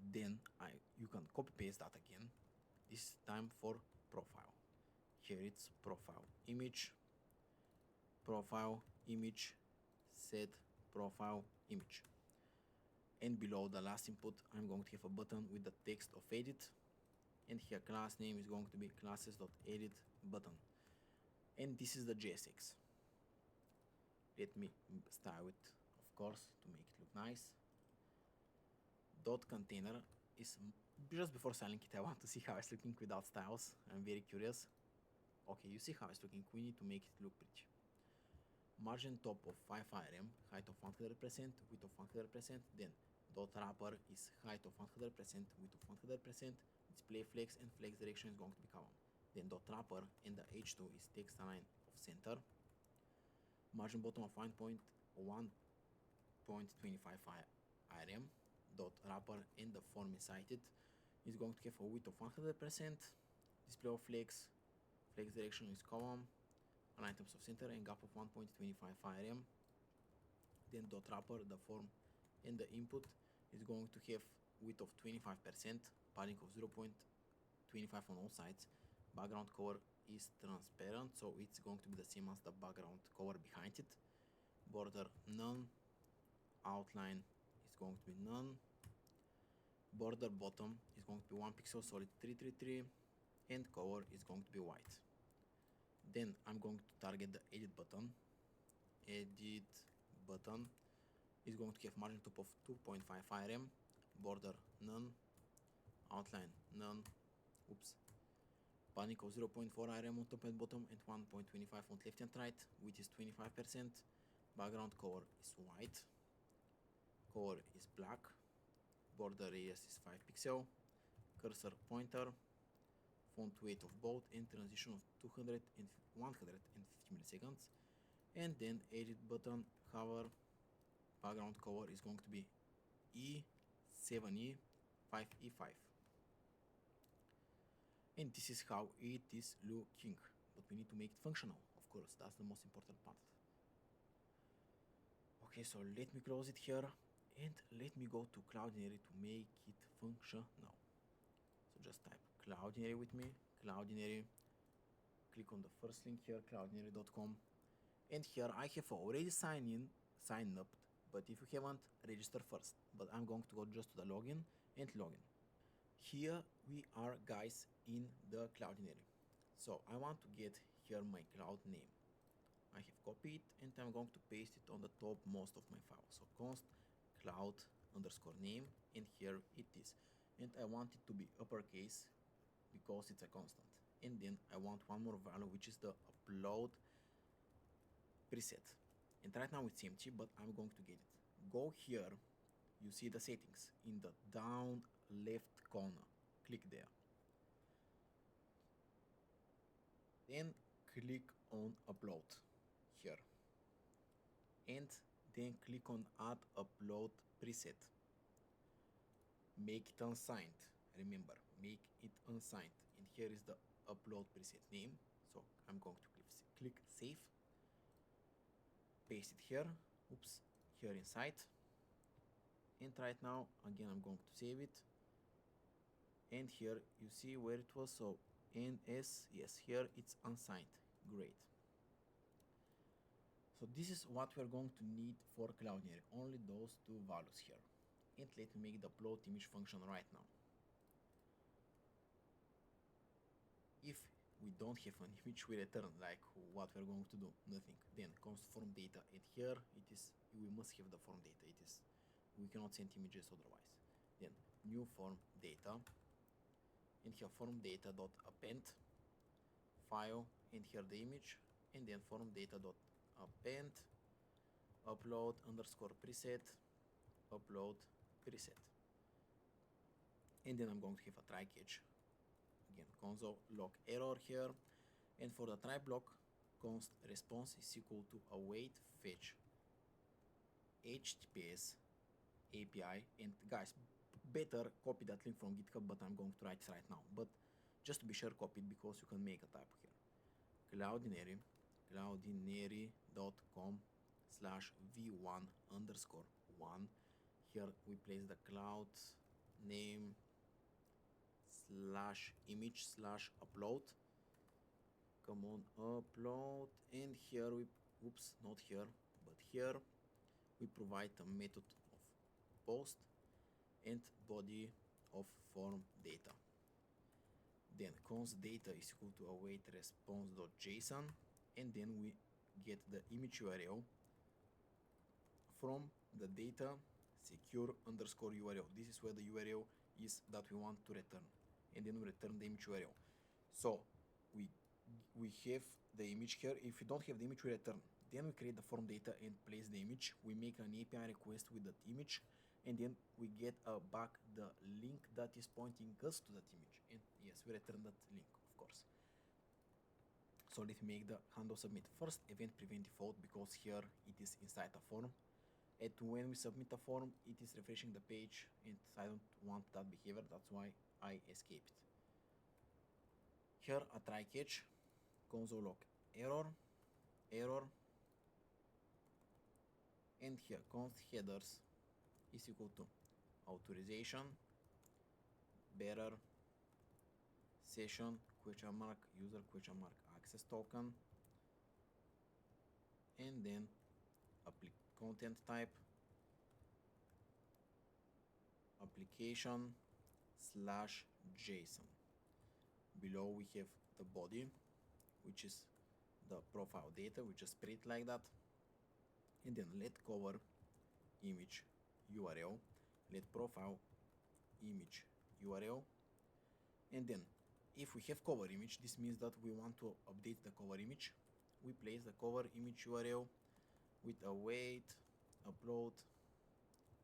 Then you can copy paste that again, this time for profile. Here it's profile image, set profile image. And below the last input I'm going to have a button with the text of edit, and here class name is going to be classes.edit button, and this is the JSX. Let me style it, of course, to make it look nice. Dot container is just before styling it. I want to see how it's looking without styles. I'm very curious. Okay, you see how it's looking. We need to make it look pretty. Margin top of 5 rm, height of 100%, width of 100%. Then dot wrapper is height of 100%, width of 100%. Display flex and flex direction is going to be column. Then dot wrapper and the h2 is text align of center. Margin bottom of 1.25 rm. Dot wrapper and the form inside it is going to have a width of 100%. Display of flex direction is column, align terms of center and gap of 1.25 rm. Then dot wrapper, the form and the input is going to have width of 25%, padding of 0.25 on all sides. Background color is transparent, so it's going to be the same as the background color behind it. Border none, outline is going to be none. Border bottom is going to be 1 pixel solid 333 and color is going to be white. Then I'm going to target the edit button. Edit button is going to have margin top of 2.5 rm, border none, outline none, padding of 0.4 rm on top and bottom and 1.25 on left and right, width is 25%, background color is white, color is black, border radius is 5 pixel, cursor pointer, font weight of both and transition of 200 and 150 milliseconds. And then edit button, hover, background color is going to be E7E 5E5. And this is how it is looking, but we need to make it functional, of course, that's the most important part. Okay, so let me close it here and let me go to Cloudinary to make it functional. So just type Cloudinary with me, Cloudinary, click on the first link here, cloudinary.com, and here I have already signed up, but if you haven't, register first. But I'm going to go just to the login and login. Here we are, guys, in the Cloudinary. So I want to get here my cloud name. I have copied and I'm going to paste it on the top most of my files. So const cloud underscore name, and here it is. And I want it to be uppercase because it's a constant. And then I want one more value, which is the upload preset. And right now it's empty, but I'm going to get it. Go here, you see the settings in the down left corner. Click there. Then click on upload here. And then click on add upload preset. Make it unsigned. Remember, make it unsigned. And here is the upload preset name. So I'm going to click save. Paste it here. Here inside. And right now, again, I'm going to save it. And here you see where it was. So NS, yes, here it's unsigned. Great. So this is what we're going to need for Cloudinary. Only those two values here. And let me make the upload image function right now. If we don't have an image, we return like what we're going to do, nothing. Then const form data, and here it is, we must have the form data. It is, we cannot send images otherwise. Then new form data, and here form data dot append file, and here the image, and then form data dot append upload underscore preset upload preset. And then I'm going to have a try catch again console log error here, and for the try block, const response is equal to await fetch HTTPS API. And guys, better copy that link from GitHub, but I'm going to write it right now. But just to be sure, copy it because you can make a typo here. cloudinary.com/v1_1. Here we place the cloud name /image/upload. Come on, upload. And here we, oops, not here, but here we provide a method of post and body of form data. Then const data is equal to await response.json, and then we get the image URL from the data secure_URL. This is where the URL is that we want to return, and then we return the image URL. So we have the image here. If you don't have the image, we return. Then we create the form data and place the image. We make an API request with that image, and then we get back the link that is pointing us to that image. And yes, we return that link, of course. So let's make the handle submit. First, event prevent default, because here it is inside a form. And when we submit a form, it is refreshing the page, and I don't want that behavior. That's why I escape it. Here a try catch, console log error, and here const headers is equal to authorization bearer session user access token, and then content type application/JSON. Below we have the body, which is the profile data. We just spread it like that, and then let cover image URL, let profile image URL, and then if we have cover image, this means that we want to update the cover image. We place the cover image URL with await upload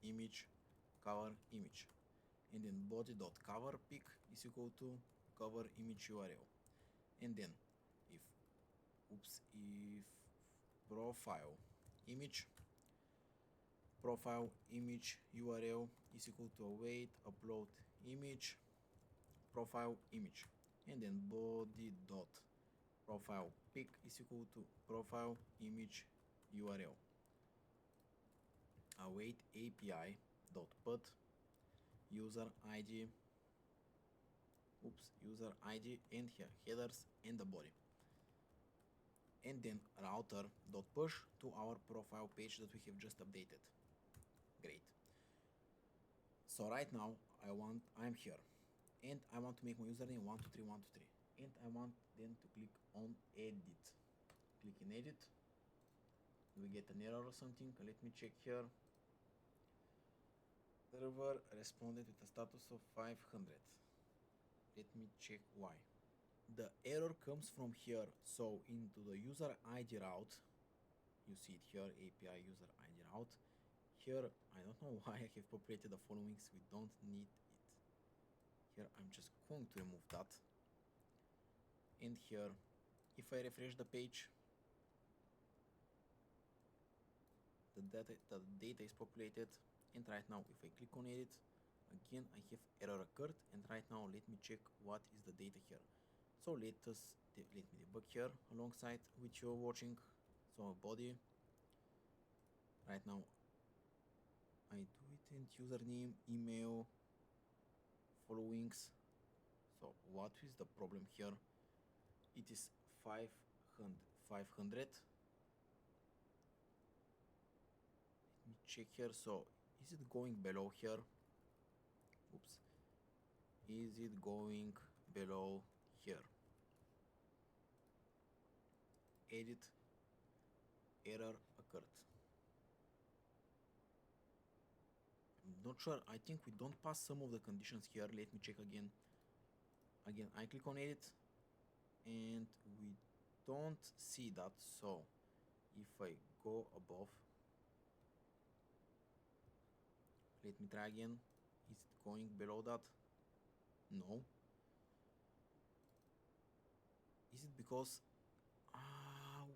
image cover image, and then body.cover_pic is equal to cover image URL, and then if profile image URL is equal to await upload image profile image, and then body.profile_pic is equal to profile image URL, await API.put user ID, and here headers and the body, and then router.push to our profile page that we have just updated. Great. So right now I'm here, and I want to make my username 123, and I want then to click on edit. Click in edit. We get an error or something. Let me check here. Server responded with a status of 500. Let me check why. The error comes from here. So into the user ID route, you see it here, API user ID route. Here, I don't know why I have populated the followings. We don't need it. Here, I'm just going to remove that. And here, if I refresh the page, the data is populated. And right now, if I click on edit, again I have error occurred. And right now, let me check what is the data here. So let me debug here alongside which you're watching. So body. Right now, I do it in username, email, followings. So what is the problem here? It is 500. Let me check here. So is it going below here? Oops. Is it going below here? Edit, error occurred. I'm not sure. I think we don't pass some of the conditions here. Let me check again. Again, I click on edit, and we don't see that. So if I go above, let me try again. Is it going below that? No. is it? Because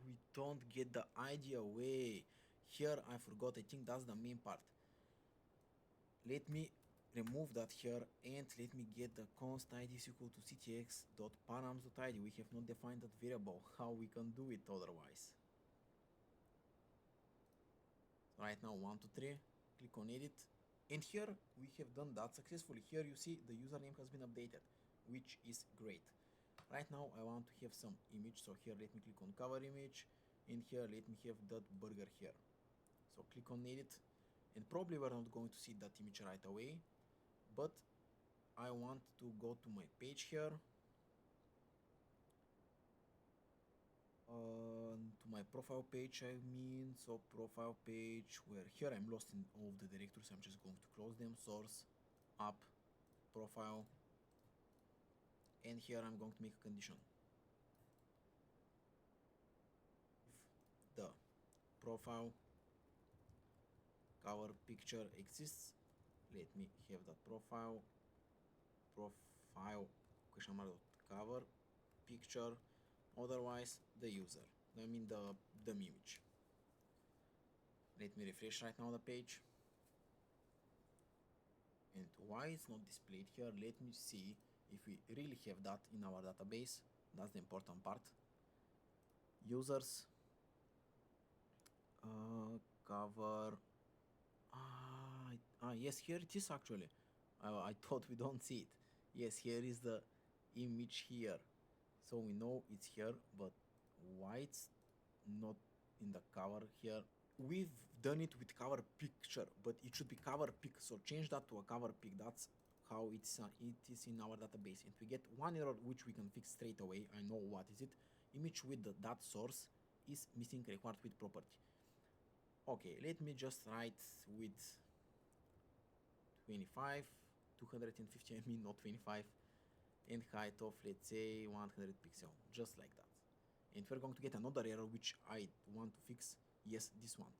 we don't get the ID away. Here I forgot, I think that's the main part. Let me remove that here and let me get the const id is equal to ctx.params.id. We have not defined that variable. How we can do it otherwise? Right now 1, 2, 3, click on edit, and here we have done that successfully. Here you see the username has been updated, which is great. Right now I want to have some image, so here let me click on cover image, and here let me have that burger here. So click on edit, and probably we're not going to see that image right away, but I want to go to my page here, to my profile page I mean, so profile page, where here I'm lost in all of the directories. I'm just going to close them, source, app, profile, and here I'm going to make a condition. If the profile cover picture exists, let me have that profile cover picture, otherwise the user, I mean the image. Let me refresh right now the page, and why it's not displayed here, let me see if we really have that in our database. That's the important part. Users, cover, yes, here it is actually. I thought we don't see it. Yes, here is the image here, so we know it's here, but why it's not in the cover here? We've done it with cover picture, but it should be cover pic, so change that to a cover pic. That's how it is in our database. And we get one error which we can fix straight away. I know what is it. Image with the dot source is missing required with property. Okay, let me just write with 25, 250, I mean not 25, and height of, let's say, 100 pixel, just like that. And we're going to get another error which I want to fix. Yes, this one.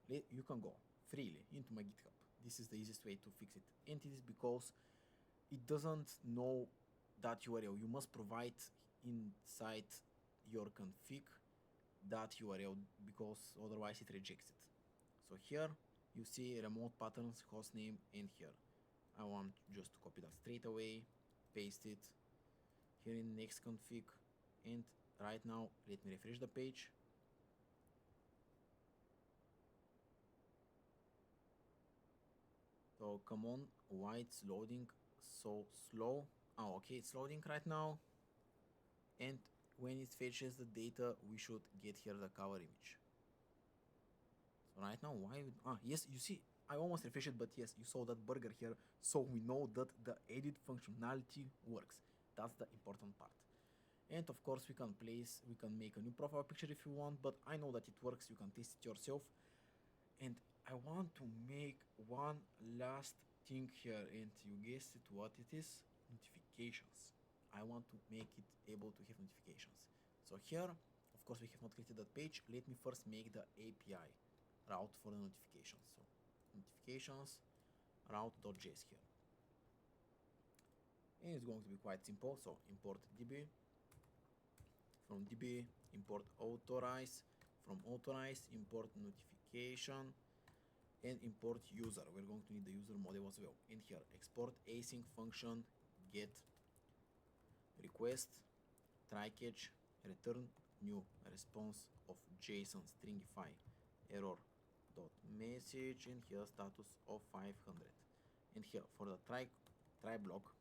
You can go freely into my GitHub. This is the easiest way to fix it, and it is because it doesn't know that URL. You must provide inside your config that URL, because otherwise it rejects it. So here you see remote patterns, hostname, and here I want just to copy that straight away, paste it here in next config, and right now let me refresh the page. So come on, why it's loading so slow? Oh, okay, it's loading right now, and when it fetches the data we should get here the cover image. So right now yes, you see I almost refreshed it, but yes, you saw that burger here, so we know that the edit functionality works. That's the important part. And of course we can make a new profile picture if you want, but I know that it works. You can test it yourself. And I want to make one last thing here, and you guessed it, what it is? Notifications. I want to make it able to have notifications. So here, of course, we have not created that page. Let me first make the API route for the notifications. So notifications route.js here. And it's going to be quite simple. So import db, from db import authorize, from authorize import notification, and import user. We're going to need the user model as well. And here export async function get request try catch return new response of JSON stringify error dot message, and here status of 500. And here for the try block,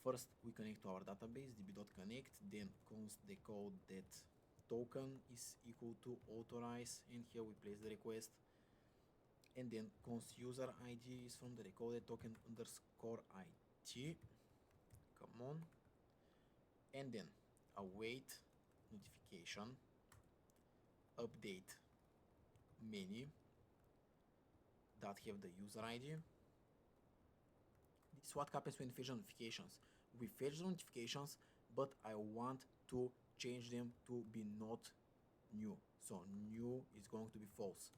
first we connect to our database db.connect, then const decode that token is equal to authorize, and here we place the request, and then const user id is from the decoded token underscore it. Come on. And then await notification update many that have the user id. This is what happens when we fetch notifications. We fetch the notifications, but I want to change them to be not new. So new is going to be false.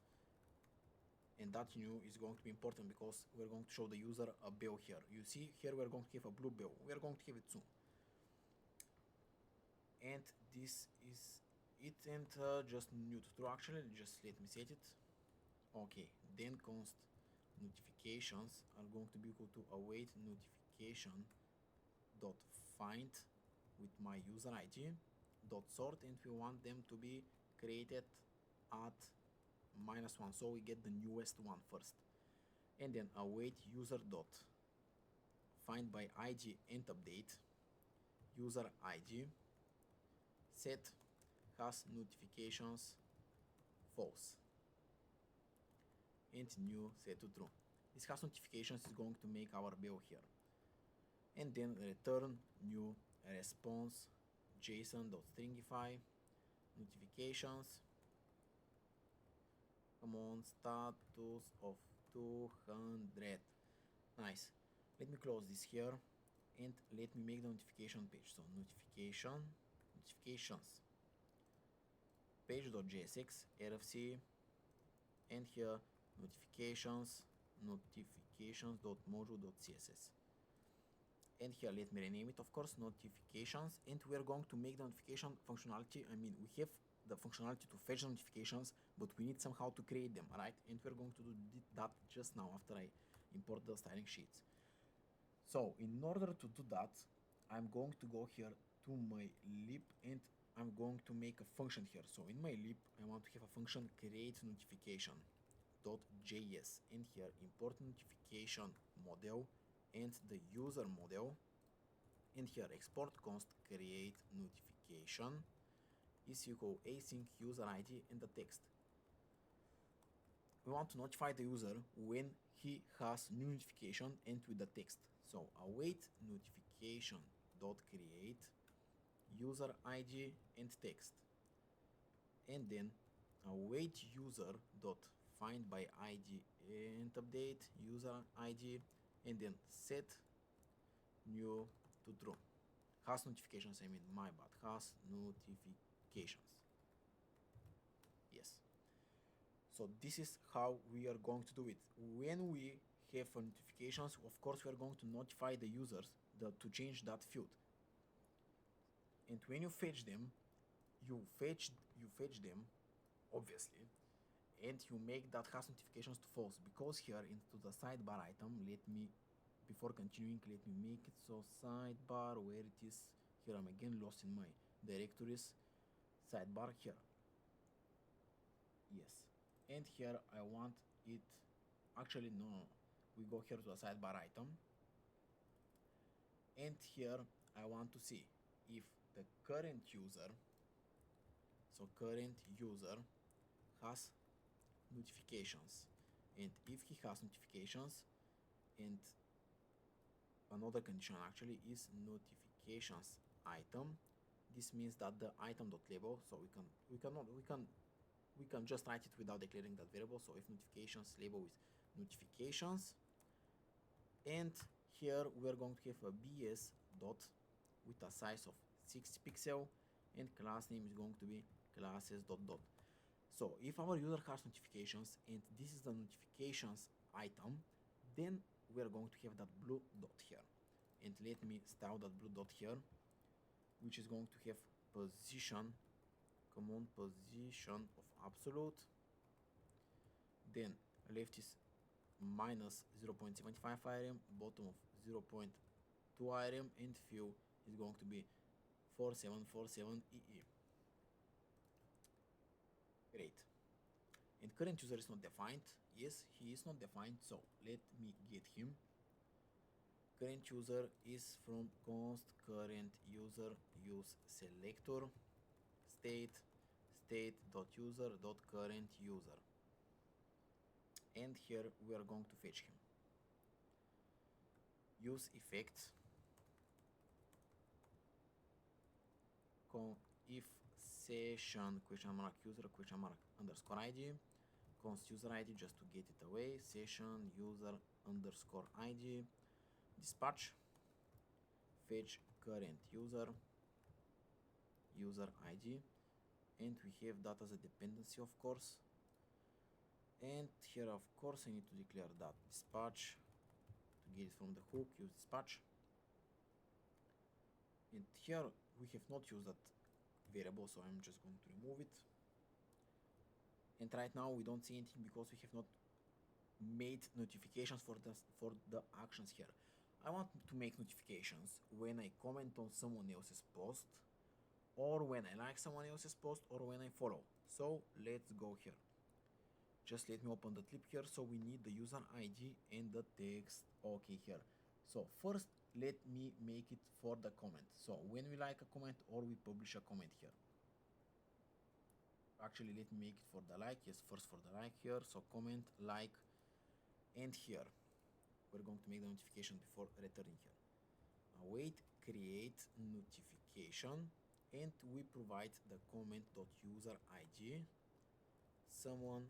And that new is going to be important because we're going to show the user a bell here. You see here we're going to have a blue bell. We're going to have it soon. and this is it, and just new to true. Actually, just let me set it. Okay, then const notifications are going to be equal to await notification dot find with my user ID dot sort, and we want them to be created at -1, so we get the newest one first, and then await user dot find by ID and update user ID set has notifications false and new set to true. This has notifications is going to make our bill here, and then return new response json.stringify notifications, come on, status of 200. Nice. Let me close this here and let me make the notification page. So notifications page.jsx rfc, and here notifications.module.css, and here let me rename it, of course, notifications, and we are going to make the notification functionality. I mean, we have the functionality to fetch the notifications, but we need somehow to create them, right? And we're going to do that just now after I import the styling sheets. So in order to do that, I'm going to go here to my lib, and I'm going to make a function here. So in my lib, I want to have a function create notification .js, and here import notification model and the user model, and here export const create notification is equal async user ID and the text. We want to notify the user when he has new notification and with the text. So await notification dot create user ID and text, and then await user dot find by ID and update user ID, and then set new to true. Has notifications, I mean, my bad, has notifications. Yes. So this is how we are going to do it. When we have notifications, of course we are going to notify the users to change that field. And when you fetch them, you fetch them, obviously, and you make that has notifications to false, because here into the sidebar item, before continuing, let me make it so sidebar, where it is, here I'm again lost in my directories, sidebar here, yes, and here I want it, actually no, we go here to the sidebar item, and here I want to see if the current user, so current user has notifications, and if he has notifications, and another condition actually is notifications item, this means that the item.label, so we can just write it without declaring that variable. So if notifications label is notifications, and here we are going to have a bs dot with a size of 60 pixel, and class name is going to be classes dot dot. So if our user has notifications and this is the notifications item, then we are going to have that blue dot here, and let me style that blue dot here, which is going to have position, common position of absolute, then left is minus 0.75 IRM, bottom of 0.2 IRM, and fill is going to be 4747 EE. Great. And current user is not defined. Yes, he is not defined, so let me get him. Current user is from const current user use selector state.user.current user, and here we are going to fetch him. Use effect if session user underscore ID, const user ID just to get it away, session user underscore ID, dispatch, fetch current user ID, and we have that as a dependency, of course, and here of course I need to declare that dispatch to get it from the hook, use dispatch, and here we have not used that variable, so I'm just going to remove it. And right now we don't see anything because we have not made notifications for the actions here. I want to make notifications when I comment on someone else's post, or when I like someone else's post, or when I follow. So let's go here. Just let me open the clip here. So we need the user ID and the text. Okay, here. So first let me make it for the comment. So when we like a comment or we publish a comment here. Actually, let me make it for the like. Yes, first for the like here. So comment, like, and here we're going to make the notification before returning here. Await create notification, and we provide the comment.user ID. Someone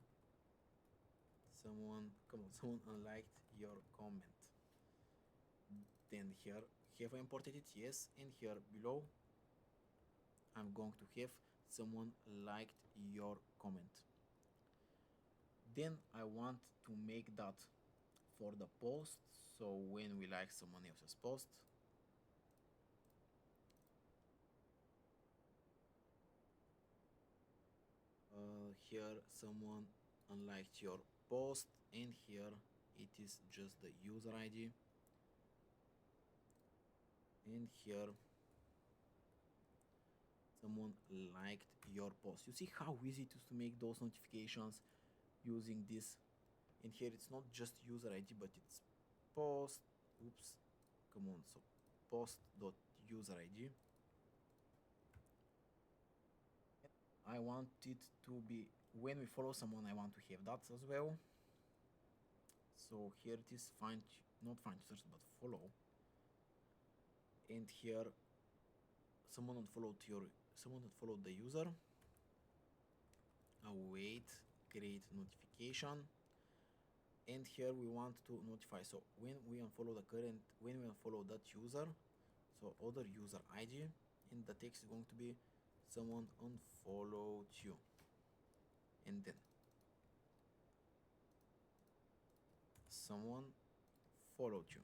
unliked your comment. Then here, have I imported it? Yes. And here below, I'm going to have someone liked your comment. Then I want to make that for the post. So when we like someone else's post, here someone unliked your post, and here it is just the user ID, and here someone liked your post. You see how easy it is to make those notifications using this. And here it's not just user ID, but it's post, oops, come on, so post.user ID. I want it to be, when we follow someone, I want to have that as well. So here it is, find, not find users, but follow. And here someone unfollowed the user. Await create notification, and here we want to notify. So when we unfollow that user, so other user ID, and the text is going to be someone unfollowed you, and then someone followed you.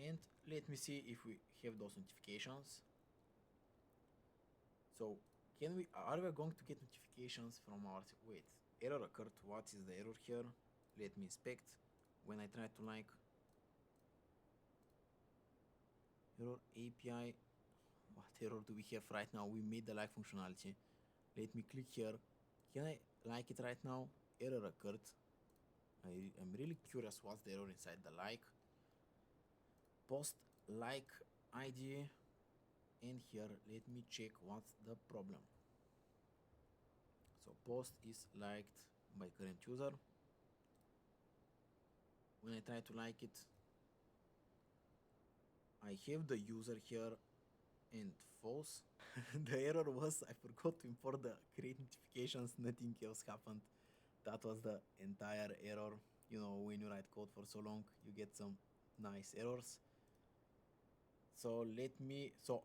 And let me see if we have those notifications. So are we going to get notifications from our, wait, error occurred. What is the error here? Let me inspect. When I try to like, error API, what error do we have right now? We made the like functionality. Let me click here. Can I like it right now? Error occurred. I'm really curious what's the error inside the like. Post like ID, and here let me check what's the problem. So post is liked by current user. When I try to like it, I have the user here and false. The error was I forgot to import the create notifications, nothing else happened. That was the entire error. You know, when you write code for so long, you get some nice errors. So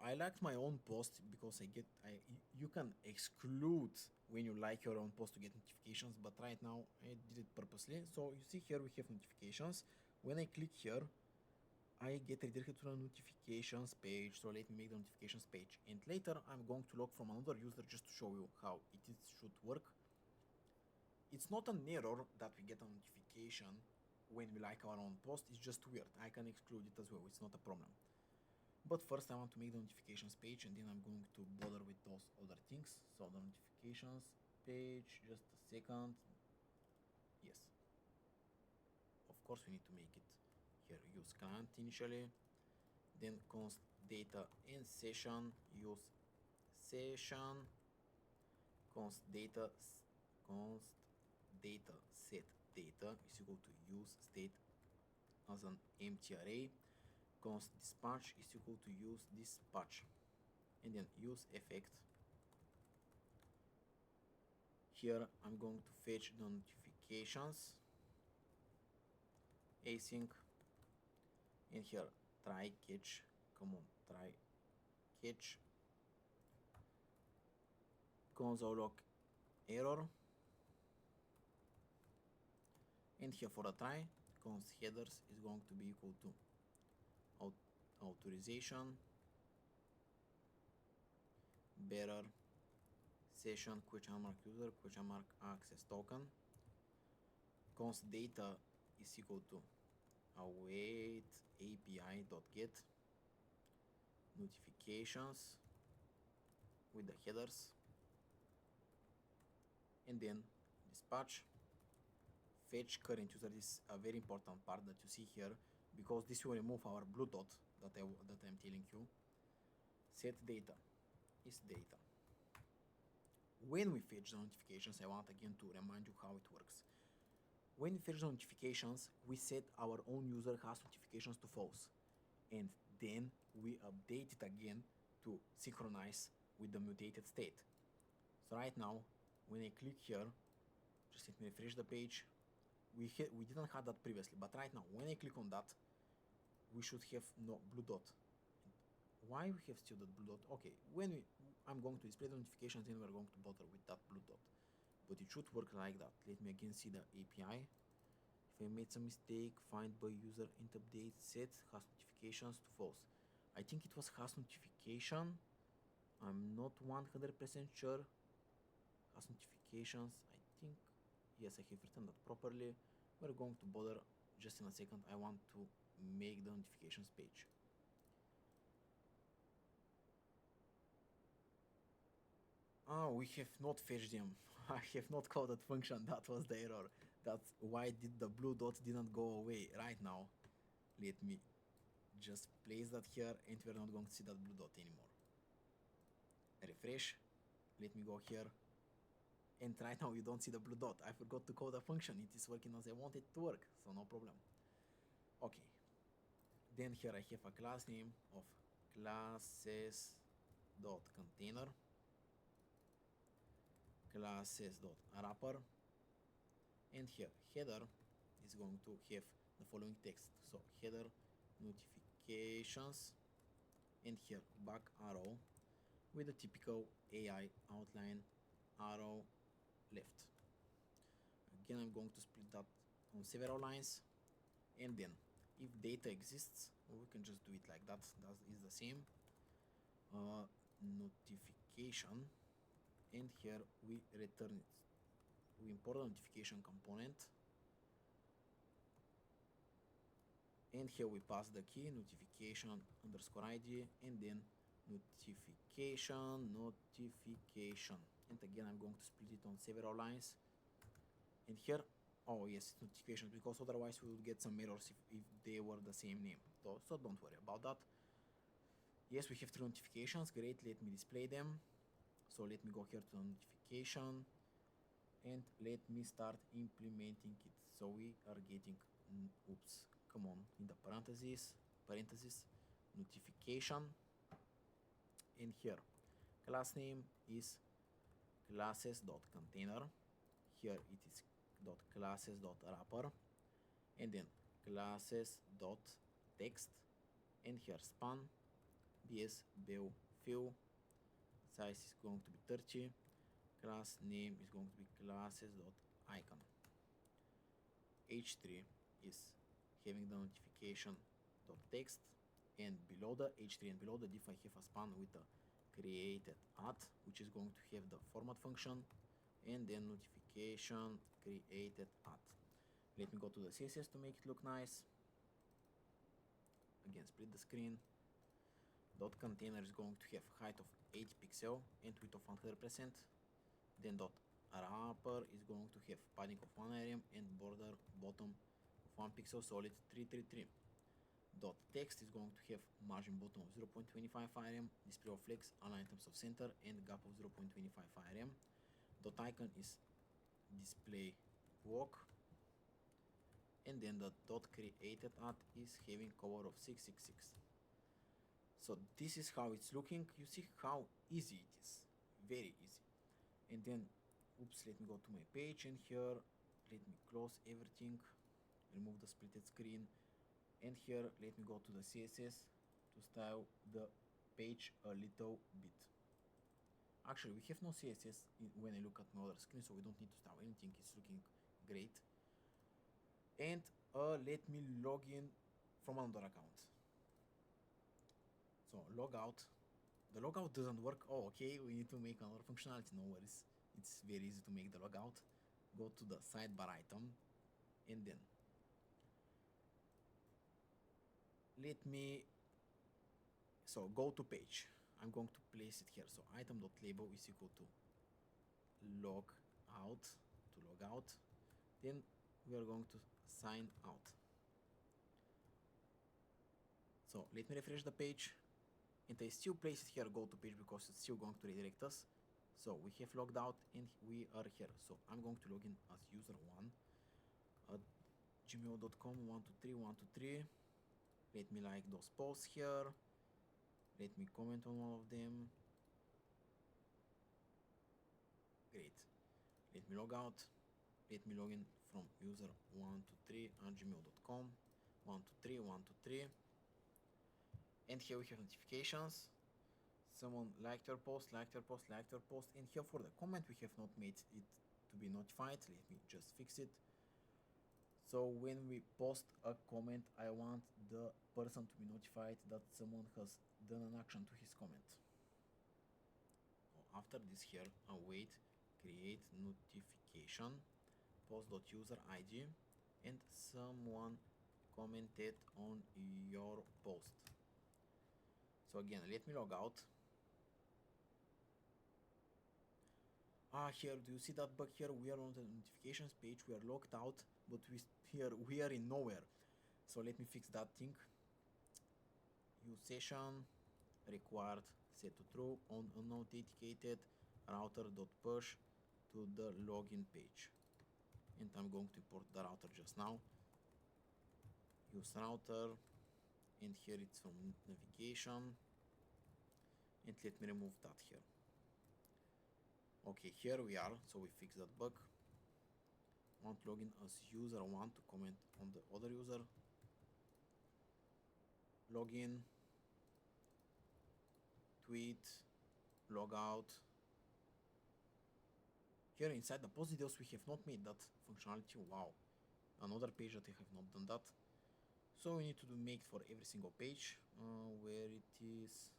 I liked my own post because you can exclude when you like your own post to get notifications, but right now I did it purposely. So you see here we have notifications. When I click here, I get redirected to the notifications page. So let me make the notifications page, and later I'm going to log from another user just to show you how should work. It's not an error that we get a notification when we like our own post. It's just weird. I can exclude it as well. It's not a problem. But first I want to make the notifications page, and then I'm going to bother with those other things. So the notifications page, just a second. Yes. Of course we need to make it here. Use client initially, then const data and session, use session, const data set data is equal to use state as an empty array. Const dispatch is equal to use dispatch, and then use effect. Here I'm going to fetch the notifications async, and here try catch, come on, try catch, console log error, and here for a try, const headers is going to be equal to authorization, bearer session question mark user question mark access token const data is equal to await API dot get notifications with the headers, and then dispatch fetch current user. This is a very important part that you see here, because this will remove our blue dot that I'm telling you. Set data is data. When we fetch the notifications, I want again to remind you how it works. When we fetch the notifications, we set our own user has notifications to false, and then we update it again to synchronize with the mutated state. So right now, when I click here, just let me refresh the page. We didn't have that previously, but right now, when I click on that, we should have no blue dot. Why we have still that blue dot? Okay, I'm going to display the notifications, then we're going to bother with that blue dot. But it should work like that. Let me again see the API. If I made some mistake, find by user int update set has notifications to false. I think it was has notification. I'm not 100% sure. Has notifications. I think yes, I have written that properly. We're going to bother just in a second. I want to make the notifications page. We have not fetched them. I have not called that function. That was the error. That's why the blue dot didn't go away. Right now, let me just place that here, and we're not going to see that blue dot anymore. Refresh. Let me go here, and right now you don't see the blue dot. I forgot to call the function. It is working as I want it to work, so no problem. Okay. Then here I have a class name of classes.container, classes.wrapper, and here header is going to have the following text. So header notifications, and here back arrow with the typical AI outline arrow left. Again, I'm going to split that on several lines, and then if data exists, we can just do it like that. That is the same. Notification, and here we return it. We import the notification component, and here we pass the key notification underscore ID, and then notification. And again, I'm going to split it on several lines. And here, oh yes, notifications, because otherwise we would get some errors if they were the same name. So don't worry about that. Yes, we have 3 notifications. Great, let me display them. So let me go here to the notification, and let me start implementing it. So we are getting, oops, come on, in the parentheses, notification, and here class name is classes.container. Here it is .classes.wrapper, and then classes.text, and here span bs bew fill size is going to be 30. Class name is going to be classes.icon. h3 is having the notification.text, and below the h3 and below the div I have a span with the created at, which is going to have the format function, and then notification created at. Let me go to the CSS to make it look nice. Again, split the screen. Dot container is going to have height of 8 pixel and width of 100%. Then dot wrapper is going to have padding of 1 rem and border bottom of 1 pixel solid 333. Dot text is going to have margin bottom of 0.25 rem, display of flex, align items of center, and gap of 0.25 rem. Dot icon is display walk, and then the dot created at is having cover of 666. So this is how it's looking. You see how easy it is, very easy. And then, oops, let me go to my page, and here let me close everything, remove the splitted screen, and here let me go to the CSS to style the page a little bit. Actually, we have no CSS when I look at my other screen, so we don't need to style anything. It's looking great. And let me log in from another account. So log out, The logout doesn't work. Oh, okay, we need to make another functionality. No worries. It's very easy to make the logout. Go to the sidebar item and then let me, so go to page. I'm going to place it here. So item.label is equal to log out, to log out. Then we are going to sign out. So let me refresh the page, and I still place it here, go to page, because it's still going to redirect us. So we have logged out and we are here. So I'm going to log in as user1 at gmail.com 123 123. Let me like those posts here. Let me comment on all of them. Great. Let me log out. Let me log in from user123 at gmail.com 123 123. And here we have notifications. Someone liked your post, liked your post, liked your post. And here for the comment, we have not made it to be notified. Let me just fix it. So when we post a comment, I want the person to be notified that someone has done an action to his comment. After this here, await, create notification, post.user ID, and someone commented on your post. So again, let me log out. Here, do you see that bug here? We are on the notifications page, we are logged out, but we are in nowhere. So let me fix that thing. Use session, required, set to true, on unauthenticated, router.push to the login page. And I'm going to import the router just now. Use router, and here it's from navigation. And let me remove that here. Okay, here we are, so we fixed that bug. Want to log in as user1 to comment on the other user. Login, tweet, logout. Here inside the post details we have not made that functionality. Wow, another page that I have not done that. So we need to make it for every single page. Where it is,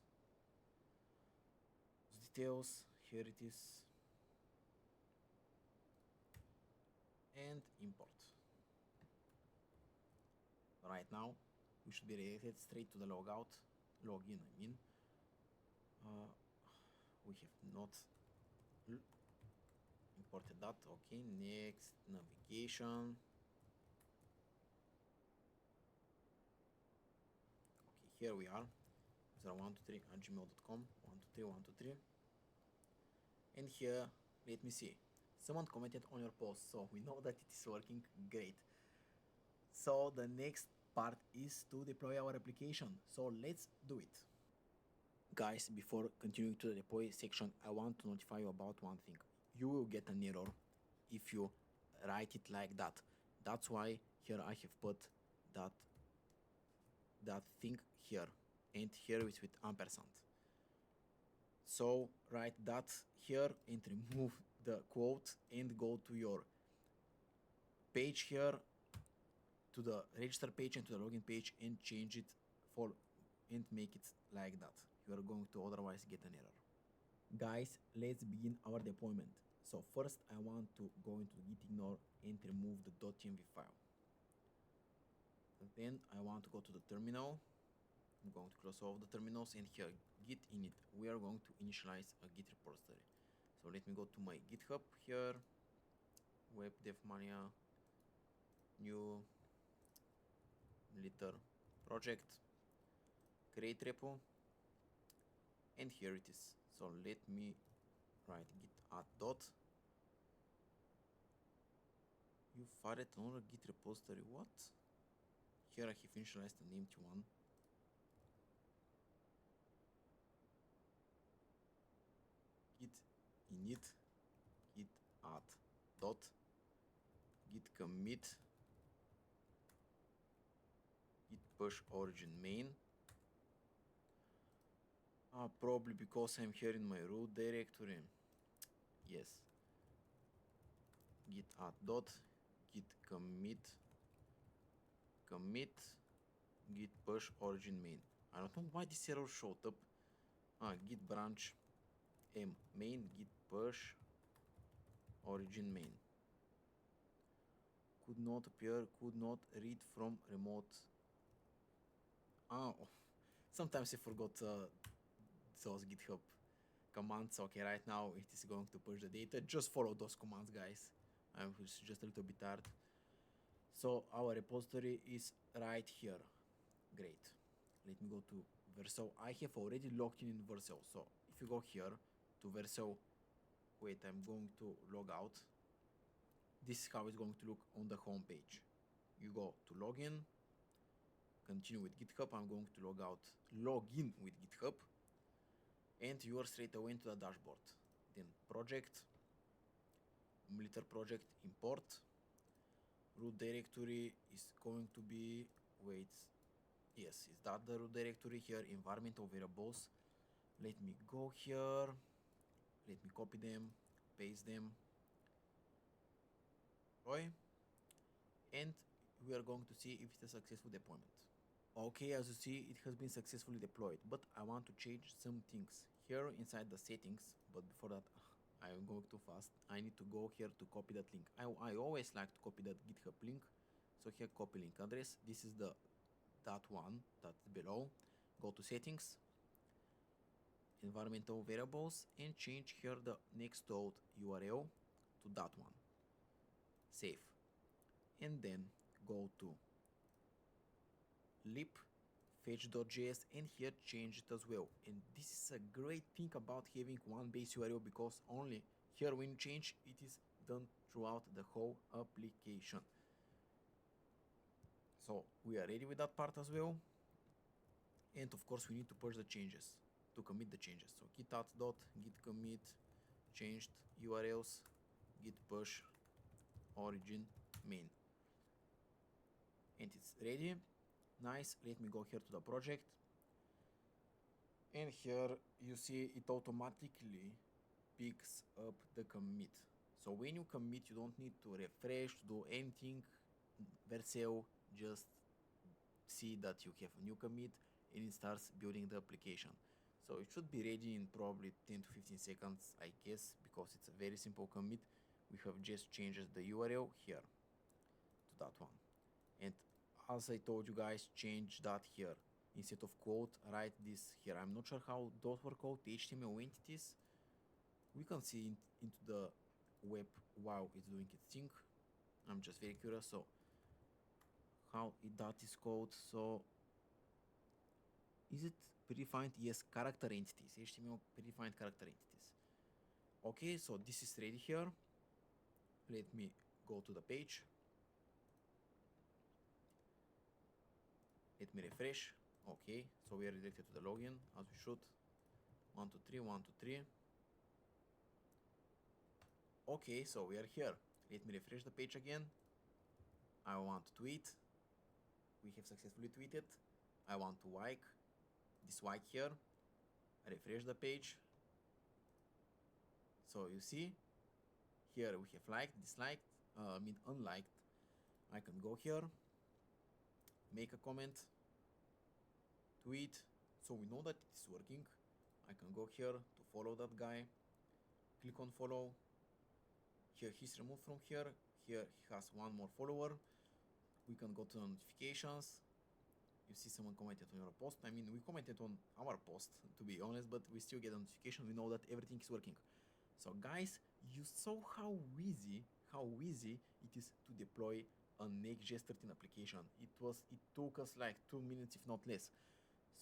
details, here it is, and import. Right now we should be redirected straight to the login, I mean. We have not imported that. Okay, next, navigation. Okay, here we are, user123 at gmail.com 123 123. And here, let me see, someone commented on your post, so we know that it is working. Great. So the next part is to deploy our application, so let's do it. Guys, before continuing to the deploy section, I want to notify you about one thing. You will get an error if you write it like that. That's why here I have put that thing here, and here is with ampersand. So write that here and remove the quote and go to your page here, to the register page and to the login page, and change it and make it like that. You are going to otherwise get an error. Guys, let's begin our deployment. So first I want to go into git ignore and remove the .env file. Then I want to go to the terminal. I'm going to close all of the terminals, and here git init, we are going to initialize a git repository. So let me go to my GitHub here, web dev mania, new little project, create repo, and here it is. So let me write git add dot. You fired another git repository, what? Here I have initialized an empty one. Git init, git add dot, git commit, git push origin main. Probably because I'm here in my root directory. Yes. Git add dot, git commit, git push origin main. I don't know why this error showed up. git branch m main git push origin main. Could not appear, could not read from remote. Oh, sometimes I forgot those GitHub commands. Okay, right now it is going to push the data. Just follow those commands, guys. I was just a little bit tired. So our repository is right here. Great. Let me go to Vercel. I have already logged in Vercel. So if you go here to Vercel, wait, I'm going to log out. This is how it's going to look on the home page. You go to login, continue with GitHub. I'm going to log in with GitHub, and you are straight away into the dashboard. Then project, military project, import. Root directory is going to be, wait, yes, is that the root directory here? Environmental variables. Let me go here. Let me copy them, paste them. And we are going to see if it's a successful deployment. Okay, as you see, it has been successfully deployed, but I want to change some things here inside the settings. But before that, I am going too fast. I need to go here to copy that link. I always like to copy that GitHub link. So here, copy link address. This is the that one that's below. Go to settings, environmental variables, and change here the Next-Auth URL to that one. Save. And then go to lib fetch.js, and here change it as well. And this is a great thing about having one base URL, because only here when you change, it is done throughout the whole application. So we are ready with that part as well. And of course we need to push the changes, to commit the changes. So git add dot git commit changed URLs git push origin main. And it's ready. Nice. Let me go here to the project, and here you see it automatically picks up the commit. So when you commit, you don't need to refresh, to do anything. Vercel just see that you have a new commit, and it starts building the application. So it should be ready in probably 10 to 15 seconds, I guess, because it's a very simple commit. We have just changed the URL here to that one. And as I told you guys, change that here. Instead of quote, write this here. I'm not sure how those were called, HTML entities. We can see into the web while it's doing its thing. I'm just very curious. So how that is called? So is it predefined? Yes, character entities. HTML predefined character entities. Okay, so this is ready here. Let me go to the page. Let me refresh. Okay, so we are redirected to the login as we should. 1, 2, 3, 1, 2, 3. Okay, so we are here. Let me refresh the page again. I want to tweet. We have successfully tweeted. I want to like this like here. I refresh the page. So you see, here we have liked, disliked, unliked. I can go here, make a comment, tweet. So we know that it is working. I can go here to follow that guy, click on follow. Here he's removed from here. Here he has one more follower. We can go to notifications. You see someone commented on your post. I mean, we commented on our post, to be honest, but we still get a notification. We know that everything is working. So guys, you saw how easy it is to deploy a Next.js 13 application. It took us like 2 minutes, if not less.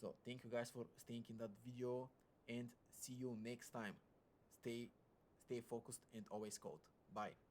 So thank you guys for staying in that video, and see you next time. Stay focused and always code. Bye.